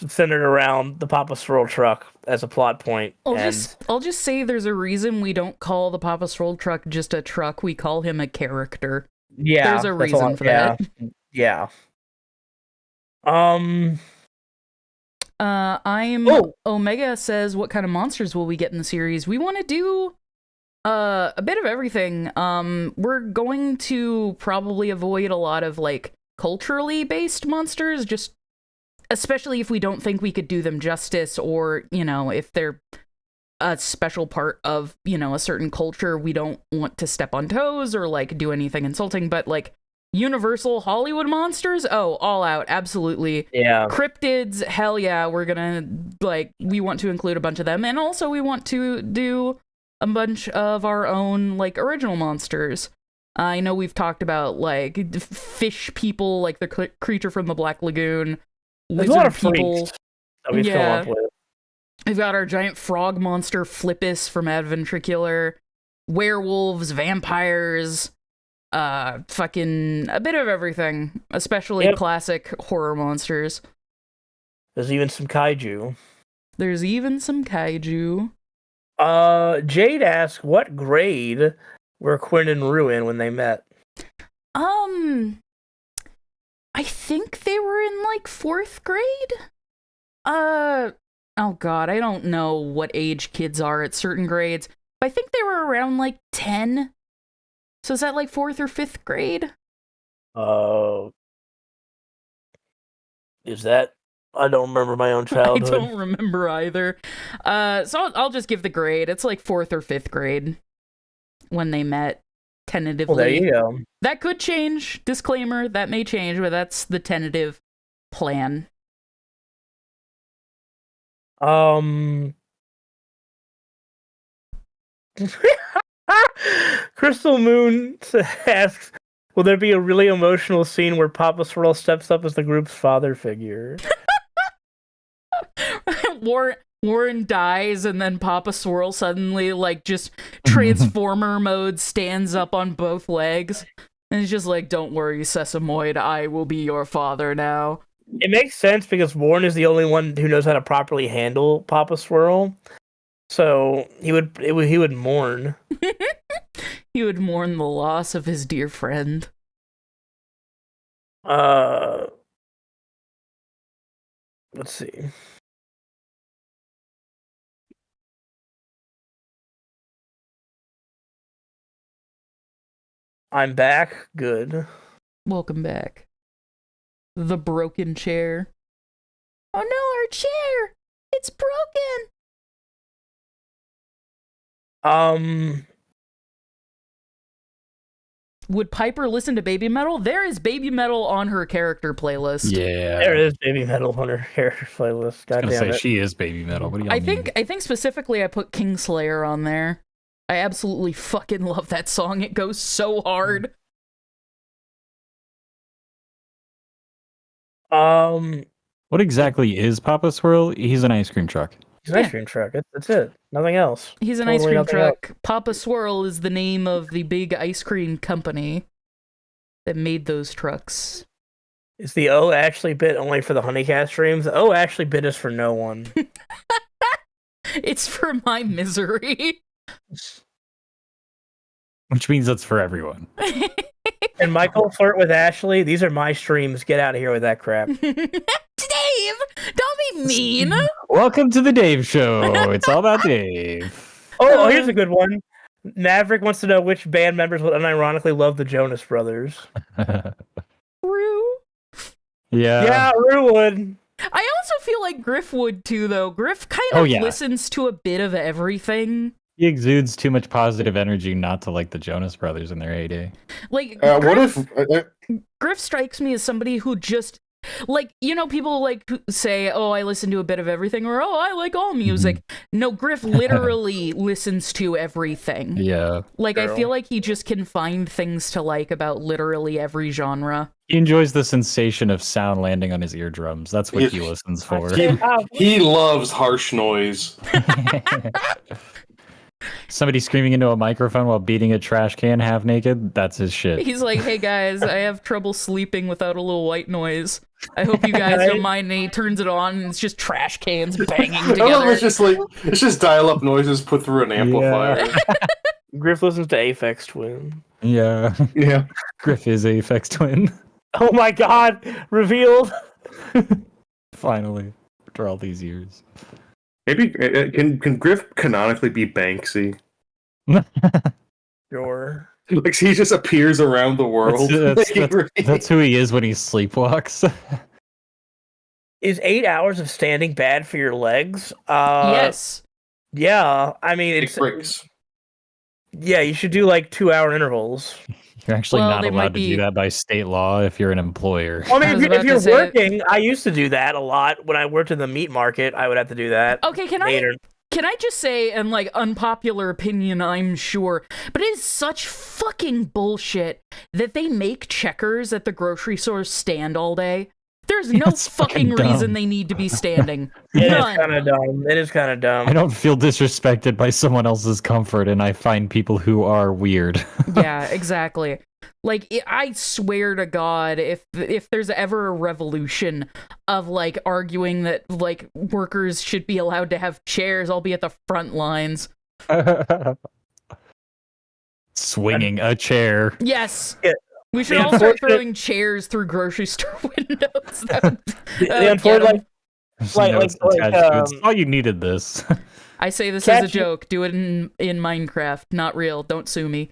Speaker 4: centered around the Papa Swirl truck as a plot point.
Speaker 1: I'll just say there's a reason we don't call the Papa Swirl truck just a truck. We call him a character.
Speaker 4: Yeah,
Speaker 1: there's a reason for that.
Speaker 4: Yeah.
Speaker 1: Omega says, what kind of monsters will we get in the series? We want to do a bit of everything. We're going to probably avoid a lot of like culturally based monsters, just especially if we don't think we could do them justice, or if they're a special part of a certain culture. We don't want to step on toes or like do anything insulting, but like Universal Hollywood monsters, all out, absolutely.
Speaker 4: Yeah.
Speaker 1: Cryptids, hell yeah, we're gonna we want to include a bunch of them, and also we want to do a bunch of our own like original monsters. I know we've talked about like fish people, like the creature from the Black Lagoon,
Speaker 4: There's a lot of
Speaker 1: people.
Speaker 4: freaks that we've come up with.
Speaker 1: We've got our giant frog monster Flippus from Adventricular, werewolves, vampires, fucking a bit of everything, especially classic horror monsters.
Speaker 4: There's even some kaiju. Jade asks, what grade were Quinn and Rue in when they met?
Speaker 1: I think they were in like 4th grade. Oh god, I don't know what age kids are at certain grades, but I think they were around like 10. So is that like 4th or 5th grade?
Speaker 4: Is that? I don't remember my own childhood.
Speaker 1: I don't remember either. So I'll just give the grade. It's like 4th or 5th grade when they met, tentatively.
Speaker 4: Well, there you go.
Speaker 1: That could change. Disclaimer, that may change, but that's the tentative plan.
Speaker 4: Crystal Moon asks, will there be a really emotional scene where Papa Swirl steps up as the group's father figure?
Speaker 1: Warren dies, and then Papa Swirl suddenly, like, just Transformer mode stands up on both legs. And he's just like, don't worry, Sesamoid, I will be your father now.
Speaker 4: It makes sense because Warren is the only one who knows how to properly handle Papa Swirl. So he would mourn.
Speaker 1: He would mourn the loss of his dear friend.
Speaker 4: Let's see. I'm back. Good.
Speaker 1: Welcome back. The broken chair. Oh no, our chair! It's broken! Would Piper listen to Baby Metal? There is Baby Metal on her character playlist.
Speaker 2: Yeah.
Speaker 4: There is Baby Metal on her character playlist. God damn it.
Speaker 2: She is Baby Metal. What do y'all mean?
Speaker 1: I think specifically I put Kingslayer on there. I absolutely fucking love that song. It goes so hard.
Speaker 2: What exactly is Papa Swirl? He's an ice cream truck.
Speaker 4: He's an ice cream truck. That's it. Nothing else.
Speaker 1: He's an ice cream truck. Papa Swirl is the name of the big ice cream company that made those trucks.
Speaker 4: Is the O actually bit only for the Honeycat streams? The O actually bit is for no one.
Speaker 1: It's for my misery.
Speaker 2: Which means it's for everyone.
Speaker 4: And Michael flirt with Ashley. These are my streams. Get out of here with that crap.
Speaker 1: Dave, don't be mean.
Speaker 2: Welcome to the Dave Show. It's all about Dave.
Speaker 4: Oh, here's a good one. Maverick wants to know which band members would unironically love the Jonas Brothers.
Speaker 1: Rue?
Speaker 2: Yeah,
Speaker 4: Rue would.
Speaker 1: I also feel like Griff would too, though. Griff kind of listens to a bit of everything.
Speaker 2: He exudes too much positive energy not to like the Jonas Brothers in their heyday.
Speaker 1: Like, Griff strikes me as somebody who just, like, you know, people like say, oh, I listen to a bit of everything, or oh, I like all music. No, Griff literally listens to everything.
Speaker 2: Yeah.
Speaker 1: Like, I feel like he just can find things to like about literally every genre.
Speaker 2: He enjoys the sensation of sound landing on his eardrums. That's what he listens for.
Speaker 5: He loves harsh noise.
Speaker 2: Somebody screaming into a microphone while beating a trash can half naked, that's his shit.
Speaker 1: He's like, hey guys, I have trouble sleeping without a little white noise. I hope you guys don't mind. And he turns it on and it's just trash cans banging together.
Speaker 5: It's just dial-up noises put through an amplifier.
Speaker 4: Griff listens to Aphex Twin.
Speaker 2: Yeah.
Speaker 5: Yeah.
Speaker 2: Griff is Aphex Twin.
Speaker 4: Oh my god! Revealed!
Speaker 2: Finally. After all these years.
Speaker 5: Maybe can Griff canonically be Banksy?
Speaker 4: Sure.
Speaker 5: Like he just appears around the world.
Speaker 2: That's who he is when he sleepwalks.
Speaker 4: Is 8 hours of standing bad for your legs?
Speaker 1: Yes.
Speaker 4: Yeah, I mean,
Speaker 5: Big
Speaker 4: it's...
Speaker 5: breaks.
Speaker 4: Yeah, you should do like 2-hour intervals.
Speaker 2: You're actually
Speaker 1: Well,
Speaker 2: not
Speaker 1: they
Speaker 2: allowed
Speaker 1: might
Speaker 2: to do that by state law if you're an employer.
Speaker 4: I
Speaker 1: I
Speaker 4: mean,
Speaker 1: was
Speaker 4: if
Speaker 1: about
Speaker 4: you're
Speaker 1: to say
Speaker 4: working, I used to do that a lot. When I worked in the meat market, I would have to do that.
Speaker 1: Okay, can
Speaker 4: later.
Speaker 1: I just say, and like unpopular opinion, I'm sure, but it is such fucking bullshit that they make checkers at the grocery store stand all day. There's no
Speaker 2: That's
Speaker 1: fucking
Speaker 2: fucking
Speaker 1: reason
Speaker 2: dumb.
Speaker 1: they need to be standing.
Speaker 4: It is
Speaker 1: None.
Speaker 4: kind of dumb. It is kind of dumb.
Speaker 2: I don't feel disrespected by someone else's comfort, and I find people who are weird.
Speaker 1: Yeah, exactly. Like, I swear to God, if there's ever a revolution of, like, arguing that, like, workers should be allowed to have chairs, I'll be at the front lines.
Speaker 2: Swinging a chair.
Speaker 1: Yes!
Speaker 4: Yeah.
Speaker 1: We should
Speaker 4: The
Speaker 1: all start
Speaker 4: unfortunate-
Speaker 1: throwing chairs through grocery store windows. That would,
Speaker 4: The unfortunate, like,
Speaker 2: Notes
Speaker 4: like,
Speaker 2: attached to it. It's all you needed this.
Speaker 1: I say this as a
Speaker 4: Catch-
Speaker 1: joke. Do it in Minecraft. Not real. Don't sue me.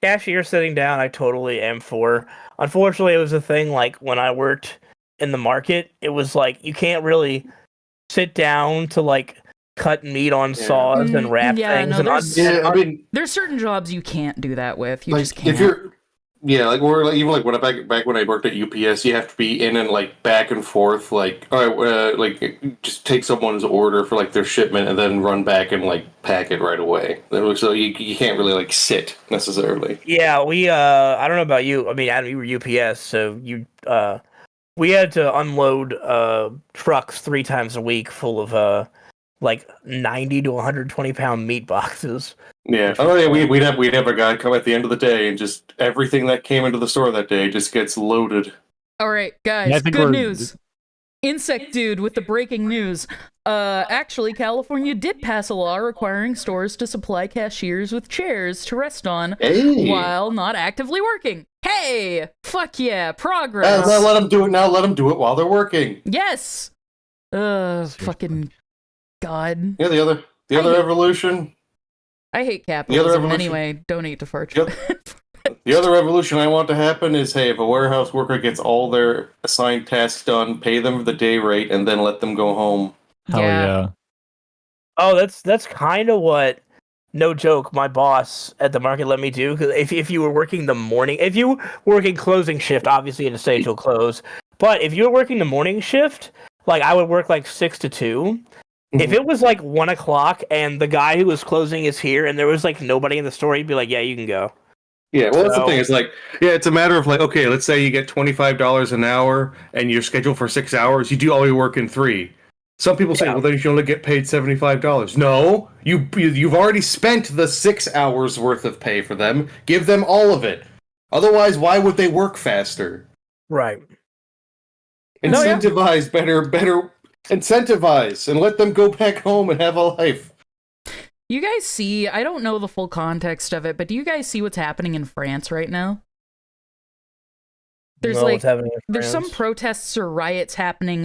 Speaker 4: cashier sitting down, I totally am for. Unfortunately, it was a thing like when I worked in the market, it was like you can't really sit down to like cut meat on saws and wrap
Speaker 1: yeah,
Speaker 4: things.
Speaker 1: no,
Speaker 4: And
Speaker 1: there's-
Speaker 5: Yeah, I mean,
Speaker 1: There's certain jobs you can't do that with. You
Speaker 5: like
Speaker 1: just can't.
Speaker 5: if you're, yeah, like we're like even like when I back when I worked at UPS, you have to be in and like back and forth, like all right, like just take someone's order for like their shipment and then run back and like pack it right away. So you can't really like sit necessarily.
Speaker 4: yeah, we I don't know about you. I mean, Adam, you were UPS, so you we had to unload trucks 3 times a week full of like 90 to 120 pound meat boxes.
Speaker 5: Yeah. Oh yeah, we'd have a guy come at the end of the day and just everything that came into the store that day just gets loaded.
Speaker 1: All right, guys,
Speaker 2: Yeah, I think
Speaker 1: good
Speaker 2: we're-
Speaker 1: news. Insect Dude with the breaking news. Actually, California did pass a law requiring stores to supply cashiers with chairs to rest on
Speaker 5: Hey.
Speaker 1: while not actively working. Hey! Fuck yeah, progress.
Speaker 5: Let them do it now. Let them do it while they're working.
Speaker 1: Yes! Fucking God.
Speaker 5: Yeah, the other revolution.
Speaker 1: I hate capitalism
Speaker 5: revolution-
Speaker 1: anyway. Donate to Farch.
Speaker 5: The other revolution I want to happen is, hey, if a warehouse worker gets all their assigned tasks done, pay them the day rate, and then let them go home.
Speaker 2: Hell yeah.
Speaker 4: Oh, that's kind of what, no joke, my boss at the market let me do. Because if you were working the morning, if you were working closing shift, obviously you had to stay till close. But if you were working the morning shift, like I would work like 6 to 2. If it was like 1 o'clock and the guy who was closing is here and there was like nobody in the store, he'd be like, yeah, you can go.
Speaker 5: Yeah, well, that's the
Speaker 4: So-
Speaker 5: thing. It's like, yeah, it's a matter of like, okay, let's say you get $25 an hour and you're scheduled for 6 hours. You do all your work in 3. Some people say,
Speaker 4: Yeah.
Speaker 5: well, then you should only get paid $75. No, you've already spent the 6 hours worth of pay for them. Give them all of it. Otherwise, why would they work faster?
Speaker 4: Right. No, yeah.
Speaker 5: Incentivize better incentivize and let them go back home and have a life.
Speaker 1: You guys see, I don't know the full context of it, but do you guys see what's happening in France right now? There's
Speaker 4: Know
Speaker 1: like
Speaker 4: what's happening in
Speaker 1: there's some
Speaker 4: France.
Speaker 1: protests or riots happening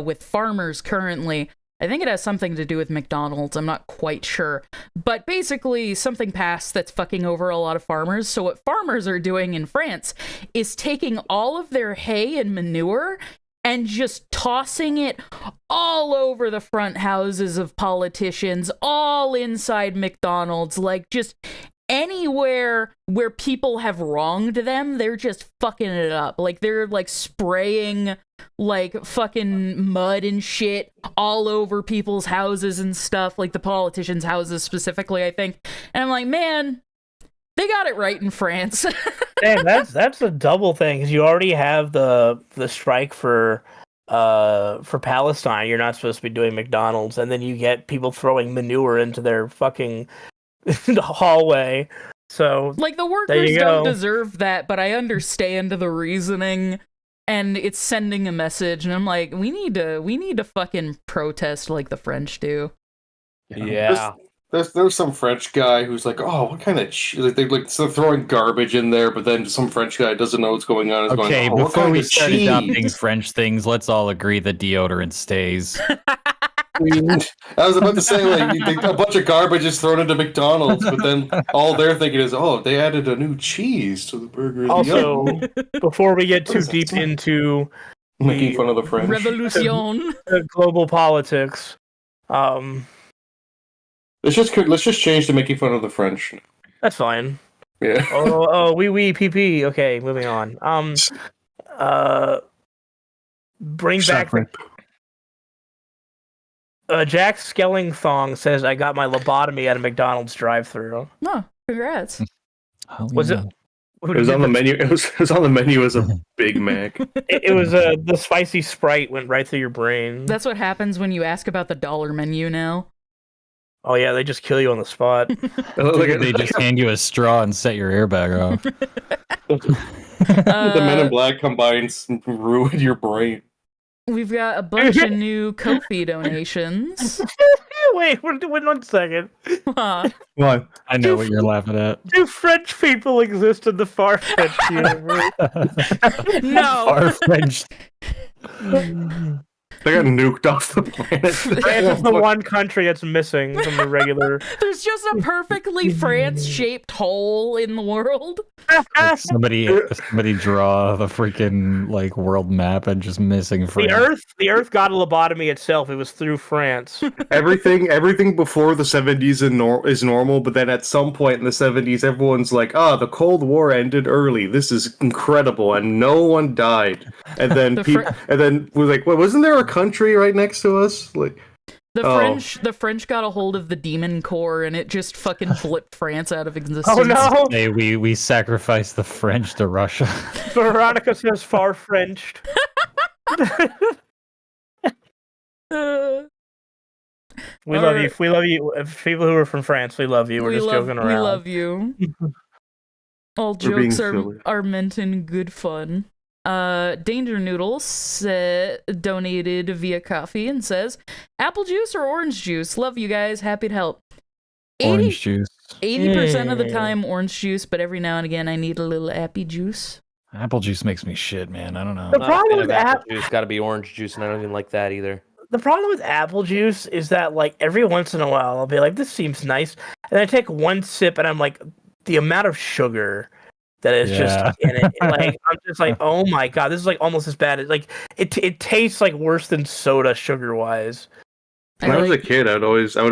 Speaker 1: with farmers currently. I think it has something to do with McDonald's. I'm not quite sure. But basically, something passed that's fucking over a lot of farmers. So what farmers are doing in France is taking all of their hay and manure and just tossing it all over the front houses of politicians, all inside McDonald's, like just anywhere where people have wronged them, they're just fucking it up. Like they're like spraying like fucking mud and shit all over people's houses and stuff, like the politicians' houses specifically, I think. And I'm like, man, they got it right in France.
Speaker 4: Damn, that's a double thing because you already have the strike for Palestine. You're not supposed to be doing McDonald's, and then you get people throwing manure into their fucking the hallway. So
Speaker 1: Like, the
Speaker 4: There
Speaker 1: workers
Speaker 4: you
Speaker 1: don't
Speaker 4: go.
Speaker 1: deserve that, but I understand the reasoning, and it's sending a message, and I'm like, we need to fucking protest like the French do.
Speaker 3: Yeah.
Speaker 5: There's some French guy who's like, oh, what kind of cheese? Like so throwing garbage in there, but then some French guy doesn't know what's going on. Is
Speaker 2: Okay,
Speaker 5: going, oh, what
Speaker 2: before
Speaker 5: kind
Speaker 2: we
Speaker 5: of
Speaker 2: start
Speaker 5: cheese?
Speaker 2: adopting French things, let's all agree that deodorant stays.
Speaker 5: I was about to say, like, a bunch of garbage is thrown into McDonald's, but then all they're thinking is, oh, they added a new cheese to the burger.
Speaker 4: Also, before we get
Speaker 5: What
Speaker 4: too
Speaker 5: does that
Speaker 4: deep
Speaker 5: say?
Speaker 4: into
Speaker 5: Making fun of the French.
Speaker 1: Revolution.
Speaker 4: global politics,
Speaker 5: Let's just change to making fun of the French.
Speaker 4: that's fine.
Speaker 5: Yeah.
Speaker 4: Oui, PP. Okay, moving on. Bring back the Jack Skelling thong says I got my lobotomy at a McDonald's drive-thru.
Speaker 1: No, congrats.
Speaker 4: Was it?
Speaker 5: It was on the menu. It was on the menu as a Big Mac.
Speaker 4: It was the spicy Sprite went right through your brain.
Speaker 1: That's what happens when you ask about the dollar menu now.
Speaker 4: Oh yeah, they just kill you on the spot.
Speaker 2: They just hand you a straw and set your airbag off.
Speaker 5: The Men in Black combines ruin your brain.
Speaker 1: We've got a bunch of new Ko-fi donations.
Speaker 4: Wait 1 second.
Speaker 1: Huh.
Speaker 5: Why?
Speaker 2: I know what you're laughing at.
Speaker 4: Do French people exist in the far-fetched universe?
Speaker 1: No.
Speaker 2: Far-fetched.
Speaker 5: They got nuked off the planet.
Speaker 4: France is the one country that's missing from the regular.
Speaker 1: There's just a perfectly France-shaped hole in the world.
Speaker 2: Like somebody draw the freaking like world map and just missing France.
Speaker 4: The Earth got a lobotomy itself. It was through France.
Speaker 5: Everything before the 70s is normal, but then at some point in the 70s, everyone's like, the Cold War ended early. This is incredible, and no one died. And then and then we're like, wasn't there a country right next to us? Like
Speaker 1: the French got a hold of the Demon Core, and it just fucking blipped France out of existence.
Speaker 4: Oh no!
Speaker 2: Hey, we sacrificed the French to Russia.
Speaker 4: Veronica says far Frenched. We love you. We love you. People who are from France, we love you. We're just joking around.
Speaker 1: We love you. All jokes are meant in good fun. Danger Noodles donated via coffee and says, apple juice or orange juice? Love you guys. Happy to help.
Speaker 2: Orange juice.
Speaker 1: 80% of the time orange juice, but every now and again I need a little appy juice.
Speaker 2: Apple juice makes me shit, man. I don't know.
Speaker 4: The problem with
Speaker 3: apple juice got to be orange juice, and I don't even like that either.
Speaker 4: The problem with apple juice is that, like, every once in a while I'll be like, this seems nice, and I take one sip and I'm like, the amount of sugar that is just in it, like, I'm just like, oh my god, this is like almost as bad as, like, it tastes like worse than soda sugar wise.
Speaker 5: When I was a kid, I would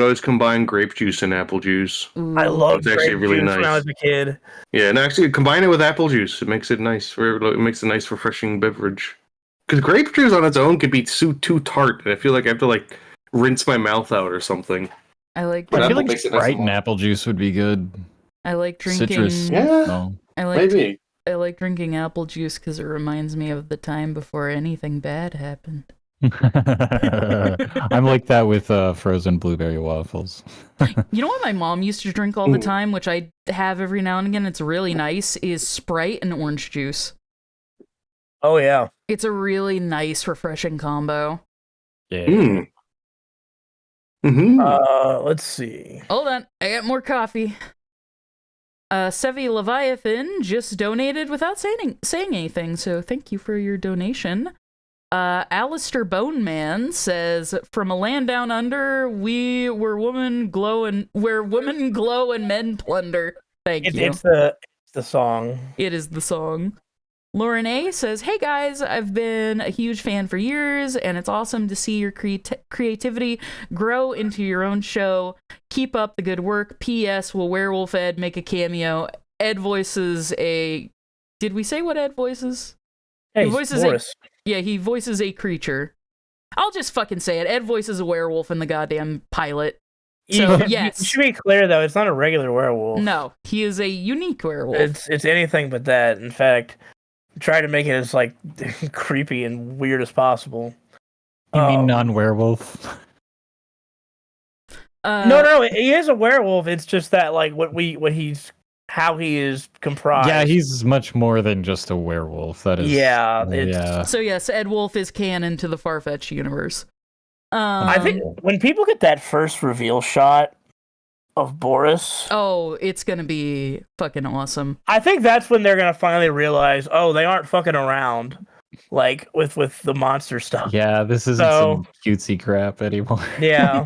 Speaker 5: always combine grape juice and apple juice.
Speaker 1: Ooh.
Speaker 4: I loved
Speaker 5: It's actually
Speaker 4: grape
Speaker 5: really
Speaker 4: juice
Speaker 5: nice.
Speaker 4: when I was a kid.
Speaker 5: Yeah, and actually combine it with apple juice. It makes it nice. It makes a nice, refreshing beverage. Because grape juice on its own could be too tart, and I feel like I have to like rinse my mouth out or something.
Speaker 1: I like
Speaker 2: I feel like
Speaker 5: makes it nice
Speaker 2: Sprite
Speaker 5: and
Speaker 2: and apple juice would be good.
Speaker 1: I like drinking
Speaker 2: Citrus.
Speaker 5: Yeah,
Speaker 2: No.
Speaker 5: maybe.
Speaker 1: I like drinking apple juice because it reminds me of the time before anything bad happened.
Speaker 2: I'm like that with frozen blueberry waffles.
Speaker 1: You know what my mom used to drink all the
Speaker 5: Ooh.
Speaker 1: time, which I have every now and again, it's really nice, is Sprite and orange juice.
Speaker 4: Oh yeah.
Speaker 1: It's a really nice, refreshing combo.
Speaker 2: Yeah.
Speaker 5: Mm. Mm-hmm.
Speaker 4: Let's see.
Speaker 1: Hold on, I got more coffee. Sevi Leviathan just donated without saying anything, so thank you for your donation. Alistair Boneman says, from a land down under, where women glow and men plunder. Thank you.
Speaker 4: It's the song.
Speaker 1: It is the song. Lauren A says, hey guys, I've been a huge fan for years, and it's awesome to see your creativity grow into your own show. Keep up the good work. P.S. Will Werewolf Ed make a cameo? Ed voices a... Did we say what Ed voices?
Speaker 4: Hey,
Speaker 1: He voices
Speaker 4: Boris.
Speaker 1: he voices a creature. I'll just fucking say it. Ed voices a werewolf in the goddamn pilot. So, yes.
Speaker 4: You should be clear though, it's not a regular werewolf.
Speaker 1: No, he is a unique werewolf.
Speaker 4: It's anything but that. In fact, try to make it as like creepy and weird as possible.
Speaker 2: You mean non-werewolf?
Speaker 4: No, he is a werewolf. It's just that like how he is comprised.
Speaker 2: Yeah, he's much more than just a werewolf. That is.
Speaker 4: Yeah,
Speaker 1: So yes, Ed Wolf is canon to the Farfetch universe.
Speaker 4: I think when people get that first reveal shot of Boris,
Speaker 1: it's gonna be fucking awesome.
Speaker 4: I think that's when they're gonna finally realize, they aren't fucking around, like with the monster stuff.
Speaker 2: Yeah, this isn't some cutesy crap anymore.
Speaker 4: Yeah.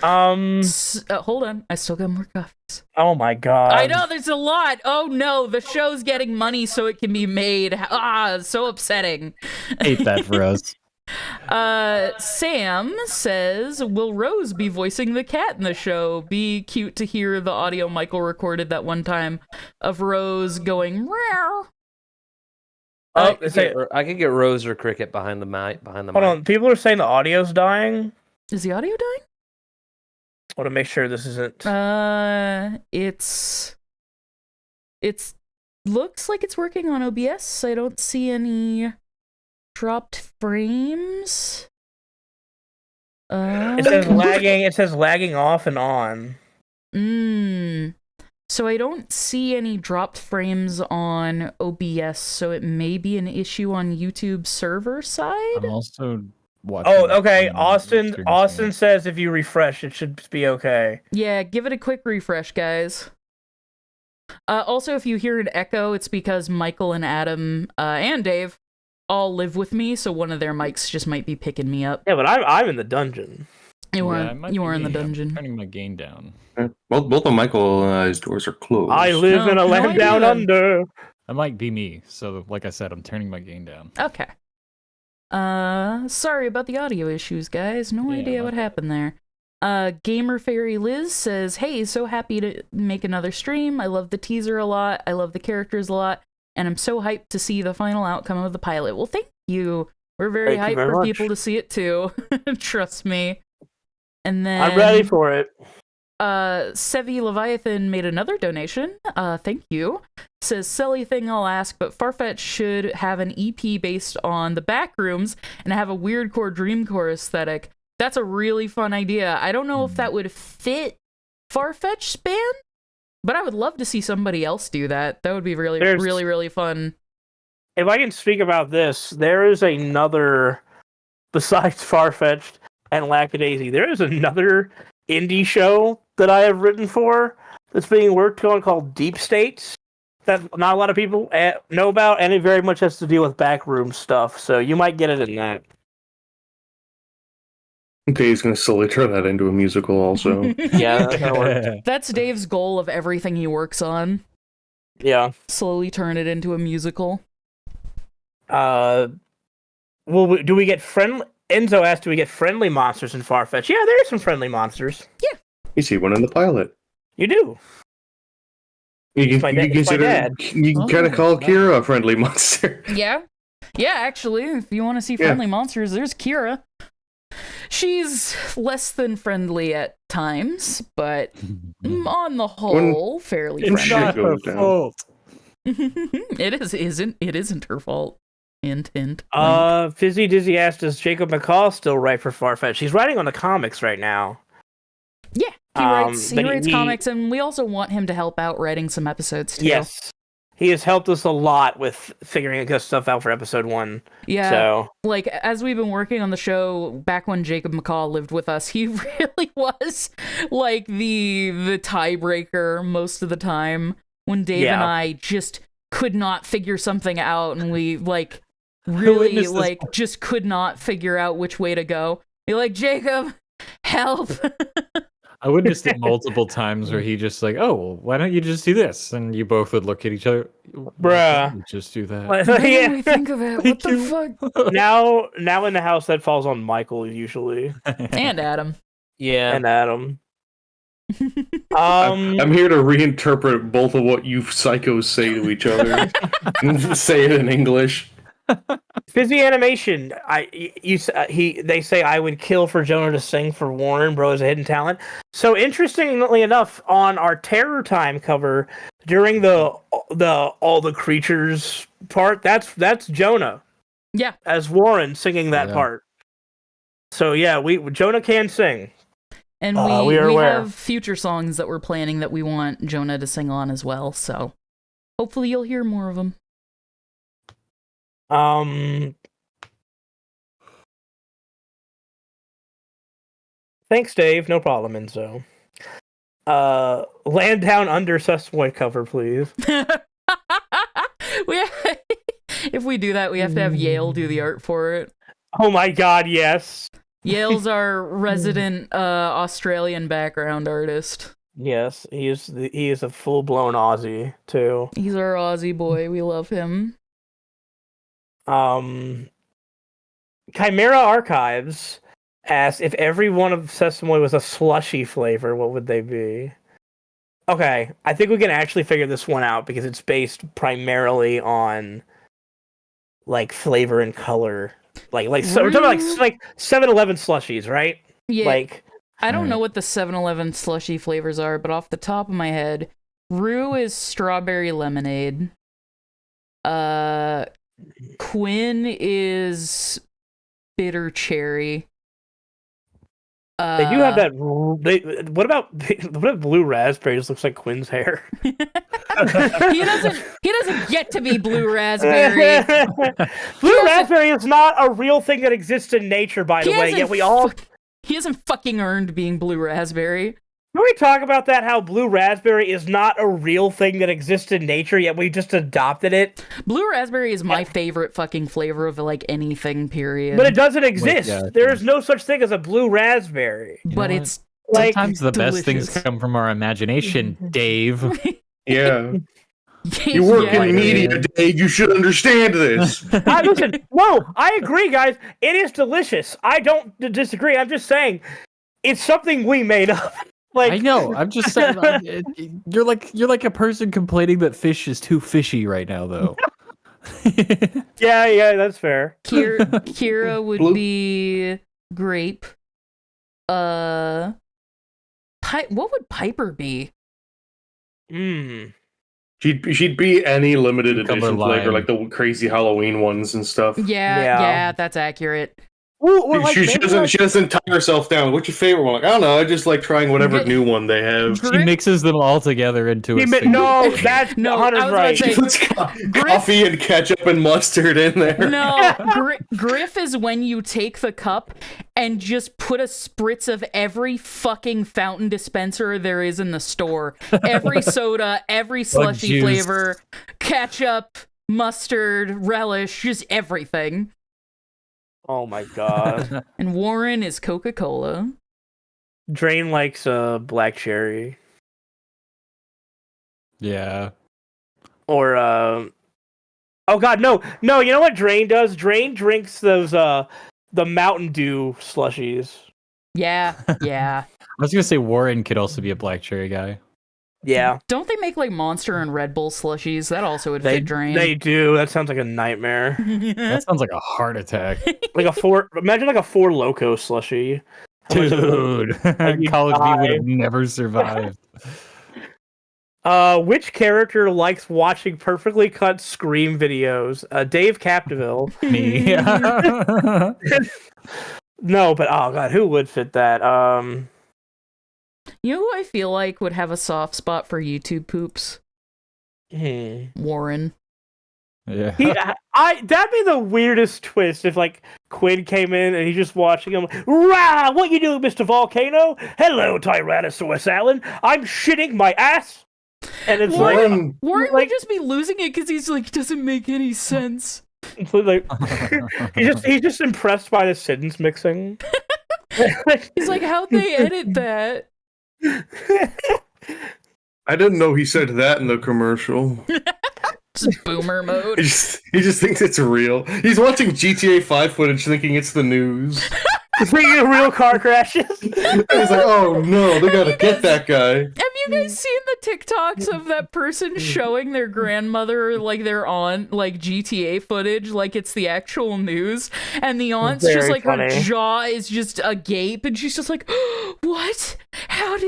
Speaker 1: Hold on, I still got more copies.
Speaker 4: Oh my god.
Speaker 1: I know there's a lot. Oh no, the show's getting money so it can be made. So upsetting.
Speaker 2: Hate that for us.
Speaker 1: Sam says, will Rose be voicing the cat in the show? Be cute to hear the audio Michael recorded that one time of Rose going meow.
Speaker 3: I could get Rose or Cricket behind the mic.
Speaker 4: Hold on, people are saying the audio's dying.
Speaker 1: Is the audio dying?
Speaker 4: I want to make sure this isn't.
Speaker 1: It's looks like it's working on OBS. I don't see any dropped frames.
Speaker 4: It says lagging. It says lagging off and on.
Speaker 1: So I don't see any dropped frames on OBS. So it may be an issue on YouTube server side.
Speaker 2: I'm also watching.
Speaker 4: Oh, okay. Austin says if you refresh, it should be okay.
Speaker 1: Yeah, give it a quick refresh, guys. Also, if you hear an echo, it's because Michael and Adam and Dave all live with me, so one of their mics just might be picking me up.
Speaker 4: Yeah, but I'm in the dungeon.
Speaker 1: You are in the dungeon.
Speaker 2: I'm turning my gain down.
Speaker 5: Both of Michael's doors are closed.
Speaker 4: I live in a land down under.
Speaker 2: That might be me. So, like I said, I'm turning my gain down.
Speaker 1: Okay. Sorry about the audio issues, guys. No idea what happened there. Gamer Fairy Liz says, hey, so happy to make another stream. I love the teaser a lot. I love the characters a lot. And I'm so hyped to see the final outcome of the pilot. Well, thank you. We're very hyped for people to see it too. Trust me. And then
Speaker 4: I'm ready for it.
Speaker 1: Sevi Leviathan made another donation. Thank you. Says, silly thing I'll ask, but Farfetch should have an EP based on the Backrooms and have a weirdcore dreamcore aesthetic. That's a really fun idea. I don't know if that would fit Farfetch span, but I would love to see somebody else do that. That would be really fun.
Speaker 4: If I can speak about this, there is another, besides Farfetched and Lackadaisy, there is another indie show that I have written for that's being worked on called Deep States that not a lot of people know about, and it very much has to deal with backroom stuff, so you might get it in that.
Speaker 5: Dave's going to slowly turn that into a musical also.
Speaker 4: Yeah, that'll work.
Speaker 1: That's Dave's goal of everything he works on.
Speaker 4: Yeah.
Speaker 1: Slowly turn it into a musical.
Speaker 4: Do we get friendly? Enzo asked, do we get friendly monsters in Farfetch? Yeah, there are some friendly monsters.
Speaker 1: Yeah.
Speaker 5: You see one in the pilot.
Speaker 4: You do.
Speaker 5: You
Speaker 4: my
Speaker 5: can kind of call Kira a friendly monster.
Speaker 1: Yeah. Yeah, actually, if you want to see friendly monsters, there's Kira. She's less than friendly at times, but on the whole, fairly friendly.
Speaker 2: It's not her fault.
Speaker 1: It isn't her fault. Hint.
Speaker 4: Fizzy Dizzy asked, does Jacob McCall still write for Farfetch? He's writing on the comics right now.
Speaker 1: Yeah, he writes comics, and we also want him to help out writing some episodes too.
Speaker 4: Yes. He has helped us a lot with figuring stuff out for episode 1.
Speaker 1: Yeah.
Speaker 4: So,
Speaker 1: like, as we've been working on the show, back when Jacob McCall lived with us, he really was like the tiebreaker most of the time when Dave and I just could not figure something out, and we really just could not figure out which way to go. You're like, Jacob, help.
Speaker 2: I witnessed it multiple times where he just like, oh, well, why don't you just do this? And you both would look at each other.
Speaker 4: Bruh.
Speaker 2: Just do that.
Speaker 1: Why didn't we think of it? What the fuck?
Speaker 4: Now in the house, that falls on Michael, usually.
Speaker 1: And Adam.
Speaker 3: Yeah.
Speaker 4: And Adam.
Speaker 5: I'm here to reinterpret both of what you psychos say to each other. Say it in English.
Speaker 4: Fizzy Animation. They say I would kill for Jonah to sing for Warren Bros. A hidden talent. So interestingly enough, on our Terror Time cover during the all the creatures part, that's Jonah.
Speaker 1: Yeah,
Speaker 4: as Warren singing that part. So yeah, Jonah can sing.
Speaker 1: And
Speaker 4: we are aware.
Speaker 1: have future songs that we're planning that we want Jonah to sing on as well. So hopefully you'll hear more of them.
Speaker 4: Thanks, Dave. No problem, Enzo. Land Down Under Sesame cover, please.
Speaker 1: If we do that, we have to have Yale do the art for it.
Speaker 4: Oh my god, yes.
Speaker 1: Yale's our resident Australian background artist.
Speaker 4: Yes, he is a full-blown Aussie, too.
Speaker 1: He's our Aussie boy. We love him.
Speaker 4: Chimera Archives asks if every one of Sesame was a slushy flavor, what would they be? Okay, I think we can actually figure this one out because it's based primarily on like flavor and color. So we're talking about like 7-Eleven slushies, right?
Speaker 1: Yeah.
Speaker 4: Like
Speaker 1: I don't know what the 7-Eleven slushy flavors are, but off the top of my head, Rue is strawberry lemonade. Quinn is bitter cherry.
Speaker 4: They do have that. What about blue raspberry? Just looks like Quinn's hair.
Speaker 1: He doesn't get to be blue raspberry.
Speaker 4: Blue raspberry is not a real thing that exists in nature, by the way. Yet
Speaker 1: he hasn't fucking earned being blue raspberry.
Speaker 4: Can we talk about that? How blue raspberry is not a real thing that exists in nature, yet we just adopted it.
Speaker 1: Blue raspberry is my favorite fucking flavor of like anything. Period.
Speaker 4: But it doesn't exist.
Speaker 2: Yeah,
Speaker 4: there is no such thing as a blue raspberry.
Speaker 1: But it's
Speaker 4: like
Speaker 2: sometimes the
Speaker 1: delicious.
Speaker 2: best things come from our imagination, Dave.
Speaker 5: Yeah. You work in media, Dave. You should understand this.
Speaker 4: Listen, no, I agree, guys. It is delicious. I don't disagree. I'm just saying it's something we made up. Like,
Speaker 2: I know. I'm just saying. You're like a person complaining that fish is too fishy right now, though.
Speaker 4: yeah, that's fair.
Speaker 1: Kira would be grape. What would Piper be?
Speaker 5: She'd be any limited edition flavor,
Speaker 2: lime.
Speaker 5: like the crazy Halloween ones and stuff.
Speaker 1: Yeah, that's accurate.
Speaker 4: Ooh,
Speaker 5: she doesn't tie herself down. What's your favorite one? Like, I don't know. I just like trying whatever new one they have.
Speaker 2: She mixes them all together into a single.
Speaker 4: No, that's
Speaker 1: No,
Speaker 4: Hunter's
Speaker 1: I was
Speaker 4: right.
Speaker 1: about to
Speaker 5: She puts coffee and ketchup and mustard in there.
Speaker 1: No, Griff is when you take the cup and just put a spritz of every fucking fountain dispenser there is in the store. Every soda, every slushy flavor, ketchup, mustard, relish, just everything.
Speaker 4: Oh my god.
Speaker 1: And Warren is Coca-Cola.
Speaker 4: Drain likes black cherry.
Speaker 2: Yeah.
Speaker 4: Or oh god, no, you know what Drain does? Drain drinks those the Mountain Dew slushies.
Speaker 1: Yeah.
Speaker 2: I was gonna say Warren could also be a black cherry guy.
Speaker 4: Yeah.
Speaker 1: Don't they make like Monster and Red Bull slushies? That also would fit Drain.
Speaker 4: They do. That sounds like a nightmare.
Speaker 2: That sounds like a heart attack.
Speaker 4: Imagine like a Four Loko slushie.
Speaker 2: Dude,
Speaker 4: you
Speaker 2: College
Speaker 4: die.
Speaker 2: B would have never survived.
Speaker 4: Which character likes watching perfectly cut Scream videos? Dave Capdeville.
Speaker 2: Me.
Speaker 4: No, but oh god, who would fit that?
Speaker 1: You know who I feel like would have a soft spot for YouTube poops? Warren.
Speaker 2: Yeah.
Speaker 4: That'd be the weirdest twist if like Quinn came in and he's just watching him. Rah! What you doing, Mr. Volcano? Hello, Tyrannosaurus Alan. I'm shitting my ass. And it's
Speaker 1: Warren would just be losing it because he's like, doesn't make any sense.
Speaker 4: like he's just impressed by the sentence mixing.
Speaker 1: He's like, how'd they edit that?
Speaker 5: I didn't know he said that in the commercial.
Speaker 1: Just boomer mode.
Speaker 5: He just thinks it's real. He's watching GTA 5 footage thinking it's the news.
Speaker 4: Thinking of real car crashes.
Speaker 5: He's like, oh no, they gotta get that guy.
Speaker 1: Have you guys seen the TikToks of that person showing their grandmother like they're on like GTA footage like it's the actual news, and the aunt's
Speaker 4: Very
Speaker 1: just like
Speaker 4: funny.
Speaker 1: her jaw is just agape and she's just like, what? How'd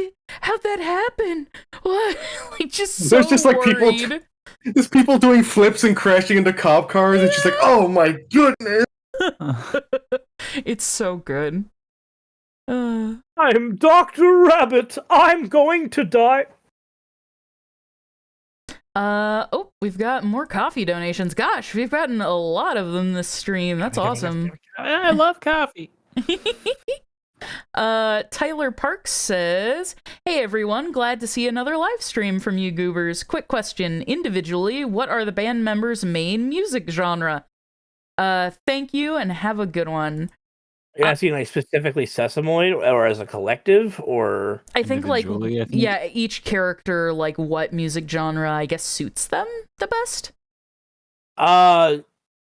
Speaker 1: that happen? What? Like just so
Speaker 5: There's just like
Speaker 1: worried.
Speaker 5: There's people doing flips and crashing into cop cars. It's just like, oh my goodness.
Speaker 1: It's so good.
Speaker 4: I'm Dr. Rabbit. I'm going to die.
Speaker 1: Oh, we've got more coffee donations. Gosh, we've gotten a lot of them this stream. That's awesome.
Speaker 2: I love coffee.
Speaker 1: Tyler Parks says, "Hey everyone, glad to see another live stream from you goobers. Quick question, individually, what are the band members' main music genre? Thank you and have a good one."
Speaker 4: You're asking like specifically Sesamoid or as a collective or
Speaker 1: I think like
Speaker 2: Individually, I think.
Speaker 1: yeah, each character like what music genre I guess suits them the best.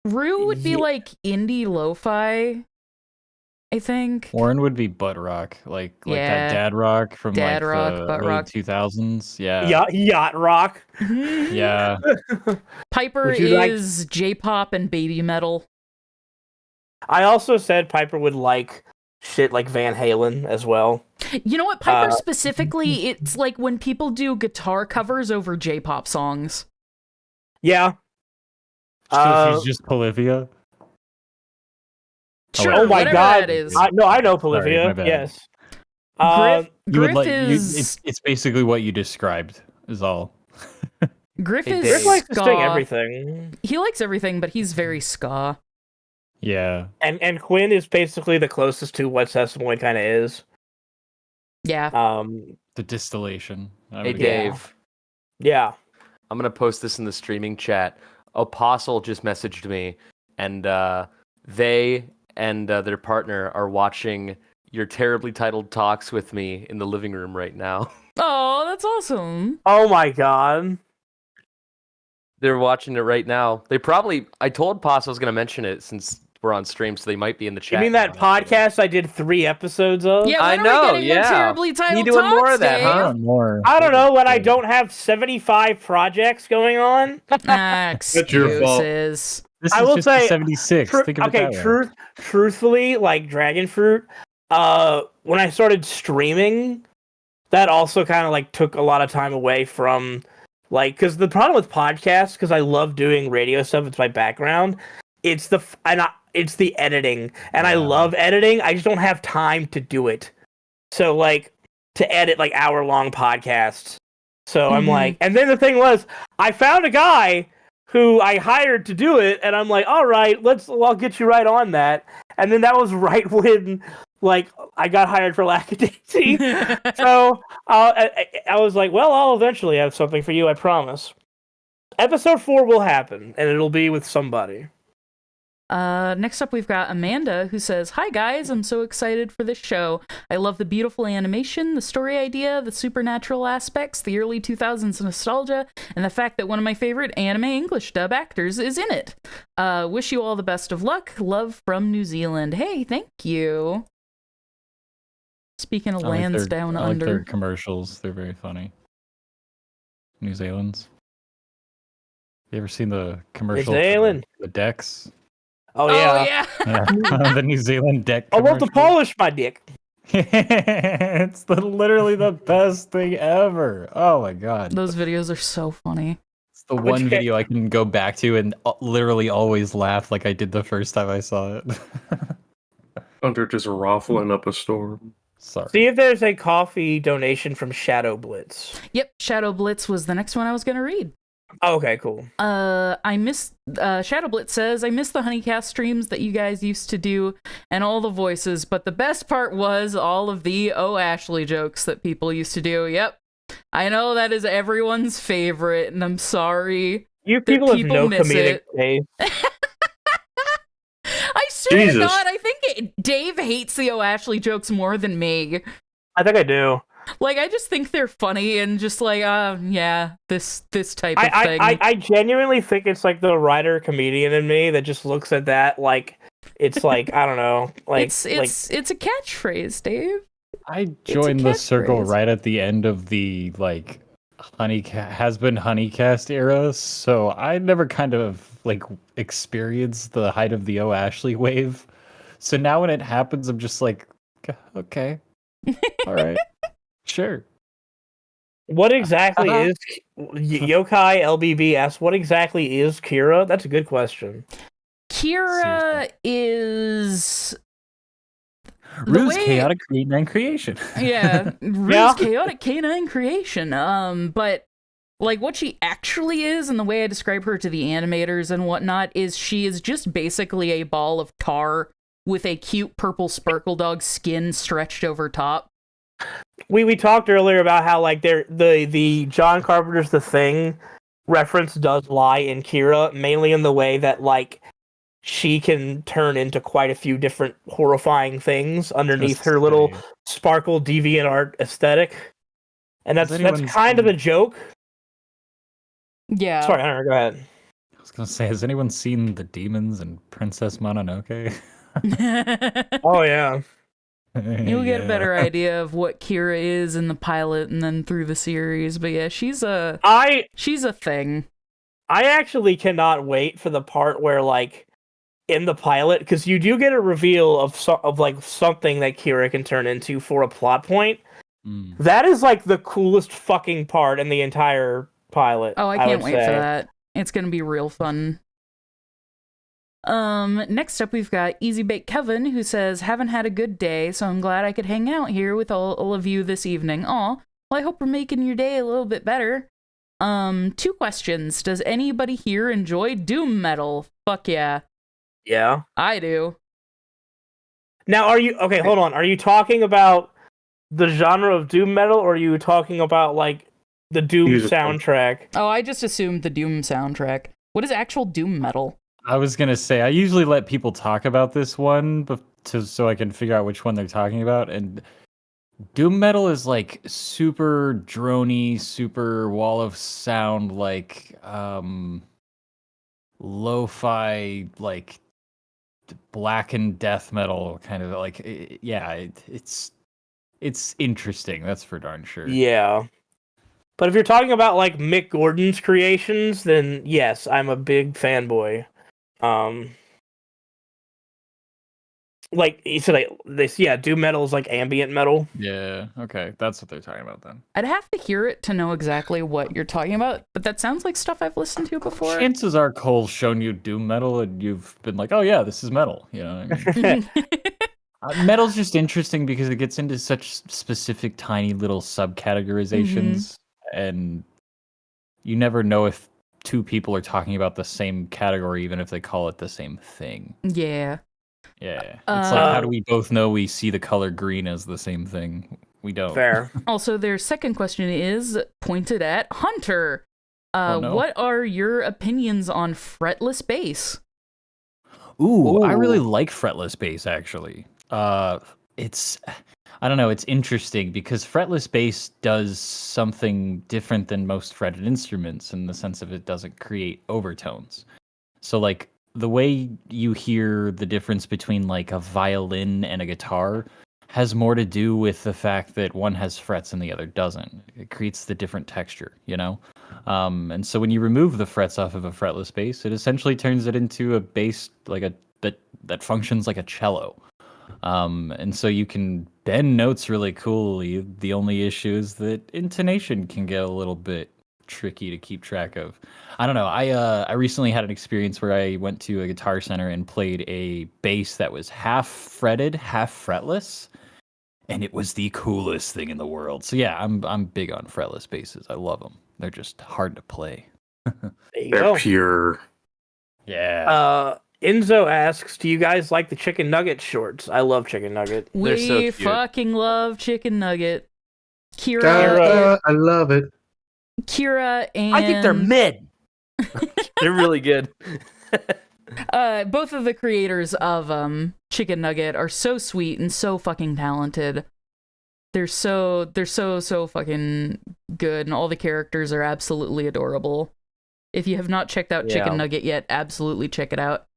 Speaker 1: Rue would be
Speaker 4: Ye-
Speaker 1: like indie lo-fi, I think.
Speaker 2: Warren would be butt rock, like
Speaker 1: Yeah.
Speaker 2: that dad rock from
Speaker 1: Dad
Speaker 2: like
Speaker 1: rock,
Speaker 2: the
Speaker 1: butt
Speaker 2: early
Speaker 1: rock.
Speaker 2: 2000s. Yeah.
Speaker 4: yacht rock.
Speaker 2: Yeah.
Speaker 1: Piper
Speaker 4: Would you like-
Speaker 1: is J-pop and baby metal.
Speaker 4: I also said Piper would like shit like Van Halen as well.
Speaker 1: You know what, Piper specifically, it's like when people do guitar covers over J-pop songs.
Speaker 4: Yeah.
Speaker 2: So she's just Polivia.
Speaker 1: Sure,
Speaker 4: oh my
Speaker 1: whatever
Speaker 4: god.
Speaker 1: that is.
Speaker 4: I know
Speaker 2: Sorry,
Speaker 4: Polivia.
Speaker 2: my bad.
Speaker 4: Yes.
Speaker 1: Griff,
Speaker 2: You would
Speaker 1: Griff
Speaker 2: like
Speaker 1: is
Speaker 2: it's basically what you described is all.
Speaker 1: Griff
Speaker 3: Hey,
Speaker 1: is
Speaker 4: Griff likes to sing
Speaker 1: ska.
Speaker 4: everything.
Speaker 1: He likes everything, but he's very ska.
Speaker 2: Yeah.
Speaker 4: And Quinn is basically the closest to what Sesamoid kind of is.
Speaker 1: Yeah.
Speaker 2: The distillation. I
Speaker 3: Hey
Speaker 2: would agree.
Speaker 3: Dave,
Speaker 4: Yeah.
Speaker 3: I'm gonna post this in the streaming chat. Apostle just messaged me, and they and their partner are watching your terribly titled talks with me in the living room right now.
Speaker 1: Oh, that's awesome.
Speaker 4: Oh my god.
Speaker 3: They're watching it right now. I told Apostle I was gonna mention it since we're on stream, so they might be in the chat.
Speaker 4: You mean that
Speaker 3: now.
Speaker 4: podcast I did 3 episodes of?
Speaker 1: Yeah,
Speaker 3: I
Speaker 1: when
Speaker 3: know,
Speaker 1: are we getting more
Speaker 3: yeah.
Speaker 1: terribly titled
Speaker 3: You doing more
Speaker 1: talks,
Speaker 3: of that,
Speaker 1: Dave?
Speaker 3: huh?
Speaker 2: More.
Speaker 4: I don't know when I don't have 75 projects going on.
Speaker 1: Ah,
Speaker 5: That's your fault.
Speaker 1: excuses.
Speaker 2: This
Speaker 4: I
Speaker 2: is
Speaker 4: will
Speaker 2: just
Speaker 4: say,
Speaker 2: 76. Think of it that way.
Speaker 4: Truthfully, like Dragon Fruit, when I started streaming, that also kind of like took a lot of time away from like because the problem with podcasts, because I love doing radio stuff, it's my background. It's it's the editing, and I
Speaker 2: Yeah.
Speaker 4: love editing. I just don't have time to do it. So like to edit like hour-long podcasts. So I'm
Speaker 1: Mhm.
Speaker 4: like, and then the thing was, I found a guy who I hired to do it, and I'm like, all right, I'll get you right on that. And then that was right when, like, I got hired for Lackadaisy. So I was like, well, I'll eventually have something for you, I promise. Episode 4 will happen, and it'll be with somebody.
Speaker 1: Next up, we've got Amanda, who says, "Hi guys, I'm so excited for this show. I love the beautiful animation, the story idea, the supernatural aspects, the early 2000s nostalgia, and the fact that one of my favorite anime English dub actors is in it. Wish you all the best of luck. Love from New Zealand." Hey, thank you. Speaking of lands down
Speaker 2: I like
Speaker 1: under.
Speaker 2: their commercials. They're very funny. New Zealand's. You ever seen the commercial?
Speaker 4: New Zealand.
Speaker 2: The decks.
Speaker 4: Oh,
Speaker 1: Oh,
Speaker 4: yeah.
Speaker 1: yeah.
Speaker 2: Yeah. The New Zealand deck.
Speaker 4: I want to
Speaker 2: commercial.
Speaker 4: polish my dick.
Speaker 2: It's literally the best thing ever. Oh my god.
Speaker 1: Those videos are so funny.
Speaker 2: It's the
Speaker 4: Which
Speaker 2: one
Speaker 4: ca-
Speaker 2: video I can go back to and literally always laugh like I did the first time I saw it.
Speaker 5: Hunter just raffling up a storm.
Speaker 2: Sorry.
Speaker 4: See if there's a coffee donation from Shadow Blitz.
Speaker 1: Yep, Shadow Blitz was the next one I was going to read.
Speaker 4: Oh, okay, cool.
Speaker 1: I miss Shadow Blitz says, "I miss the Honeycast streams that you guys used to do and all the voices, but the best part was all of the Oh Ashley jokes that people used to do." Yep. I know that is everyone's favorite, and I'm sorry.
Speaker 4: You people have
Speaker 1: people
Speaker 4: no
Speaker 1: miss
Speaker 4: comedic
Speaker 1: it.
Speaker 4: taste.
Speaker 1: I swear to
Speaker 5: Jesus.
Speaker 1: God, I think Dave hates the Oh Ashley jokes more than me.
Speaker 4: I think I do.
Speaker 1: Like, I just think they're funny and just like, yeah, this type of thing.
Speaker 4: I genuinely think it's like the writer comedian in me that just looks at that like it's like I don't know, like
Speaker 1: it's a catchphrase, Dave.
Speaker 2: I joined the circle
Speaker 1: catchphrase.
Speaker 2: right at the end of the like Honeycast era, so I never kind of like experienced the height of the O Ashley wave. So now when it happens, I'm just like, okay, all right, sure.
Speaker 4: what exactly is Yokai LBBS? What exactly is Kira? That's a good question.
Speaker 1: Kira is
Speaker 2: Rue's
Speaker 1: way-
Speaker 2: chaotic canine creation.
Speaker 1: Yeah, Rue's
Speaker 4: Yeah.
Speaker 1: chaotic canine creation. But like what she actually is, and the way I describe her to the animators and whatnot, is she is just basically a ball of tar with a cute purple sparkle dog skin stretched over top.
Speaker 4: We talked earlier about how like the John Carpenter's The Thing reference does lie in Kira, mainly in the way that like she can turn into quite a few different horrifying things underneath
Speaker 2: Just
Speaker 4: her little
Speaker 2: say,
Speaker 4: sparkle deviant art aesthetic. And
Speaker 2: Has
Speaker 4: that's
Speaker 2: anyone
Speaker 4: kind of
Speaker 2: seen-
Speaker 4: the joke.
Speaker 1: Yeah.
Speaker 4: Sorry, Hunter, go ahead.
Speaker 2: I was gonna say, has anyone seen the demons and Princess Mononoke?
Speaker 4: Oh yeah.
Speaker 1: You'll get a
Speaker 2: Yeah.
Speaker 1: better idea of what Kira is in the pilot and then through the series. But yeah, she's a thing.
Speaker 4: I actually cannot wait for the part where like in the pilot, because you do get a reveal of like something that Kira can turn into for a plot point.
Speaker 2: Mm.
Speaker 4: That is like the coolest fucking part in the entire pilot.
Speaker 1: Oh, I can't
Speaker 4: would
Speaker 1: wait
Speaker 4: say.
Speaker 1: for that. It's gonna be real fun. Next up we've got Easy Bake Kevin, who says, haven't had a good day, so I'm glad I could hang out here with all of you this evening. Aw, well, I hope we're making your day a little bit better. 2 questions. Does anybody here enjoy doom metal? Fuck yeah.
Speaker 4: Yeah.
Speaker 1: I do.
Speaker 4: Now, are you okay? Hold on. Are you talking about the genre of doom metal, or are you talking about like the Doom
Speaker 5: Musical.
Speaker 4: soundtrack?
Speaker 1: Oh, I just assumed the Doom soundtrack. What is actual doom metal?
Speaker 2: I was gonna say, I usually let people talk about this one, so I can figure out which one they're talking about. And doom metal is like super droney, super wall of sound, like lo-fi, like black and death metal kind of like. It's interesting. That's for darn sure.
Speaker 4: Yeah. But if you're talking about like Mick Gordon's creations, then yes, I'm a big fanboy. Like you said, like this, yeah, doom metal is like ambient metal.
Speaker 2: Yeah. Okay, that's what they're talking about then.
Speaker 1: I'd have to hear it to know exactly what you're talking about, but that sounds like stuff I've listened to before.
Speaker 2: Chances are Cole's shown you doom metal, and you've been like, "Oh yeah, this is metal." You know what I mean? Metal's just interesting because it gets into such specific, tiny little subcategorizations, and you never know if 2 people are talking about the same category, even if they call it the same thing.
Speaker 1: Yeah.
Speaker 2: Yeah, it's like, how do we both know we see the color green as the same thing? We don't.
Speaker 4: Fair.
Speaker 1: Also, their second question is pointed at Hunter.
Speaker 2: Oh, no.
Speaker 1: What are your opinions on fretless bass?
Speaker 2: Ooh, I really
Speaker 4: Ooh.
Speaker 2: like fretless bass actually. It's I don't know, it's interesting because fretless bass does something different than most fretted instruments in the sense of it doesn't create overtones. So like the way you hear the difference between like a violin and a guitar has more to do with the fact that one has frets and the other doesn't. It creates the different texture, you know? And so when you remove the frets off of a fretless bass, it essentially turns it into a bass like that functions like a cello. And so you can bend notes really coolly. The only issue is that intonation can get a little bit tricky to keep track of. I don't know. I recently had an experience where I went to a guitar center and played a bass that was half fretted, half fretless, and it was the coolest thing in the world. So yeah, I'm big on fretless basses. I love them. They're just hard to play.
Speaker 4: There you
Speaker 5: They're
Speaker 4: go.
Speaker 5: pure.
Speaker 2: Yeah.
Speaker 4: Enzo asks, "Do you guys like the chicken nugget shorts?" I love chicken nugget.
Speaker 3: They're so
Speaker 1: We
Speaker 3: cute.
Speaker 1: fucking love Chicken Nugget. Kira
Speaker 5: I love it.
Speaker 1: and
Speaker 3: I think they're mid. They're really good.
Speaker 1: both of the creators of Chicken Nugget are so sweet and so fucking talented. They're so fucking good, and all the characters are absolutely adorable. If you have not checked out Chicken
Speaker 4: Yeah.
Speaker 1: Nugget yet, absolutely check it out.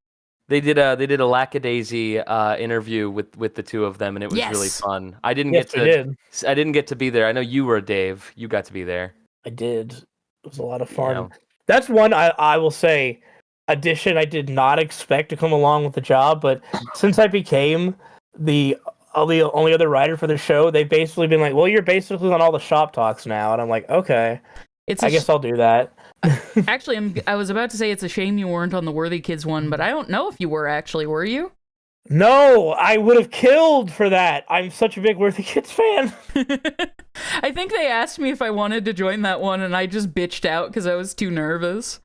Speaker 3: They did a lackadaisy interview with the 2 of them, and it was really
Speaker 1: Yes.
Speaker 3: fun. I didn't
Speaker 4: Yes,
Speaker 3: get
Speaker 4: I
Speaker 3: to
Speaker 4: did.
Speaker 3: I didn't get to be there. I know you were, Dave. You got to be there.
Speaker 4: I did. It was a lot of fun.
Speaker 3: Yeah.
Speaker 4: That's one I will say addition I did not expect to come along with the job, but since I became the only other writer for the show, they've basically been like, "Well, you're basically on all the shop talks now," and I'm like, "Okay,
Speaker 1: It's
Speaker 4: I guess I'll do that."
Speaker 1: actually I was about to say it's a shame you weren't on the Worthy Kids one, but I don't know if you were actually. Were you?
Speaker 4: No, I would have killed for that. I'm such a big Worthy Kids fan.
Speaker 1: I think they asked me if I wanted to join that one, and I just bitched out because I was too nervous.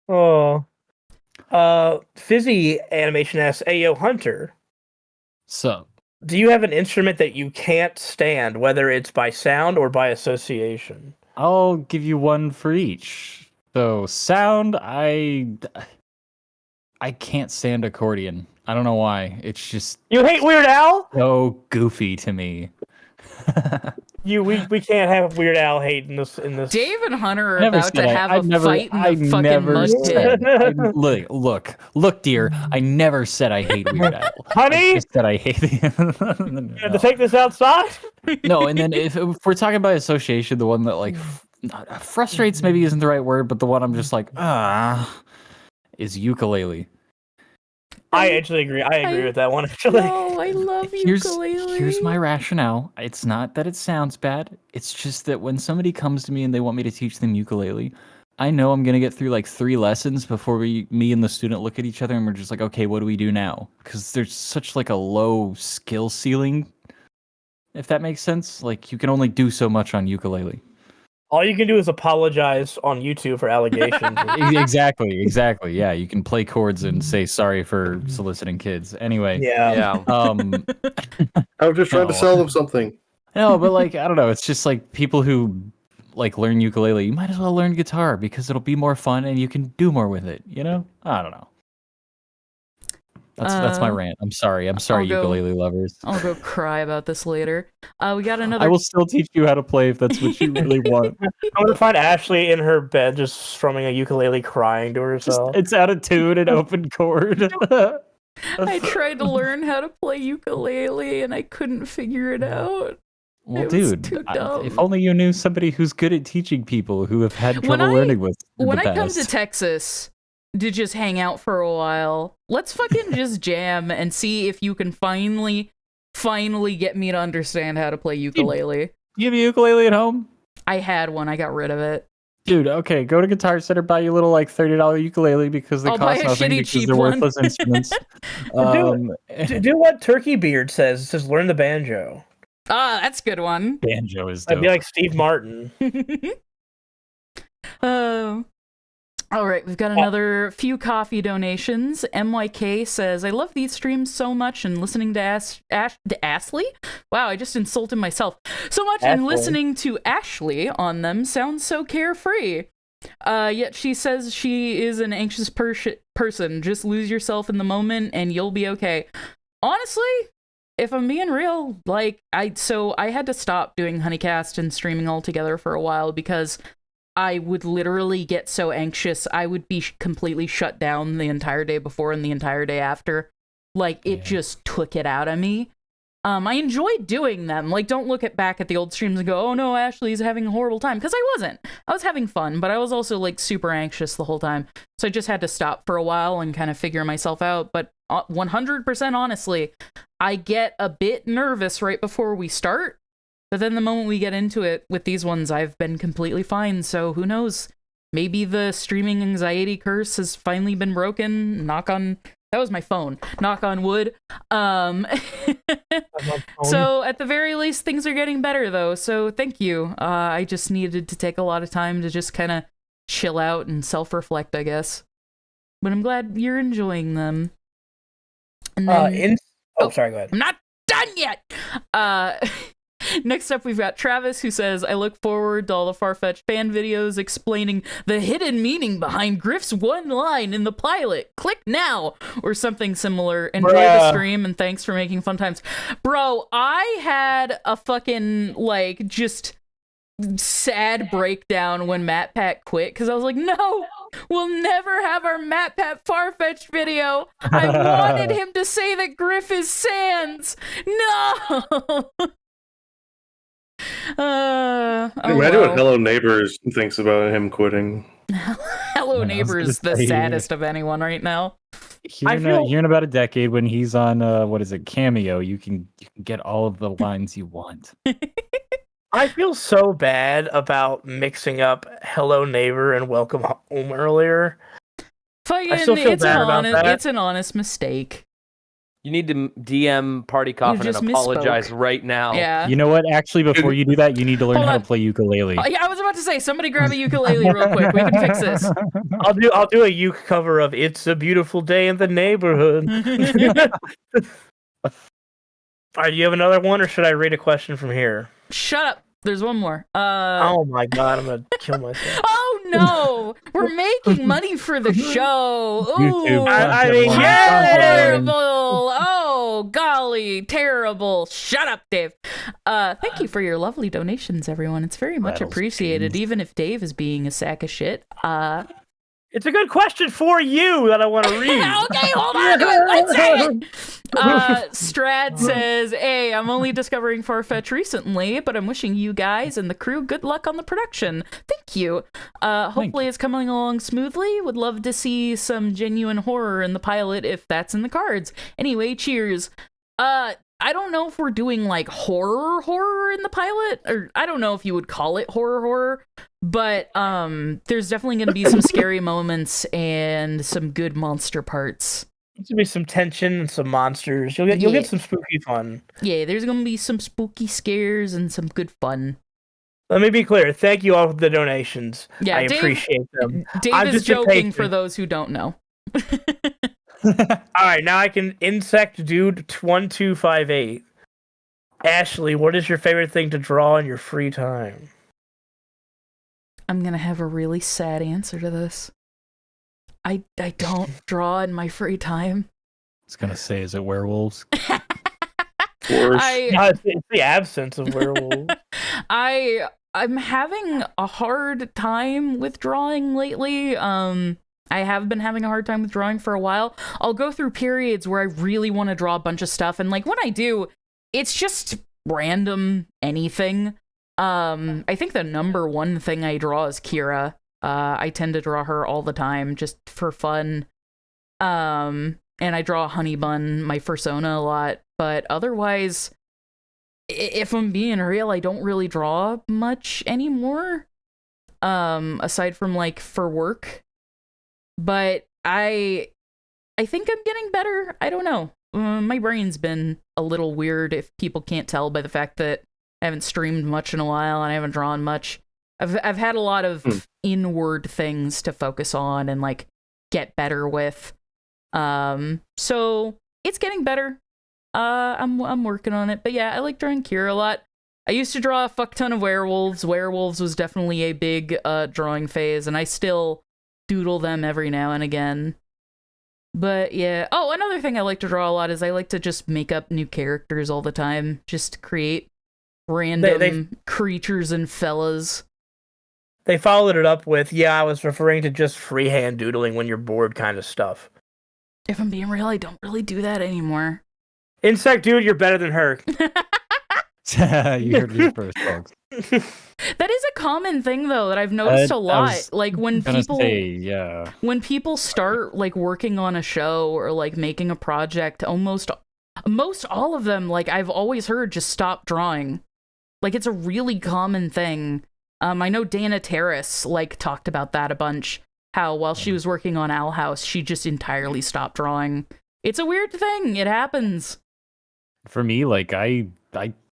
Speaker 4: Oh. Fizzy Animation asks, Ayo Hunter,
Speaker 2: So,
Speaker 4: do you have an instrument that you can't stand, whether it's by sound or by association?
Speaker 2: I'll give you one for each. So, sound, I can't stand accordion. I don't know why. It's just
Speaker 4: You hate Weird Al?
Speaker 2: so goofy to me.
Speaker 4: We can't have Weird Al hate in this.
Speaker 1: Dave and Hunter are
Speaker 2: Never
Speaker 1: about
Speaker 2: said
Speaker 1: to
Speaker 2: I-
Speaker 1: have
Speaker 2: I
Speaker 1: a
Speaker 2: never-
Speaker 1: fight in
Speaker 2: I
Speaker 1: the fucking
Speaker 2: never
Speaker 1: mud
Speaker 2: said-
Speaker 1: pit.
Speaker 2: Look, dear. I never said I hate Weird Al.
Speaker 4: Honey?
Speaker 2: I just said I hate
Speaker 4: You have to take this outside?
Speaker 2: No, and then if we're talking about association, the one that like frustrates maybe isn't the right word, but the one I'm just like is ukulele.
Speaker 4: I actually agree. I agree with that one, actually.
Speaker 1: No, I love ukulele.
Speaker 2: Here's my rationale. It's not that it sounds bad. It's just that when somebody comes to me and they want me to teach them ukulele, I know I'm gonna get through like 3 lessons before me and the student look at each other and we're just like, okay, what do we do now? Because there's such like a low skill ceiling, if that makes sense. Like you can only do so much on ukulele.
Speaker 4: All you can do is apologize on YouTube for allegations.
Speaker 2: Exactly. Yeah, you can play chords and say sorry for soliciting kids. Anyway,
Speaker 4: Yeah.
Speaker 5: I was just trying to
Speaker 2: No.
Speaker 5: sell them something.
Speaker 2: No, but like I don't know. It's just like people who like learn ukulele. You might as well learn guitar because it'll be more fun and you can do more with it. You know? I don't know. That's my rant. I'm sorry.
Speaker 1: I'll go-
Speaker 2: Ukulele lovers.
Speaker 1: I'll go cry about this later. We got another.
Speaker 2: I will still teach you how to play if that's what you really want.
Speaker 4: I'm gonna find Ashley in her bed just strumming a ukulele, crying to herself.
Speaker 2: It's out of tune and open chord.
Speaker 1: I tried to learn how to play ukulele and I couldn't figure it out.
Speaker 2: Well,
Speaker 1: It was
Speaker 2: dude,
Speaker 1: too dumb.
Speaker 2: if only you knew somebody who's good at teaching people who have had
Speaker 1: When
Speaker 2: trouble learning with in
Speaker 1: When
Speaker 2: the
Speaker 1: I come to
Speaker 2: past.
Speaker 1: Texas to just hang out for a while, let's fucking just jam and see if you can finally get me to understand how to play ukulele.
Speaker 2: You have a ukulele at home?
Speaker 1: I had one, I got rid of it.
Speaker 2: Dude, okay, go to Guitar Center, buy you a little like $30 ukulele because they
Speaker 1: I'll buy
Speaker 2: cost
Speaker 1: a
Speaker 2: nothing
Speaker 1: shitty
Speaker 2: because
Speaker 1: cheap
Speaker 2: they're
Speaker 1: one.
Speaker 2: worthless instruments.
Speaker 4: Do what Turkey Beard says. It says learn the banjo.
Speaker 1: Ah, that's a good one.
Speaker 2: Banjo is
Speaker 4: I'd
Speaker 2: dope.
Speaker 4: be like Steve Martin.
Speaker 1: All right, we've got another few coffee donations. MYK says, I love these streams so much and listening to Ashley? Wow, I just insulted myself. So much and
Speaker 4: Ashley.
Speaker 1: listening to Ashley on them sounds so carefree. Yet she says she is an anxious person. Just lose yourself in the moment and you'll be okay. Honestly, if I'm being real, like, I had to stop doing Honeycast and streaming altogether for a while because I would literally get so anxious. I would be completely shut down the entire day before and the entire day after. Like, it just took it out of me. I enjoyed doing them. Like, don't look back at the old streams and go, oh no, Ashley's having a horrible time. Because I wasn't. I was having fun, but I was also, like, super anxious the whole time. So I just had to stop for a while and kind of figure myself out. But 100% honestly, I get a bit nervous right before we start. But then the moment we get into it with these ones, I've been completely fine. So who knows? Maybe the streaming anxiety curse has finally been broken. That was my phone. Knock on wood. So at the very least, things are getting better though. So thank you. I just needed to take a lot of time to just kind of chill out and self-reflect, I guess. But I'm glad you're enjoying them. And then,
Speaker 4: sorry, go ahead.
Speaker 1: I'm not done yet. Next up, we've got Travis, who says, I look forward to all the Farfetch'd fan videos explaining the hidden meaning behind Griff's one line in the pilot. Click now, or something similar. Enjoy the stream, and thanks for making fun times. Bro, I had a fucking, like, just sad breakdown when MatPat quit, because I was like, no, we'll never have our MatPat Farfetch'd video. I wanted him to say that Griff is Sans. No!
Speaker 5: Imagine what Hello Neighbors thinks about him quitting.
Speaker 1: Hello Neighbor is the saddest of anyone right now.
Speaker 2: Here in about a decade, when he's on Cameo, you can get all of the lines you want.
Speaker 4: I feel so bad about mixing up Hello Neighbor and Welcome Home earlier.
Speaker 1: Fucking,
Speaker 4: I still feel bad about that.
Speaker 1: It's an honest mistake.
Speaker 3: You need to DM Party Coffin and
Speaker 1: just
Speaker 3: apologize
Speaker 1: misspoke.
Speaker 3: right now.
Speaker 1: Yeah.
Speaker 2: You know what? Actually, before you do that, you need to learn
Speaker 1: Hold
Speaker 2: how
Speaker 1: on.
Speaker 2: to play ukulele.
Speaker 1: Yeah, I was about to say, somebody grab a ukulele real quick. We can fix this.
Speaker 4: I'll do a uke cover of "It's a Beautiful Day in the Neighborhood." All right, do you have another one, or should I read a question from here?
Speaker 1: Shut up. There's one more.
Speaker 4: Oh my god, I'm gonna kill myself.
Speaker 1: Oh no! We're making money for the show. Ooh,
Speaker 2: YouTube
Speaker 4: I mean,
Speaker 2: content
Speaker 4: yeah!
Speaker 1: terrible. Oh golly, terrible. Shut up, Dave. Thank you for your lovely donations, everyone. It's very much
Speaker 2: Rattles
Speaker 1: appreciated,
Speaker 2: chains.
Speaker 1: even if Dave is being a sack of shit.
Speaker 4: It's a good question for you that I want to read.
Speaker 1: Okay, hold on to it. Let's say it. Strad says, "Hey, I'm only discovering Farfetch recently, but I'm wishing you guys and the crew good luck on the production. Thank you. Hopefully it's coming along smoothly. Would love to see some genuine horror in the pilot if that's in the cards. Anyway, cheers." I don't know if we're doing like horror in the pilot, or I don't know if you would call it horror, but there's definitely going to be some scary moments and some good monster parts.
Speaker 4: There's gonna be some tension and some monsters. You'll get some spooky fun.
Speaker 1: Yeah, there's going to be some spooky scares and some good fun.
Speaker 4: Let me be clear. Thank you all for the donations.
Speaker 1: Yeah,
Speaker 4: I
Speaker 1: Dave-
Speaker 4: appreciate them.
Speaker 1: Dave
Speaker 4: I'm
Speaker 1: is
Speaker 4: just a
Speaker 1: joking
Speaker 4: patron.
Speaker 1: for those who don't know.
Speaker 4: All right, now I can insect dude 1258. Ashley, what is your favorite thing to draw in your free time?
Speaker 1: I'm going to have a really sad answer to this. I don't draw in my free time.
Speaker 2: I was gonna say, is it werewolves?
Speaker 5: Worse.
Speaker 4: It's the absence of werewolves.
Speaker 1: I'm having a hard time with drawing lately. I have been having a hard time with drawing for a while. I'll go through periods where I really want to draw a bunch of stuff, and like when I do, it's just random anything. I think the number one thing I draw is Kira. I tend to draw her all the time just for fun. And I draw Honey Bun, my persona, a lot, but otherwise, if I'm being real, I don't really draw much anymore. Aside from like for work. But I think I'm getting better. I don't know. My brain's been a little weird, if people can't tell by the fact that I haven't streamed much in a while and I haven't drawn much. I've had a lot of inward things to focus on and like get better with. So it's getting better. I'm working on it. But yeah, I like drawing Kira a lot. I used to draw a fuck ton of werewolves. Werewolves was definitely a big drawing phase, and I still doodle them every now and again. But yeah. Oh, another thing I like to draw a lot is I like to just make up new characters all the time. Just create random creatures and fellas.
Speaker 4: They followed it up with, I was referring to just freehand doodling when you're bored kind of stuff.
Speaker 1: If I'm being real, I don't really do that anymore.
Speaker 4: Insect dude, you're better than her.
Speaker 2: You heard me first, folks.
Speaker 1: That is a common thing though that I've noticed a lot. Like when people when people start like working on a show or like making a project, most all of them, like I've always heard, just stop drawing. Like it's a really common thing. I know Dana Terrace like talked about that a bunch. How while she was working on Owl House, she just entirely stopped drawing. It's a weird thing. It happens.
Speaker 2: For me, like I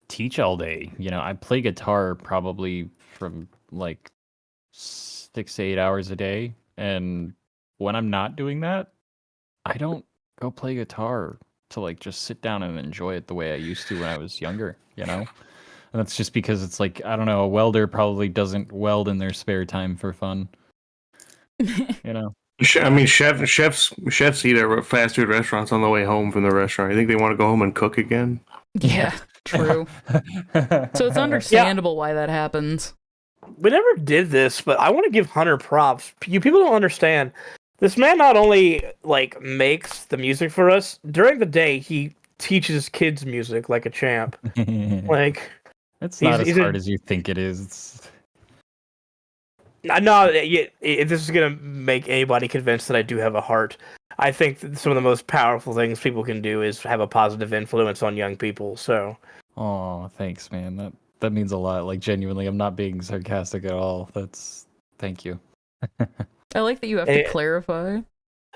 Speaker 2: teach all day. You know, I play guitar probably from like 6 to 8 hours a day, and when I'm not doing that, I don't go play guitar to like just sit down and enjoy it the way I used to when I was younger. You know, and that's just because it's like, I don't know, a welder probably doesn't weld in their spare time for fun. You know.
Speaker 5: I mean, chefs eat at fast food restaurants on the way home from the restaurant. I think they want to go home and cook again.
Speaker 1: Yeah, true. So it's understandable why that happens.
Speaker 4: We never did this, but I want to give Hunter props. You people don't understand. This man not only like makes the music for us during the day, he teaches kids music like a champ. Like
Speaker 2: it's not as hard as you think it is.
Speaker 4: No, if this is gonna make anybody convinced that I do have a heart, I think that some of the most powerful things people can do is have a positive influence on young people. So,
Speaker 2: oh, thanks, man. That means a lot. Like genuinely, I'm not being sarcastic at all. Thank you.
Speaker 1: I like that you have to clarify.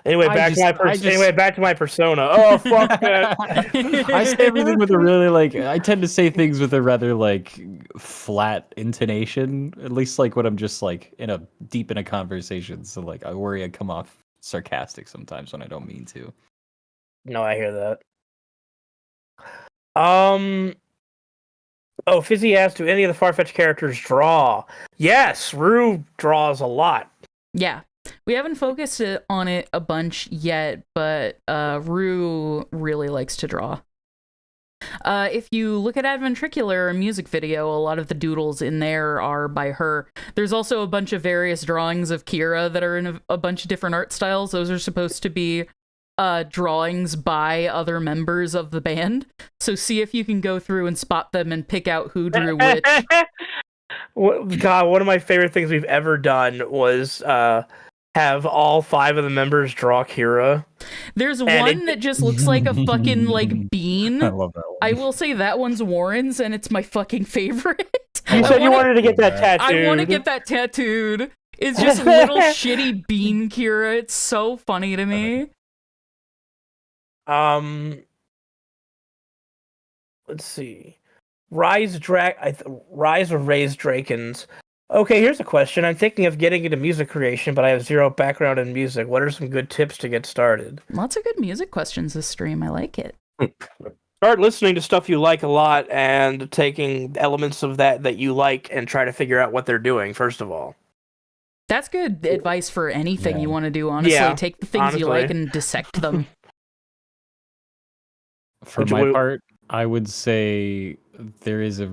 Speaker 4: Anyway, back to my persona. Oh fuck that.
Speaker 2: I say everything with a really like. I tend to say things with a rather like flat intonation. At least like when I'm just like deep in a conversation. So like I worry I come off sarcastic sometimes when I don't mean to.
Speaker 4: No, I hear that. Oh, Fizzy asked, do any of the Farfetch characters draw? Yes, Rue draws a lot.
Speaker 1: Yeah. We haven't focused on it a bunch yet, but Rue really likes to draw. If you look at Adventricular music video, a lot of the doodles in there are by her. There's also a bunch of various drawings of Kira that are in a bunch of different art styles. Those are supposed to be drawings by other members of the band. So see if you can go through and spot them and pick out who drew which.
Speaker 4: God, one of my favorite things we've ever done was have all 5 of the members draw Kira.
Speaker 1: There's one that just looks like a fucking like bean.
Speaker 2: I love that one.
Speaker 1: I will say that one's Warren's, and it's my fucking favorite.
Speaker 4: You said you wanted to get that tattooed.
Speaker 1: I want to get that tattooed. It's just little shitty bean Kira. It's so funny to me.
Speaker 4: Let's see. Rise of Raised Drakens. Okay, here's a question. I'm thinking of getting into music creation, but I have zero background in music. What are some good tips to get started?
Speaker 1: Lots of good music questions this stream. I like it.
Speaker 4: Start listening to stuff you like a lot and taking elements of that you like and try to figure out what they're doing, first of all.
Speaker 1: That's good advice for anything you want to do, honestly.
Speaker 4: Yeah,
Speaker 1: take the things you like and dissect them.
Speaker 2: For my part, I would say there's a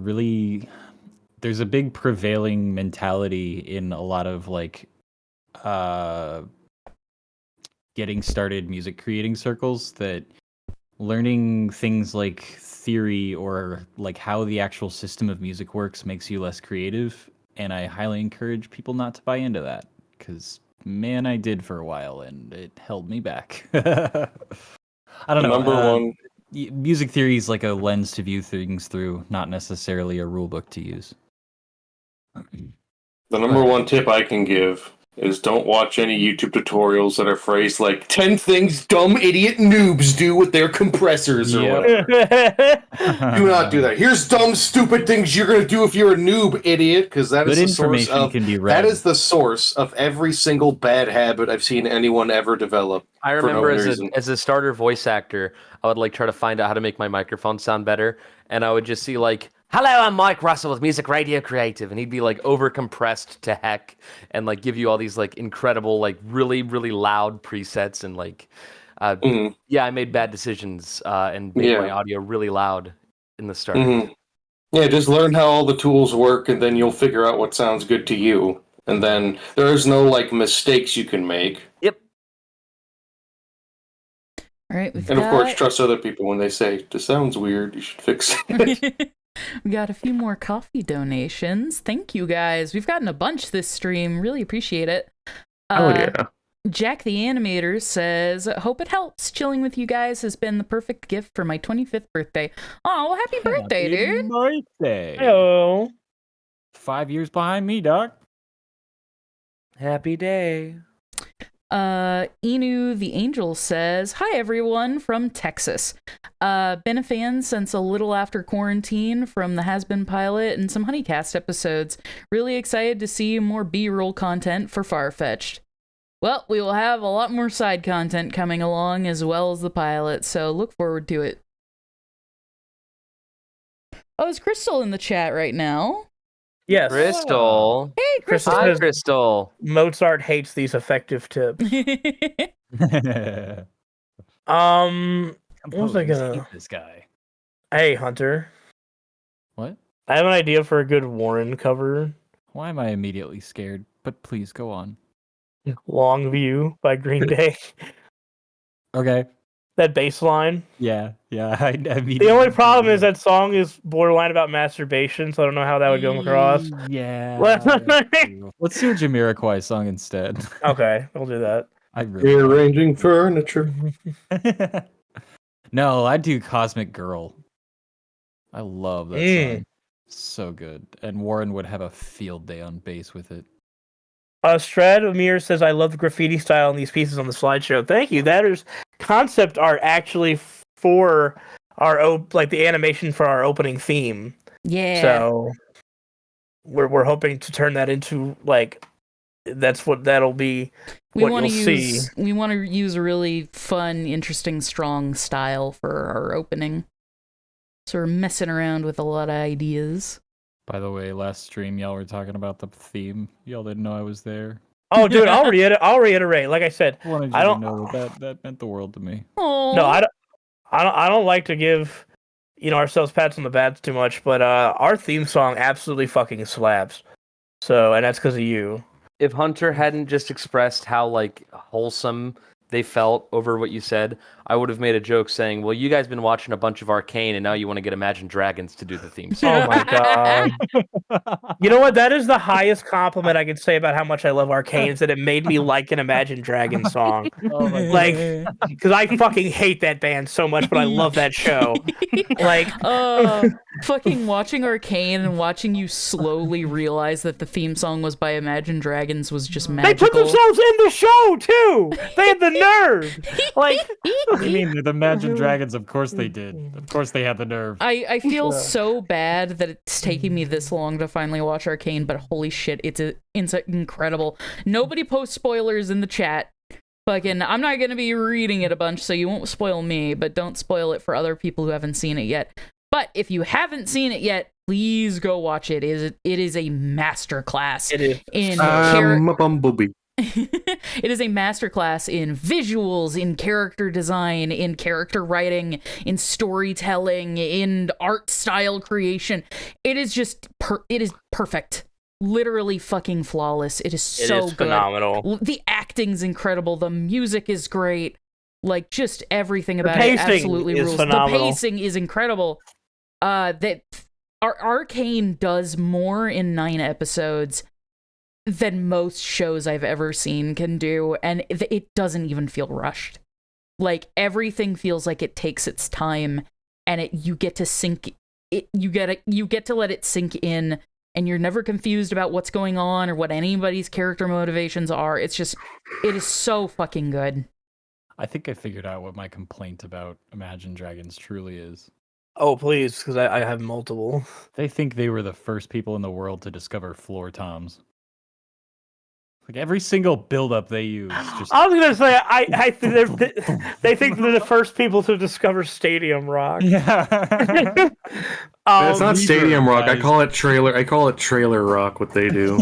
Speaker 2: big prevailing mentality in a lot of like getting started music creating circles that learning things like theory or like how the actual system of music works makes you less creative, and I highly encourage people not to buy into that, because man, I did for a while and it held me back. I don't know.
Speaker 5: Number one.
Speaker 2: Music theory is like a lens to view things through, not necessarily a rule book to use.
Speaker 5: The number one tip I can give is don't watch any YouTube tutorials that are phrased like 10 things dumb idiot noobs do with their compressors or whatever. Do not do that. Here's dumb stupid things you're going to do if you're a noob, idiot, because that is the source of that is the source of every single bad habit I've seen anyone ever develop.
Speaker 3: I remember as a starter voice actor, I would like try to find out how to make my microphone sound better, and I would just see like, "Hello, I'm Mike Russell with Music Radio Creative," and he'd be like over compressed to heck, and like give you all these like incredible, like really really loud presets, and like, I made bad decisions and made my audio really loud in the start.
Speaker 5: Yeah, just learn how all the tools work, and then you'll figure out what sounds good to you, and then there's no like mistakes you can make.
Speaker 3: Yep.
Speaker 1: All right,
Speaker 5: of course, trust other people when they say, "This sounds weird, you should fix it."
Speaker 1: We got a few more coffee donations. Thank you, guys. We've gotten a bunch this stream. Really appreciate it.
Speaker 4: Oh, yeah.
Speaker 1: Jack the Animator says, hope it helps. Chilling with you guys has been the perfect gift for my 25th birthday. Oh, well, happy birthday, dude.
Speaker 2: Birthday.
Speaker 4: Hello.
Speaker 2: 5 years behind me, doc.
Speaker 3: Happy day.
Speaker 1: Inu the Angel says, hi everyone from Texas. Been a fan since a little after quarantine from the Has Been pilot and some Honeycast episodes. Really excited to see more B-roll content for Farfetched. Well, we will have a lot more side content coming along as well as the pilot, so look forward to it. Oh, is Crystal in the chat right now?
Speaker 4: Yes.
Speaker 3: Crystal.
Speaker 1: Hey, Crystal.
Speaker 3: Hi, Crystal.
Speaker 4: Mozart hates these effective tips. What was I gonna?
Speaker 2: This guy.
Speaker 4: Hey, Hunter.
Speaker 2: What?
Speaker 4: I have an idea for a good Warren cover.
Speaker 2: Why am I immediately scared? But please go on.
Speaker 4: Long View by Green Day.
Speaker 2: Okay.
Speaker 4: That bass line.
Speaker 2: Yeah.
Speaker 4: The only problem is that song is borderline about masturbation, so I don't know how that would come across.
Speaker 2: Yeah. Let's do a Jamiroquai song instead.
Speaker 4: Okay, we'll do that.
Speaker 5: Rearranging furniture.
Speaker 2: No, I'd do Cosmic Girl. I love that song. So good. And Warren would have a field day on bass with it.
Speaker 4: Strad Amir says, "I love the graffiti style in these pieces on the slideshow." Thank you. That is concept art actually for our like the animation for our opening theme.
Speaker 1: Yeah.
Speaker 4: So we're hoping to turn that into like that's what that'll be.
Speaker 1: We
Speaker 4: want to
Speaker 1: use a really fun, interesting, strong style for our opening. So we're messing around with a lot of ideas.
Speaker 2: By the way, last stream y'all were talking about the theme. Y'all didn't know I was there.
Speaker 4: Oh, dude, I'll reiterate. Like I said,
Speaker 2: I wanted you to know that meant the world to me.
Speaker 1: Aww.
Speaker 4: No, I don't like to give ourselves pats on the back too much, but our theme song absolutely fucking slaps. So, and that's because of you.
Speaker 3: If Hunter hadn't just expressed how like wholesome they felt over what you said, I would have made a joke saying, "Well, you guys been watching a bunch of Arcane, and now you want to get Imagine Dragons to do the theme song."
Speaker 4: Oh my god! You know what? That is the highest compliment I could say about how much I love Arcane. Is that it made me like an Imagine Dragons song.
Speaker 2: Oh my
Speaker 4: Like, because I fucking hate that band so much, but I love that show. Like,
Speaker 1: fucking watching Arcane and watching you slowly realize that the theme song was by Imagine Dragons was just magical.
Speaker 4: They put themselves in the show too. They had the nerve. Like,
Speaker 2: what do you mean? The Imagine Dragons, of course they did. Of course they had the nerve.
Speaker 1: I feel so bad that it's taking me this long to finally watch Arcane, but holy shit, it's incredible. Nobody posts spoilers in the chat. Fucking, I'm not gonna be reading it a bunch, so you won't spoil me, but don't spoil it for other people who haven't seen it yet. But if you haven't seen it yet, please go watch it. It is a masterclass in
Speaker 5: I'm a bumblebee.
Speaker 1: It is a masterclass in visuals, in character design, in character writing, in storytelling, in art style creation. It is just it is perfect. Literally fucking flawless. It is so good.
Speaker 4: Phenomenal.
Speaker 1: The acting's incredible. The music is great. Like, just everything about it absolutely rules.
Speaker 4: Phenomenal.
Speaker 1: The pacing is incredible. That Arcane does more in 9 episodes than most shows I've ever seen can do, and it doesn't even feel rushed. Like, everything feels like it takes its time, and you get to let it sink in, and you're never confused about what's going on or what anybody's character motivations are. It is so fucking good.
Speaker 2: I think I figured out what my complaint about Imagine Dragons truly is.
Speaker 4: Oh, please, because I have multiple.
Speaker 2: They think they were the first people in the world to discover floor toms. Like, every single build-up they use, just...
Speaker 4: I was gonna say, I they think they're the first people to discover stadium rock.
Speaker 2: Yeah.
Speaker 5: It's not stadium rock. I call it trailer rock. What they do.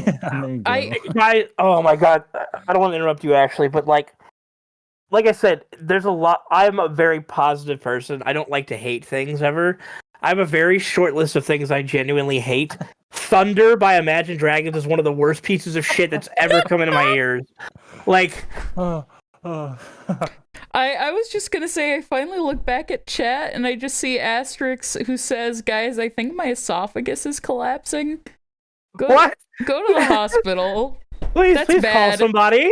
Speaker 4: Oh my god, I don't want to interrupt you actually, but like I said, there's a lot. I'm a very positive person. I don't like to hate things ever. I have a very short list of things I genuinely hate. Thunder by Imagine Dragons is one of the worst pieces of shit that's ever come into my ears. Like,
Speaker 1: I was just gonna say, I finally look back at chat and I just see Asterix who says, "Guys, I think my esophagus is collapsing.
Speaker 4: What?
Speaker 1: Go to the hospital."
Speaker 4: Please
Speaker 1: That's bad.
Speaker 4: call somebody.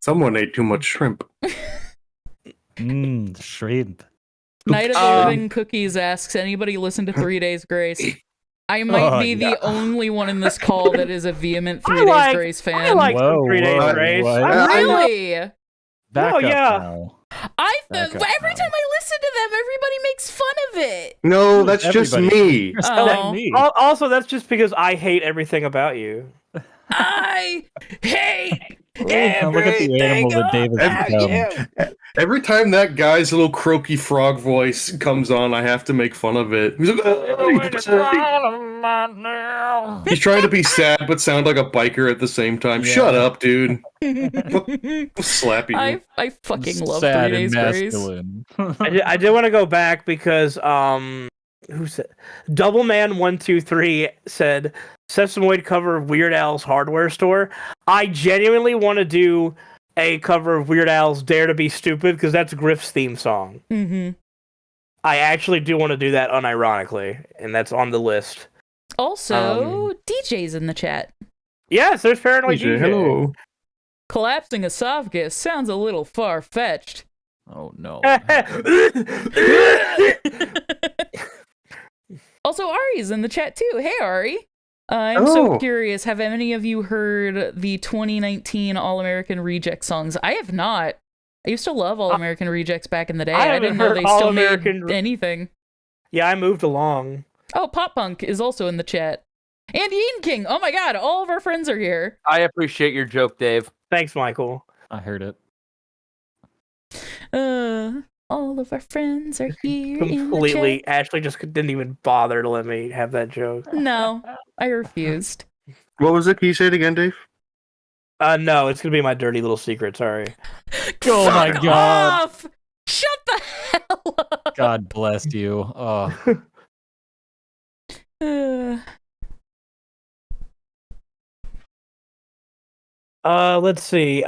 Speaker 5: Someone ate too much shrimp.
Speaker 2: Shrimp.
Speaker 1: Night of the Living Cookies asks, anybody listen to 3 Days Grace? I might be the only one in this call that is a vehement 3 Days Grace fan.
Speaker 4: I like 3 Days Grace.
Speaker 1: Really?
Speaker 2: Back
Speaker 4: oh,
Speaker 2: up
Speaker 4: yeah.
Speaker 2: now.
Speaker 1: Every time I listen to them, everybody makes fun of it.
Speaker 5: No, that's just me.
Speaker 1: Oh.
Speaker 4: Also, that's just because I hate everything about you.
Speaker 1: I hate
Speaker 2: Look at the animal that David become.
Speaker 5: Every time that guy's little croaky frog voice comes on, I have to make fun of it. He's like, he's trying to be sad but sound like a biker at the same time. Yeah. Shut up, dude. I'll slap you.
Speaker 1: I fucking love
Speaker 2: sad
Speaker 1: 3 Days
Speaker 2: masculine.
Speaker 1: Grace.
Speaker 4: I did want to go back because who said Doubleman123 said Sesamoid cover of Weird Al's Hardware Store. I genuinely want to do a cover of Weird Al's Dare to Be Stupid because that's Griff's theme song.
Speaker 1: Mm-hmm.
Speaker 4: I actually do want to do that unironically, and that's on the list.
Speaker 1: Also, DJ's in the chat.
Speaker 4: Yes, there's Paranoid DJ.
Speaker 5: Hello.
Speaker 1: Collapsing esophagus sounds a little far-fetched.
Speaker 2: Oh no.
Speaker 1: Also, Ari's in the chat too. Hey, Ari. I'm so
Speaker 5: Oh.
Speaker 1: curious. Have any of you heard the 2019 All American Reject songs? I have not. I used to love All American Rejects back in the day.
Speaker 4: I
Speaker 1: I
Speaker 4: haven't
Speaker 1: didn't know
Speaker 4: heard
Speaker 1: they still
Speaker 4: All-American
Speaker 1: made anything.
Speaker 4: Yeah, I moved along.
Speaker 1: Oh, Pop Punk is also in the chat. And Ian King. Oh my god, all of our friends are here.
Speaker 3: I appreciate your joke, Dave.
Speaker 4: Thanks, Michael.
Speaker 2: I heard it.
Speaker 1: All of our friends are here in the
Speaker 4: Completely.
Speaker 1: chat.
Speaker 4: Ashley just didn't even bother to let me have that joke.
Speaker 1: No, I refused.
Speaker 5: What was it? Can you say it again, Dave?
Speaker 4: No, it's gonna be my dirty little secret. Sorry.
Speaker 2: Oh my
Speaker 1: Fuck
Speaker 2: God.
Speaker 1: off! Shut the hell up!
Speaker 2: God bless you. Oh.
Speaker 4: Let's see.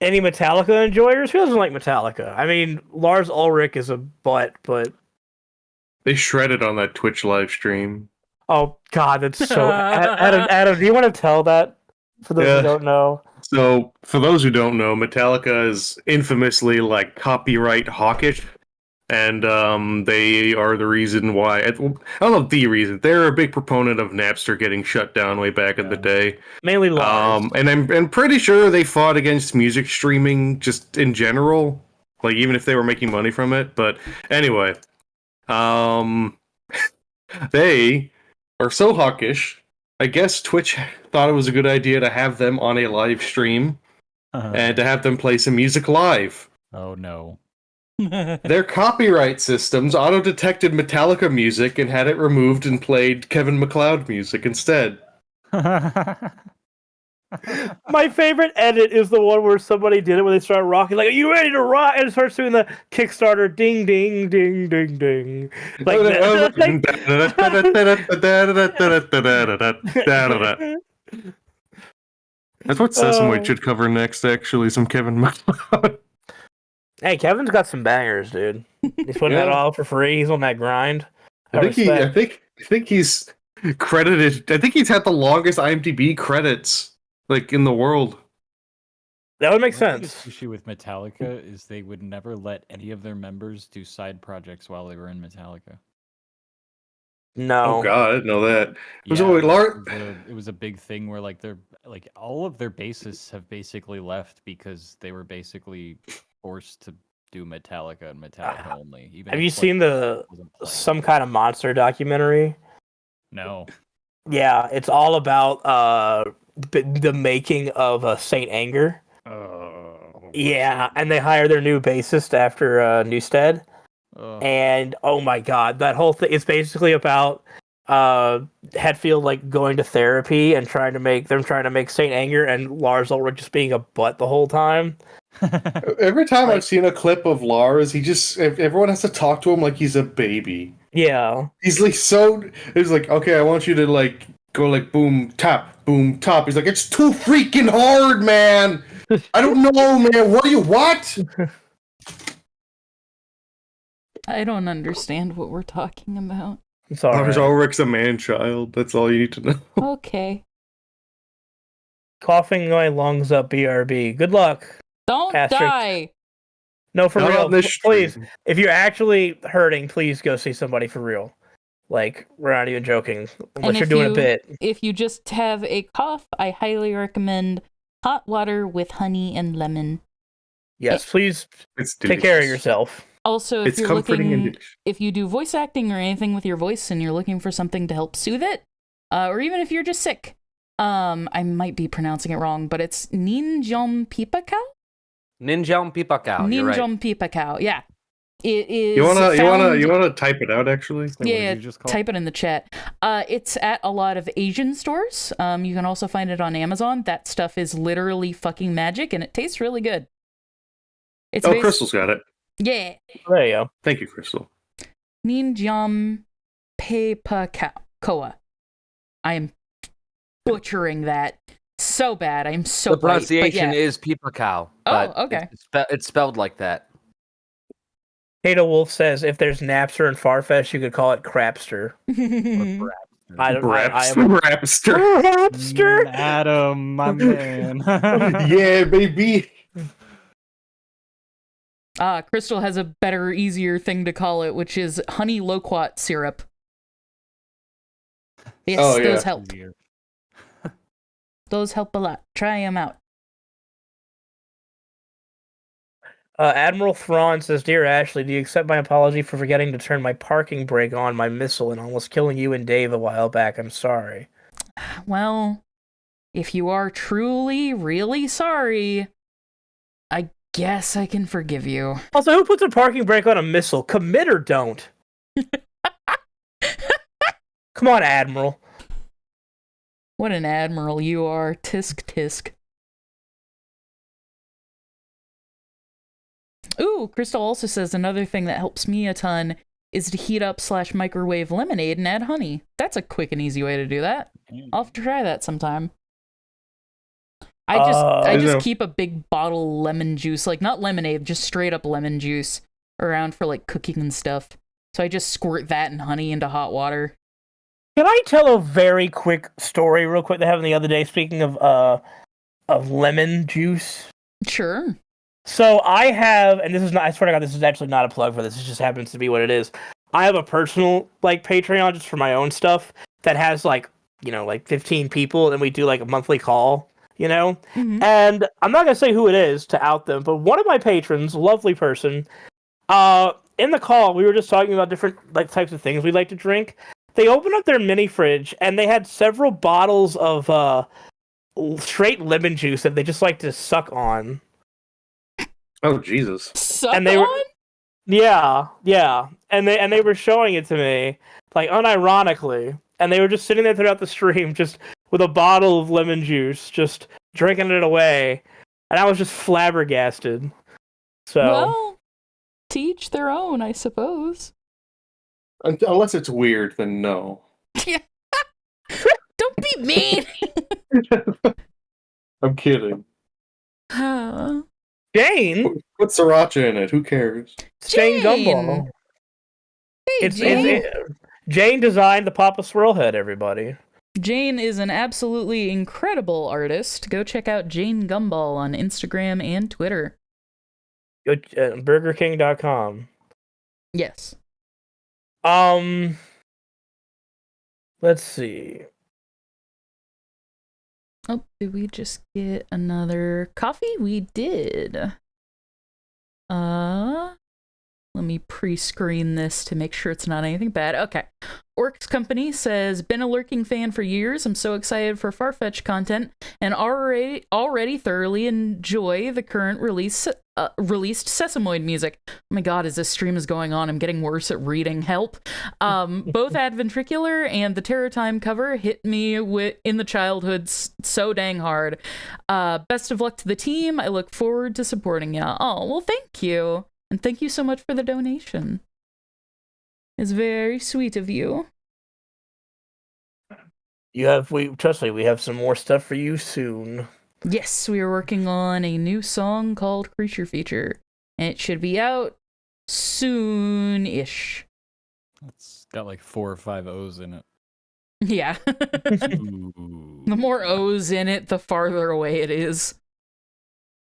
Speaker 4: Any Metallica enjoyers? Who doesn't like Metallica? I mean, Lars Ulrich is a butt, but
Speaker 5: They shredded on that Twitch live stream.
Speaker 4: oh god, that's so. Adam, do you want to tell that for those
Speaker 5: Yeah.
Speaker 4: who don't know?
Speaker 5: So, for those who don't know, Metallica is infamously like copyright hawkish, and they are the reason why. I don't know the reason. They're a big proponent of Napster getting shut down way back in the day.
Speaker 4: Mainly Lars.
Speaker 5: And I'm pretty sure they fought against music streaming just in general, like even if they were making money from it. But anyway, they are so hawkish. I guess Twitch thought it was a good idea to have them on a live stream and to have them play some music live.
Speaker 2: Oh no.
Speaker 5: Their copyright systems auto-detected Metallica music and had it removed and played Kevin MacLeod music instead.
Speaker 4: My favorite edit is the one where somebody did it when they start rocking, like, "Are you ready to rock?" And it starts doing the Kickstarter ding ding ding ding ding. Like,
Speaker 5: That's what Sesamoid should cover next, actually, some Kevin MacLeod.
Speaker 4: hey, Kevin's got some bangers, dude. He's putting that all for free. He's on that grind.
Speaker 5: I think he's credited. I think he's had the longest IMDb credits like in the world.
Speaker 4: That would make
Speaker 2: The biggest
Speaker 4: sense.
Speaker 2: issue with Metallica is they would never let any of their members do side projects while they were in Metallica.
Speaker 4: No.
Speaker 5: Oh god, I didn't know that.
Speaker 2: It was a big thing where like all of their bassists have basically left because they were basically forced to do Metallica and Metallica only. Even
Speaker 4: Have
Speaker 2: if
Speaker 4: you
Speaker 2: Slipknot
Speaker 4: seen the
Speaker 2: wasn't playing.
Speaker 4: some kind of monster documentary?
Speaker 2: No.
Speaker 4: Yeah, it's all about the making of Saint Anger. Yeah, and they hire their new bassist after Newstead. And oh my god, that whole thing is basically about Hetfield like going to therapy and trying to make Saint Anger, and Lars Ulrich just being a butt the whole time.
Speaker 5: Every time I've seen a clip of Lars, everyone has to talk to him like he's a baby.
Speaker 4: Yeah.
Speaker 5: He's like he's like, okay, I want you to like go like boom top. He's like, it's too freaking hard, man. I don't know, man. What?
Speaker 1: I don't understand what we're talking about.
Speaker 4: It's all
Speaker 5: Lars
Speaker 4: right.
Speaker 5: Ulrich's a man-child. That's all you need to know.
Speaker 1: Okay.
Speaker 4: Coughing my lungs up, BRB. Good luck.
Speaker 1: Don't
Speaker 4: Asterisk.
Speaker 1: die!
Speaker 4: No, for
Speaker 5: Not
Speaker 4: real.
Speaker 5: on this
Speaker 4: Please,
Speaker 5: stream.
Speaker 4: if you're actually hurting, please go see somebody for real. Like, we're not even joking. Unless you're
Speaker 1: if
Speaker 4: doing a bit.
Speaker 1: If you just have a cough, I highly recommend hot water with honey and lemon.
Speaker 4: Yes, please
Speaker 5: It's
Speaker 4: take care of
Speaker 5: delicious.
Speaker 4: yourself.
Speaker 1: Also, if
Speaker 5: It's
Speaker 1: you're
Speaker 5: comforting and
Speaker 1: looking,
Speaker 5: delicious.
Speaker 1: if you do voice acting or anything with your voice and you're looking for something to help soothe it, or even if you're just sick, I might be pronouncing it wrong, but it's Ninjom Pipakau?
Speaker 3: Ninjom Pipakao. You're right.
Speaker 1: Ninjom Pipakau, yeah. It is
Speaker 5: You
Speaker 1: found-
Speaker 5: wanna type it out actually?
Speaker 2: What did
Speaker 1: Yeah,
Speaker 2: you just call
Speaker 1: type it in the chat. It's at a lot of Asian stores. You can also find it on Amazon. That stuff is literally fucking magic, and it tastes really good. It's
Speaker 5: Oh, Crystal's got it.
Speaker 1: Yeah.
Speaker 4: There you go.
Speaker 5: Thank you, Crystal.
Speaker 1: Ninjam Pepakakoa. I am butchering that so bad. I'm so
Speaker 3: The pronunciation is Pipakao.
Speaker 1: Oh, okay.
Speaker 3: It's spelled like that.
Speaker 4: Tato Wolf says if there's Napster and Farfetch, you could call it Crapster. I don't.
Speaker 5: Rapster.
Speaker 4: Crapster.
Speaker 2: Adam, my man.
Speaker 5: Yeah, baby.
Speaker 1: Crystal has a better, easier thing to call it, which is honey loquat syrup. Yes,
Speaker 5: Oh, yeah.
Speaker 1: those help.
Speaker 2: Easier.
Speaker 1: Those help a lot. Try them out.
Speaker 4: Admiral Thrawn says, "Dear Ashley, do you accept my apology for forgetting to turn my parking brake on my missile and almost killing you and Dave a while back? I'm sorry."
Speaker 1: Well, if you are truly, really sorry, I guess I can forgive you.
Speaker 4: Also, who puts a parking brake on a missile? Commit or don't? Come on, Admiral.
Speaker 1: What an admiral you are. Tisk tisk. Ooh, Crystal also says another thing that helps me a ton is to heat up / microwave lemonade and add honey. That's a quick and easy way to do that. I'll have to try that sometime. I just keep a big bottle of lemon juice, like not lemonade, just straight up lemon juice around for like cooking and stuff. So I just squirt that and honey into hot water.
Speaker 4: Can I tell a very quick story real quick that happened the other day, speaking of lemon juice?
Speaker 1: Sure.
Speaker 4: So I have, and this is not, I swear to God, this is actually not a plug for this, it just happens to be what it is. I have a personal, like, Patreon just for my own stuff that has, like, you know, like 15 people, and we do, like, a monthly call, you know?
Speaker 1: Mhm.
Speaker 4: And I'm not going to say who it is to out them, but one of my patrons, lovely person, in the call, we were just talking about different, like, types of things we like to drink. They opened up their mini fridge, and they had several bottles of straight lemon juice that they just like to suck on.
Speaker 5: Oh, Jesus.
Speaker 1: Suck
Speaker 4: And they were-
Speaker 1: on?
Speaker 4: Yeah, and they were showing it to me, like, unironically, and they were just sitting there throughout the stream, just with a bottle of lemon juice, just drinking it away, and I was just flabbergasted. So,
Speaker 1: Well, to each their own, I suppose.
Speaker 5: Unless it's weird, then no.
Speaker 1: Don't be mean.
Speaker 5: I'm kidding.
Speaker 4: Jane,
Speaker 5: Put sriracha in it. Who cares?
Speaker 4: Jane
Speaker 1: Jane!
Speaker 4: Gumball.
Speaker 1: Hey, Jane.
Speaker 4: Jane designed the Papa Swirl head. Everybody.
Speaker 1: Jane is an absolutely incredible artist. Go check out Jane Gumball on Instagram and Twitter.
Speaker 4: Go BurgerKing.com.
Speaker 1: Yes.
Speaker 4: Let's see.
Speaker 1: Oh, did we just get another coffee? We did. Let me pre-screen this to make sure it's not anything bad. Okay. Orcs Company says, been a lurking fan for years. I'm so excited for Farfetch content and already thoroughly enjoy the current released Sesamoid music. Oh my god, as this stream is going on, I'm getting worse at reading. Help. Both Adventricular and the Terror Time cover hit me in the childhood so dang hard. Best of luck to the team. I look forward to supporting ya. Oh, well, thank you. And thank you so much for the donation. It's very sweet of you.
Speaker 4: Trust me, we have some more stuff for you soon.
Speaker 1: Yes, we are working on a new song called Creature Feature, and it should be out soon-ish.
Speaker 2: It's got like 4 or 5 O's in it.
Speaker 1: Yeah.
Speaker 2: Ooh.
Speaker 1: The more O's in it, the farther away it is.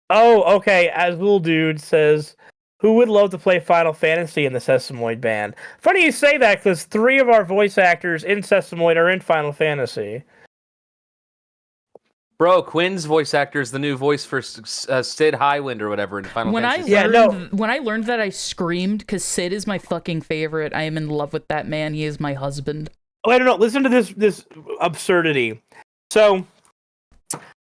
Speaker 4: Oh, okay. Azul Dude says, who would love to play Final Fantasy in the Sesamoid band? Funny you say that, because 3 of our voice actors in Sesamoid are in Final Fantasy.
Speaker 3: Bro, Quinn's voice actor is the new voice for Sid Highwind or whatever in Final Fantasy.
Speaker 1: When I learned that, I screamed because Sid is my fucking favorite. I am in love with that man. He is my husband.
Speaker 4: Oh, I don't know. Listen to this absurdity. So,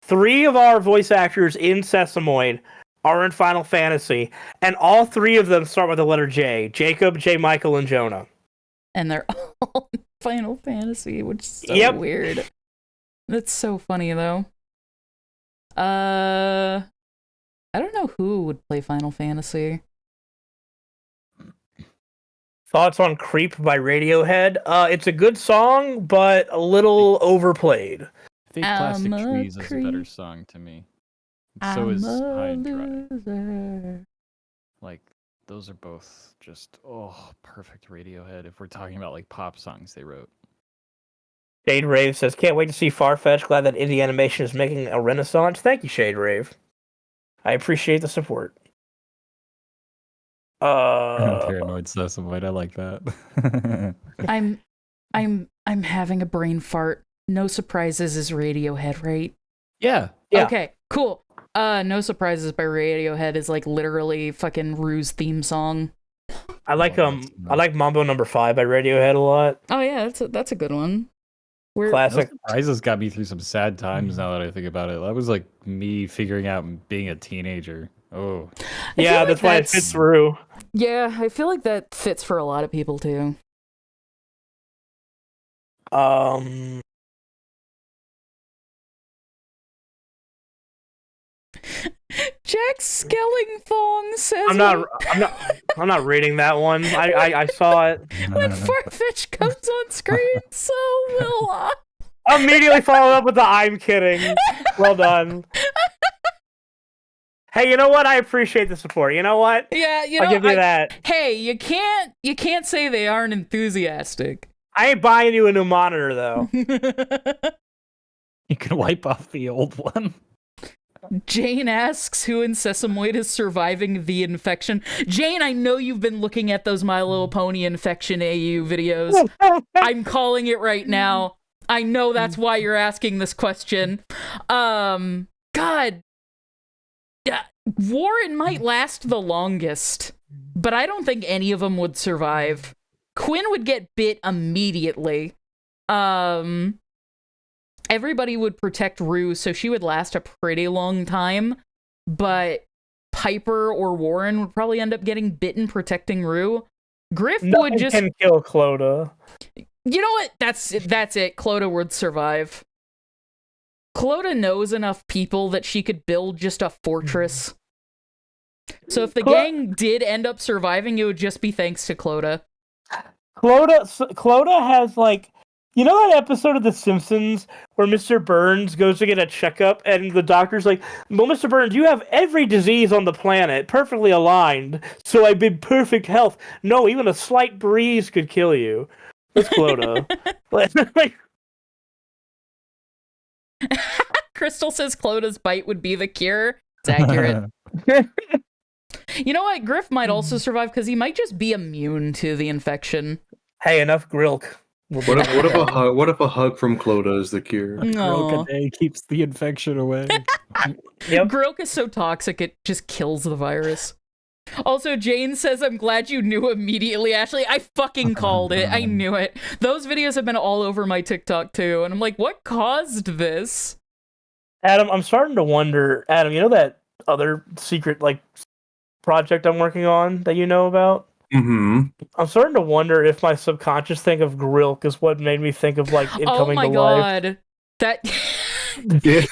Speaker 4: 3 of our voice actors in Sesamoid are in Final Fantasy, and all 3 of them start with the letter J. Jacob, J. Michael, and Jonah.
Speaker 1: And they're all in Final Fantasy, which is so weird. That's so funny, though. I don't know who would play Final Fantasy.
Speaker 4: Thoughts on Creep by Radiohead? It's a good song, but a little overplayed.
Speaker 2: I think Plastic
Speaker 1: I'm a
Speaker 2: Trees is a better
Speaker 1: creep.
Speaker 2: song to me. So is High and Dry.
Speaker 1: Loser.
Speaker 2: Like, those are both just, perfect Radiohead if we're talking about, like, pop songs they wrote.
Speaker 4: Shade Rave says, can't wait to see Farfetch. Glad that indie animation is making a renaissance. Thank you, Shade Rave. I appreciate the support.
Speaker 2: Paranoid Sesamoid, I like that.
Speaker 1: I'm having a brain fart. No Surprises is Radiohead, right?
Speaker 2: Yeah.
Speaker 4: Yeah.
Speaker 1: Okay, cool. No Surprises by Radiohead is like literally fucking Rue's theme song.
Speaker 4: I like Mambo Number 5 by Radiohead a lot.
Speaker 1: Oh yeah, that's a good one.
Speaker 2: No
Speaker 4: Classic.
Speaker 2: Surprises got me through some sad times now that I think about it. That was like me figuring out being a teenager. Oh.
Speaker 1: I
Speaker 4: Yeah,
Speaker 1: feel like
Speaker 4: that's why it
Speaker 1: that's-
Speaker 4: fits through.
Speaker 1: Yeah, I feel like that fits for a lot of people too. Jack Skellingthong says
Speaker 4: I'm not reading that one. I saw it.
Speaker 1: when Farfetch comes on screen, so will I.
Speaker 4: Immediately follow up with the I'm kidding. Well done. Hey, you know what? I appreciate the support. You know what?
Speaker 1: Yeah,
Speaker 4: I'll give you that.
Speaker 1: Hey, you can't say they aren't enthusiastic.
Speaker 4: I ain't buying you a new monitor though.
Speaker 2: You can wipe off the old one.
Speaker 1: Jane asks who in Sesamoid is surviving the infection. Jane, I know you've been looking at those My Little Pony infection AU videos. I'm calling it right now. I know that's why you're asking this question. God. Yeah, Warren might last the longest, but I don't think any of them would survive. Quinn would get bit immediately. Everybody would protect Rue, so she would last a pretty long time, but Piper or Warren would probably end up getting bitten protecting Rue. Griff would just
Speaker 4: can kill Clodagh.
Speaker 1: You know what? That's it. Clodagh would survive. Clodagh knows enough people that she could build just a fortress. So if the gang did end up surviving, it would just be thanks to Clodagh.
Speaker 4: Clodagh has like, you know that episode of The Simpsons where Mr. Burns goes to get a checkup and the doctor's like, well, Mr. Burns, you have every disease on the planet perfectly aligned, so I'm in perfect health. No, even a slight breeze could kill you. That's Clodagh.
Speaker 1: Crystal says Clodagh's bite would be the cure. It's accurate. You know what? Griff might also survive because he might just be immune to the infection.
Speaker 4: Hey, enough Grilk.
Speaker 5: What if a hug from Clodagh is the cure?
Speaker 2: Grilk a day keeps the infection away.
Speaker 4: Yep.
Speaker 1: Grilk is so toxic it just kills the virus. Also, Jane says, I'm glad you knew immediately, Ashley. I fucking called it. I knew it. Those videos have been all over my TikTok, too. And I'm like, what caused this?
Speaker 4: Adam, I'm starting to wonder, Adam, you know that other secret, like, project I'm working on that you know about?
Speaker 5: Mm-hmm.
Speaker 4: I'm starting to wonder if my subconscious think of Grilk is what made me think of, like, it coming to life.
Speaker 1: Oh my god. That...
Speaker 5: Yeah.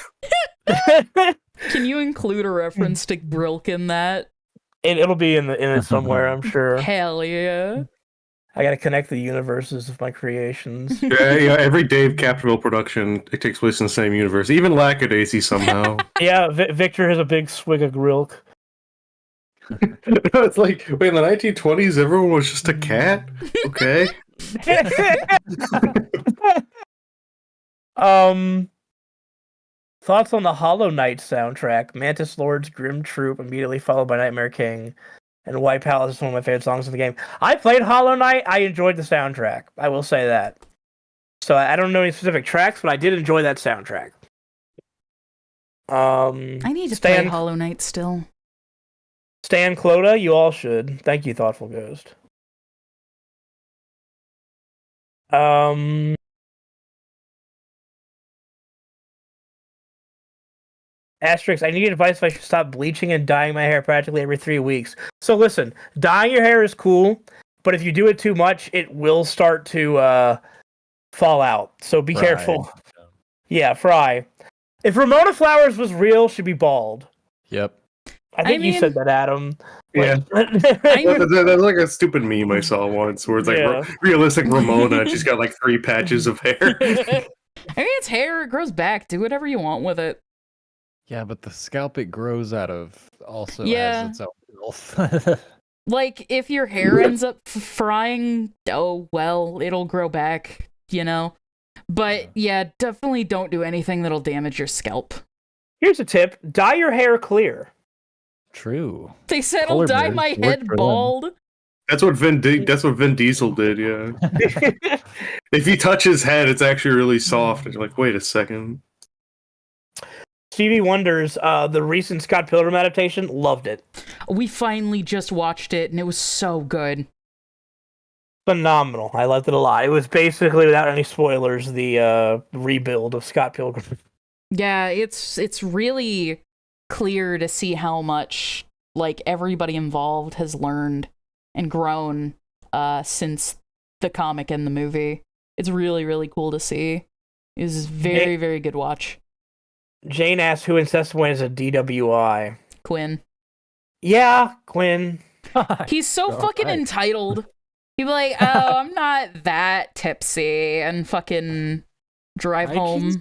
Speaker 1: Can you include a reference to Grilk in that?
Speaker 4: It'll be in it somewhere, I'm sure.
Speaker 1: Hell yeah.
Speaker 4: I gotta connect the universes of my creations.
Speaker 5: Yeah, every Dave Capital production, it takes place in the same universe. Even Lackadaisy somehow.
Speaker 4: Yeah, Victor has a big swig of Grilk.
Speaker 5: It's like, wait, in the 1920s, everyone was just a cat? Okay.
Speaker 4: Thoughts on the Hollow Knight soundtrack? Mantis Lord's Grim Troop, immediately followed by Nightmare King. And White Palace is one of my favorite songs in the game. I played Hollow Knight. I enjoyed the soundtrack. I will say that. So I don't know any specific tracks, but I did enjoy that soundtrack.
Speaker 1: I need to play Hollow Knight still.
Speaker 4: Stan Clodagh, you all should. Thank you, Thoughtful Ghost. Asterix, I need advice if I should stop bleaching and dyeing my hair practically every 3 weeks. So listen, dyeing your hair is cool, but if you do it too much, it will start to fall out. So be careful. Yeah, fry. If Ramona Flowers was real, she'd be bald.
Speaker 2: Yep.
Speaker 4: I think you said that, Adam.
Speaker 5: Yeah. That's like a stupid meme I saw once where it's like realistic Ramona and she's got like 3 patches of hair.
Speaker 1: I mean, it's hair. It grows back. Do whatever you want with it.
Speaker 2: Yeah, but the scalp it grows out of also
Speaker 1: Yeah.
Speaker 2: has its own health.
Speaker 1: Like, if your hair ends up frying, oh, well, it'll grow back, you know? But, yeah, definitely don't do anything that'll damage your scalp.
Speaker 4: Here's a tip. Dye your hair clear.
Speaker 2: True.
Speaker 1: They said
Speaker 2: Polar
Speaker 1: I'll dye
Speaker 2: bears
Speaker 1: my
Speaker 2: work
Speaker 1: head
Speaker 2: for them.
Speaker 1: bald.
Speaker 5: That's what Vin Diesel did. Yeah. If you touch his head, it's actually really soft. And you're like, wait a second.
Speaker 4: Stevie Wonder's the recent Scott Pilgrim adaptation, loved it.
Speaker 1: We finally just watched it, and it was so good.
Speaker 4: Phenomenal. I liked it a lot. It was basically, without any spoilers, the rebuild of Scott Pilgrim.
Speaker 1: Yeah, it's really clear to see how much like everybody involved has learned and grown since the comic and the movie. It's really, really cool to see. It was very, very good watch.
Speaker 4: Jane asked who in Sesame is a DWI.
Speaker 1: Quinn.
Speaker 4: Yeah, Quinn.
Speaker 1: He's so fucking entitled. He'd be like, oh, I'm not that tipsy, and fucking drive home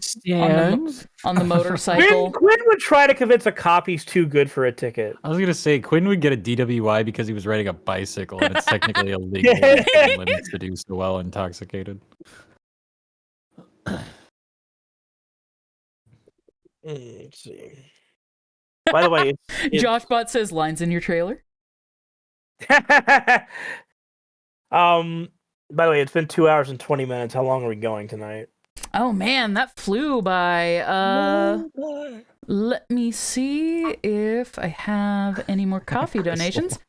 Speaker 1: on the motorcycle.
Speaker 4: Quinn would try to convince a cop he's too good for a ticket.
Speaker 2: I was gonna say Quinn would get a DWI because he was riding a bicycle, and it's technically illegal to do so while intoxicated.
Speaker 4: Let's see. By the way,
Speaker 1: Joshbot says lines in your trailer.
Speaker 4: By the way, it's been 2 hours and 20 minutes. How long are we going tonight?
Speaker 1: Oh man, that flew by. Let me see if I have any more coffee donations.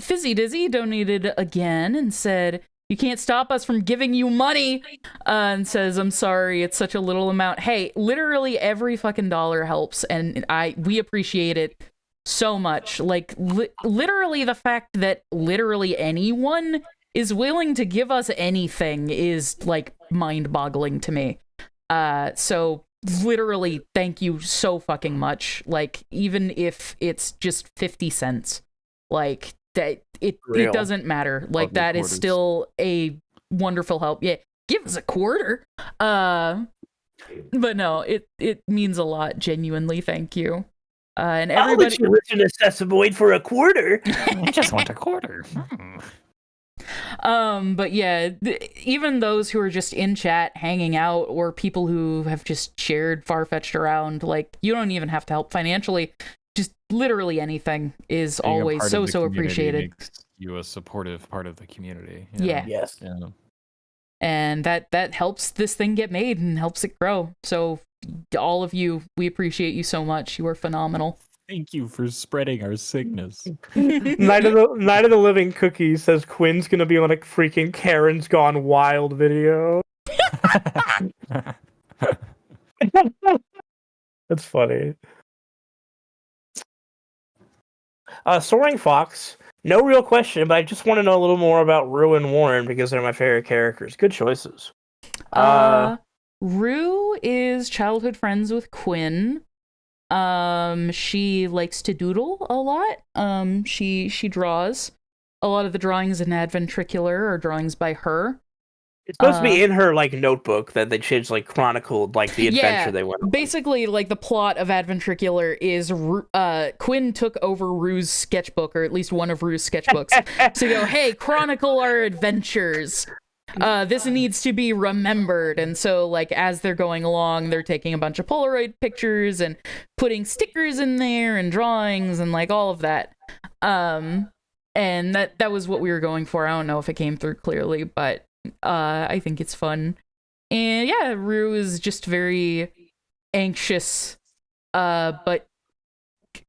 Speaker 1: Fizzy Dizzy donated again and said, "You can't stop us from giving you money," and says, "I'm sorry, it's such a little amount." Hey, literally every fucking dollar helps, and we appreciate it so much. Like, literally the fact that literally anyone is willing to give us anything is, like, mind-boggling to me. So, literally, thank you so fucking much. Like, even if it's just 50 cents, like, that it doesn't matter. Like, that is still a wonderful help. Yeah, give us a quarter. But no, it means a lot, genuinely. Thank you. And everybody,
Speaker 4: I'll let you listen to Sesamoid for a quarter.
Speaker 2: I just want a quarter.
Speaker 1: But yeah, even those who are just in chat hanging out, or people who have just shared Farfetched around, like, you don't even have to help financially. Just literally anything is
Speaker 2: Being
Speaker 1: always so appreciated.
Speaker 2: Makes you a supportive part of the community.
Speaker 1: Yeah.
Speaker 4: Yes.
Speaker 2: Yeah.
Speaker 1: And that helps this thing get made and helps it grow. So all of you, we appreciate you so much. You are phenomenal.
Speaker 2: Thank you for spreading our sickness.
Speaker 4: Night of the Living Cookie says Quinn's gonna be on a freaking Karen's Gone Wild video. That's funny. Soaring Fox, no real question, but I just want to know a little more about Rue and Warren because they're my favorite characters. Good choices.
Speaker 1: Rue is childhood friends with Quinn. She likes to doodle a lot. She draws. A lot of the drawings in Adventricular are drawings by her.
Speaker 4: It's supposed to be in her, like, notebook that they changed, like, chronicled, like, the adventure they went on.
Speaker 1: Basically, like, the plot of Adventricular is Quinn took over Rue's sketchbook, or at least one of Rue's sketchbooks, to go, hey, chronicle our adventures. This needs to be remembered. And so, like, as they're going along, they're taking a bunch of Polaroid pictures and putting stickers in there and drawings and, like, all of that. And that was what we were going for. I don't know if it came through clearly, but I think it's fun. And yeah, Rue is just very anxious, but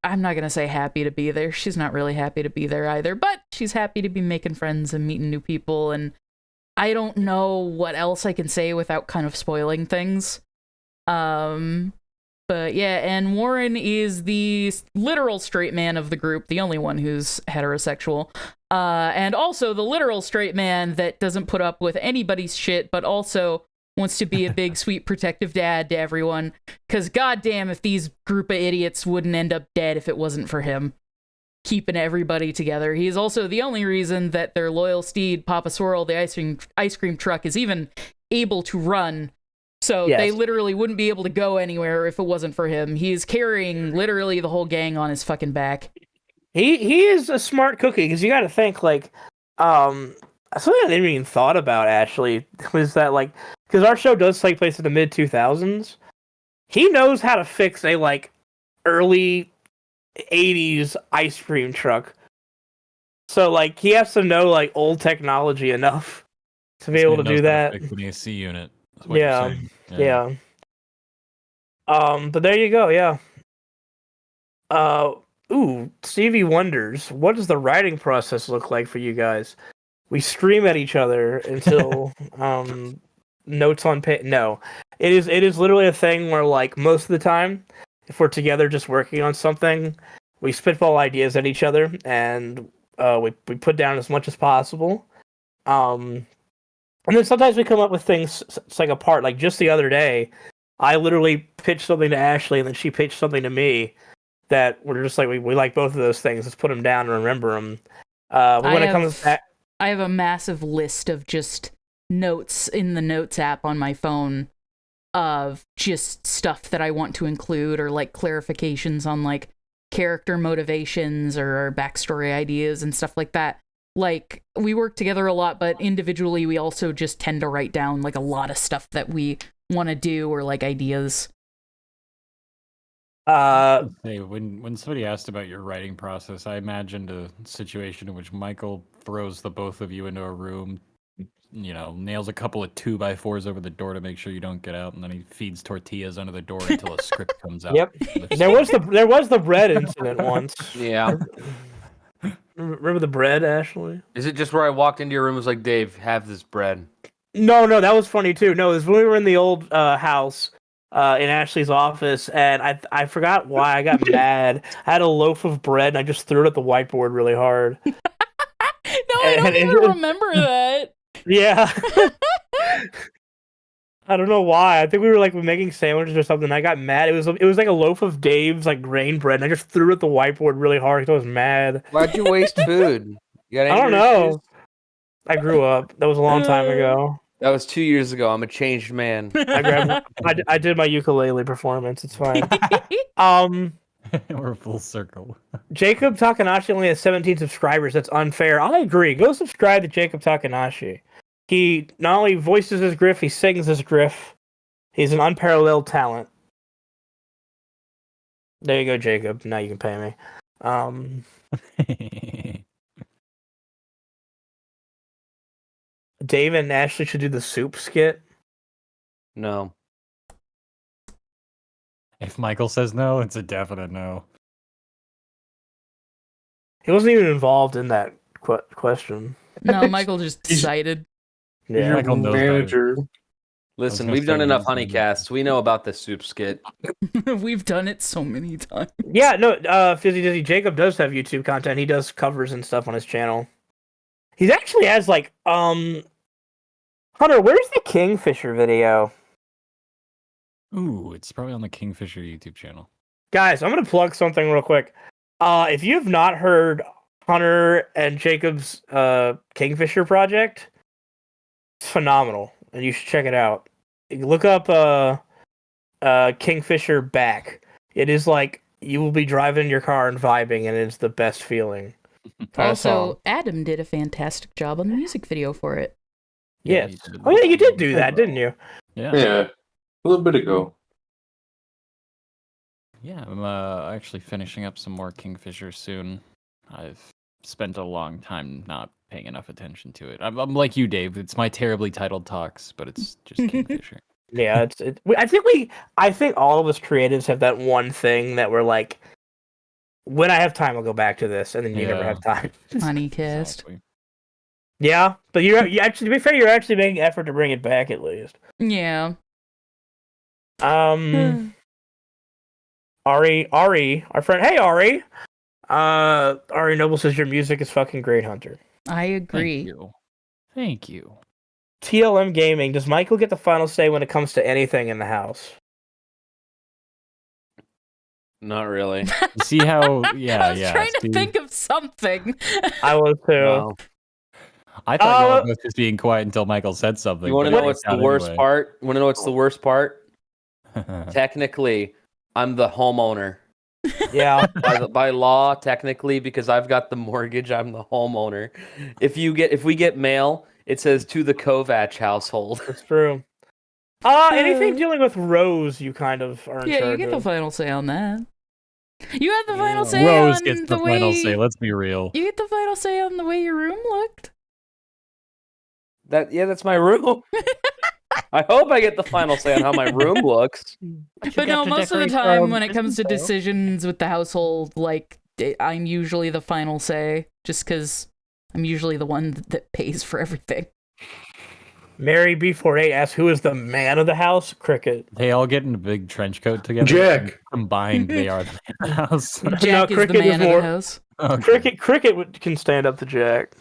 Speaker 1: I'm not gonna say happy to be there. She's not really happy to be there either, but she's happy to be making friends and meeting new people. And I don't know what else I can say without kind of spoiling things. But yeah, and Warren is the literal straight man of the group, the only one who's heterosexual. And also the literal straight man that doesn't put up with anybody's shit, but also wants to be a big, sweet, protective dad to everyone. Because goddamn, if these group of idiots wouldn't end up dead if it wasn't for him keeping everybody together. He is also the only reason that their loyal steed, Papa Swirl, the ice cream truck, is even able to run. So they literally wouldn't be able to go anywhere if it wasn't for him. He is carrying literally the whole gang on his fucking back.
Speaker 4: He is a smart cookie, because you got to think, like, something I didn't even thought about, actually, was that, like, because our show does take place in the mid-2000s, he knows how to fix a, like, early 80s ice cream truck So like he has to know like old technology enough to be able to do that.
Speaker 2: Fix an AC unit. That's what
Speaker 4: Yeah,
Speaker 2: you're saying.
Speaker 4: yeah. But there you go. Yeah. Stevie wonders, what does the writing process look like for you guys? We scream at each other until notes on page. No, it is literally a thing where like most of the time, if we're together just working on something, we spitball ideas at each other and we put down as much as possible. And then sometimes we come up with things it's like apart. Like just the other day, I literally pitched something to Ashley and then she pitched something to me that we're just like we like both of those things. Let's put them down and remember them. But when it comes back.
Speaker 1: I have a massive list of just notes in the notes app on my phone of just stuff that I want to include or like clarifications on like character motivations or backstory ideas and stuff like that. Like we work together a lot, but individually we also just tend to write down like a lot of stuff that we want to do or like ideas.
Speaker 2: Hey, when somebody asked about your writing process, I imagined a situation in which Michael throws the both of you into a room, nails a couple of 2x4s over the door to make sure you don't get out, and then he feeds tortillas under the door until a script comes out.
Speaker 4: Yep. There was the bread incident once.
Speaker 3: Yeah.
Speaker 4: Remember the bread, Ashley?
Speaker 3: Is it just where I walked into your room and was like, Dave, have this bread?
Speaker 4: No, that was funny too. No, it was when we were in the old house. In Ashley's office, and I forgot why I got mad. I had a loaf of bread, and I just threw it at the whiteboard really hard.
Speaker 1: No, I don't even remember that.
Speaker 4: Yeah. I don't know why. I think we were like making sandwiches or something. I got mad. It was like a loaf of Dave's like grain bread, and I just threw it at the whiteboard really hard because I was mad.
Speaker 3: Why'd you waste food? You got
Speaker 4: I don't know. I grew up. That was a long time ago.
Speaker 3: That was 2 years ago. I'm a changed man.
Speaker 4: I did my ukulele performance. It's fine.
Speaker 2: We're full circle.
Speaker 4: Jacob Takanashi only has 17 subscribers. That's unfair. I agree. Go subscribe to Jacob Takanashi. He not only voices his Griff, he sings his Griff. He's an unparalleled talent. There you go, Jacob. Now you can pay me. Dave and Ashley should do the soup skit.
Speaker 3: No.
Speaker 2: If Michael says no, it's a definite no.
Speaker 4: He wasn't even involved in that question.
Speaker 1: No, Michael just decided.
Speaker 4: Yeah,
Speaker 2: Michael knows
Speaker 5: manager.
Speaker 3: Listen, we've done enough honeycasts. We know about the soup skit.
Speaker 1: We've done it so many times.
Speaker 4: Yeah, no, Fizzy Dizzy, Jacob does have YouTube content. He does covers and stuff on his channel. He actually has like Hunter, where's the Kingfisher video?
Speaker 2: Ooh, it's probably on the Kingfisher YouTube channel.
Speaker 4: Guys, I'm gonna plug something real quick. If you have not heard Hunter and Jacob's Kingfisher project, it's phenomenal, and you should check it out. Look up Kingfisher back. It is like you will be driving your car and vibing, and it's the best feeling.
Speaker 1: Also, Adam did a fantastic job on the music video for it.
Speaker 4: Yes. Oh yeah, you did do that, didn't you?
Speaker 2: Yeah.
Speaker 5: Yeah, a little bit ago.
Speaker 2: Yeah, I'm actually finishing up some more Kingfisher soon. I've spent a long time not paying enough attention to it. I'm like you, Dave. It's my terribly titled talks, but it's just Kingfisher.
Speaker 4: Yeah, I think all of us creatives have that one thing that we're like, when I have time, I'll go back to this, and then you never have time.
Speaker 1: Honeycast.
Speaker 2: Exactly.
Speaker 4: Yeah, but you actually, to be fair, you're actually making effort to bring it back at least.
Speaker 1: Yeah.
Speaker 4: Ari, our friend. Hey, Ari. Ari Noble says your music is fucking great, Hunter.
Speaker 1: I agree.
Speaker 2: Thank you.
Speaker 4: TLM Gaming. Does Michael get the final say when it comes to anything in the house?
Speaker 3: Not really.
Speaker 2: See how? Yeah,
Speaker 1: I was trying to think of something.
Speaker 4: I was too.
Speaker 3: No.
Speaker 2: I thought y'all were both just being quiet until Michael said something.
Speaker 3: You want to know what's the worst part? You want to know what's the worst part? Technically, I'm the homeowner.
Speaker 4: Yeah.
Speaker 3: By law, technically, because I've got the mortgage, I'm the homeowner. If we get mail, it says to the Kovac household.
Speaker 4: That's true. Anything dealing with Rose, you kind of are in charge
Speaker 1: Yeah, you get the
Speaker 4: of.
Speaker 1: final say on that. You had the final say
Speaker 2: Rose
Speaker 1: on
Speaker 2: gets
Speaker 1: the
Speaker 2: the
Speaker 1: way.
Speaker 2: final say. Let's be real.
Speaker 1: You get the final say on the way your room looked.
Speaker 3: That's my room. I hope I get the final say on how my room looks.
Speaker 1: But no, most of the time when it comes to decisions with the household, like I'm usually the final say, just because I'm usually the one that pays for everything.
Speaker 4: Mary B48 asks, who is the man of the house? Cricket.
Speaker 2: They all get in a big trench coat together.
Speaker 5: Jack.
Speaker 2: and Combined, they are the man of the house.
Speaker 1: Jack is the
Speaker 4: Cricket is
Speaker 1: man of
Speaker 4: more-
Speaker 1: the house.
Speaker 2: Okay.
Speaker 4: Cricket can stand up to Jack.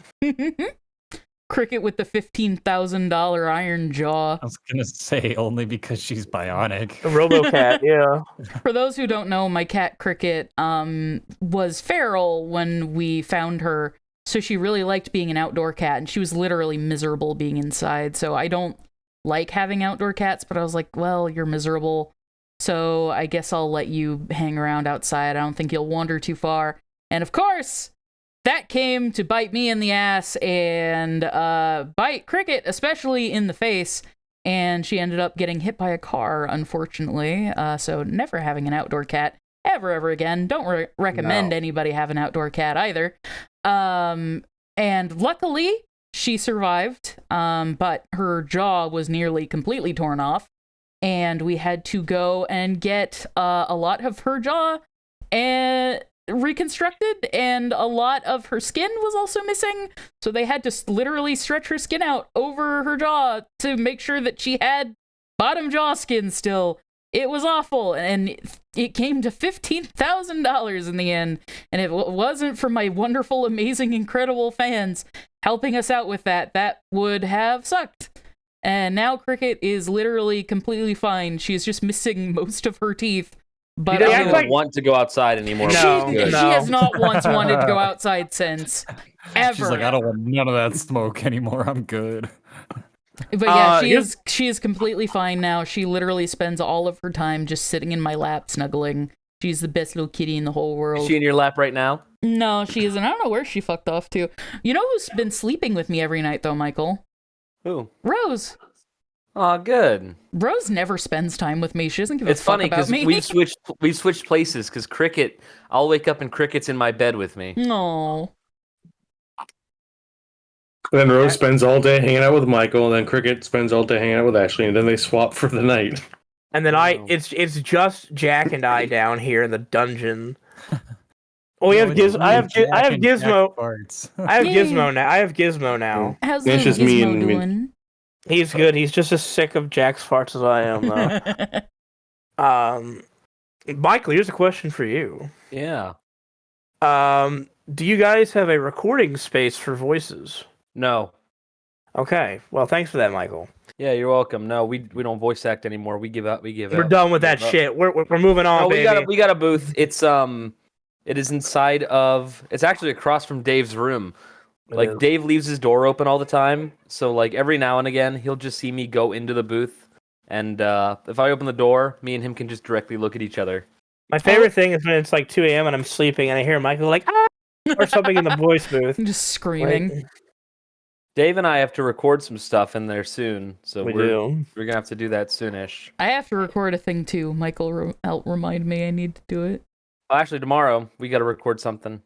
Speaker 1: Cricket with the $15,000 iron jaw.
Speaker 2: I was gonna say only because she's bionic.
Speaker 4: The RoboCat, yeah.
Speaker 1: For those who don't know, my cat Cricket was feral when we found her, so she really liked being an outdoor cat, and she was literally miserable being inside. So I don't like having outdoor cats, but I was like, well, you're miserable, so I guess I'll let you hang around outside. I don't think you'll wander too far. And of course, that came to bite me in the ass and bite Cricket, especially in the face. And she ended up getting hit by a car, unfortunately. So never having an outdoor cat ever again. Don't recommend anybody have an outdoor cat either. And luckily, she survived, but her jaw was nearly completely torn off. And we had to go and get a lot of her jaw and reconstructed, and a lot of her skin was also missing, so they had to literally stretch her skin out over her jaw to make sure that she had bottom jaw skin still. It was awful, and it came to $15,000 in the end, and it wasn't for my wonderful, amazing, incredible fans helping us out with that would have sucked. And now Cricket is literally completely fine. She's just missing most of her teeth. But
Speaker 3: She doesn't
Speaker 4: act
Speaker 3: even
Speaker 4: like-
Speaker 3: want to go outside anymore.
Speaker 4: No,
Speaker 3: which is good.
Speaker 1: she has not once wanted to go outside since. Ever.
Speaker 2: She's like, I don't want none of that smoke anymore. I'm good.
Speaker 1: But yeah,
Speaker 4: here's-
Speaker 1: she is completely fine now. She literally spends all of her time just sitting in my lap snuggling. She's the best little kitty in the whole
Speaker 3: Is
Speaker 1: world.
Speaker 3: she in your lap right now?
Speaker 1: No, she isn't. I don't know where she fucked off to. You know who's been sleeping with me every night though, Michael?
Speaker 3: Who?
Speaker 1: Rose.
Speaker 3: Oh, good.
Speaker 1: Rose never spends time with me. She doesn't give a
Speaker 3: It's
Speaker 1: fuck
Speaker 3: funny
Speaker 1: about
Speaker 3: because
Speaker 1: me.
Speaker 3: we've switched places because Cricket. I'll wake up and Cricket's in my bed with me.
Speaker 1: No.
Speaker 5: Then Rose spends all day hanging out with Michael, and then Cricket spends all day hanging out with Ashley, and then they swap for the night.
Speaker 4: And then
Speaker 3: Wow.
Speaker 4: it's just Jack and I down here in the dungeon. Oh, we have Gizmo. I have Gizmo. I have
Speaker 1: Yay.
Speaker 4: Gizmo now. I have Gizmo now.
Speaker 1: How's
Speaker 5: It's
Speaker 1: little
Speaker 5: just me
Speaker 1: Gizmo
Speaker 5: and me.
Speaker 1: doing?
Speaker 4: He's good. He's just as sick of Jack's farts as I am, though. Michael, here's a question for you.
Speaker 3: Yeah.
Speaker 4: Do you guys have a recording space for voices?
Speaker 3: No.
Speaker 4: Okay. Well, thanks for that, Michael.
Speaker 3: Yeah, you're welcome. No, we don't voice act anymore. We give up.
Speaker 4: We're done with that
Speaker 3: Give up.
Speaker 4: shit. We're moving on,
Speaker 3: No,
Speaker 4: baby.
Speaker 3: we got a booth. It is inside of. It's actually across from Dave's room. Like
Speaker 4: Yeah.
Speaker 3: Dave leaves his door open all the time, so like every now and again he'll just see me go into the booth, and if I open the door, me and him can just directly look at each other.
Speaker 4: My favorite thing is when it's like 2 a.m. and I'm sleeping and I hear Michael like ah! or something in the voice booth.
Speaker 1: I'm just screaming.
Speaker 4: Like,
Speaker 3: Dave and I have to record some stuff in there soon, so
Speaker 4: we
Speaker 3: we're
Speaker 4: do.
Speaker 3: gonna have to do that soonish.
Speaker 1: I have to record a thing too. Michael remind me I need to do it.
Speaker 3: Actually, tomorrow we got to record something.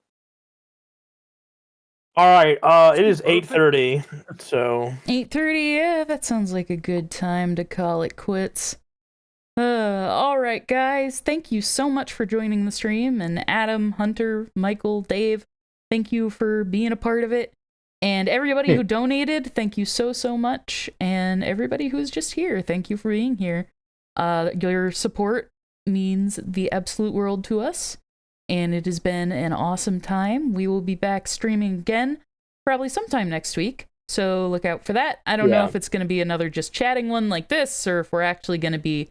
Speaker 4: All right. It is 8:30. So
Speaker 1: 8:30, yeah, that sounds like a good time to call it quits. All right, guys, thank you so much for joining the stream, and Adam, Hunter, Michael, Dave, thank you for being a part of it, and everybody who donated, thank you so much, and everybody who's just here, thank you for being here. Your support means the absolute world to us, and it has been an awesome time. We will be back streaming again, probably sometime next week, so look out for that. I don't know if it's going to be another just chatting one like this, or if we're actually going to be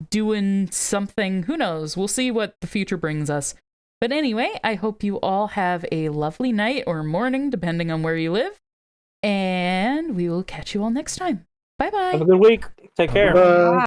Speaker 1: doing something. Who knows? We'll see what the future brings us. But anyway, I hope you all have a lovely night or morning, depending on where you live, and we will catch you all next time. Bye-bye.
Speaker 4: have a good week. Take care.
Speaker 5: Bye.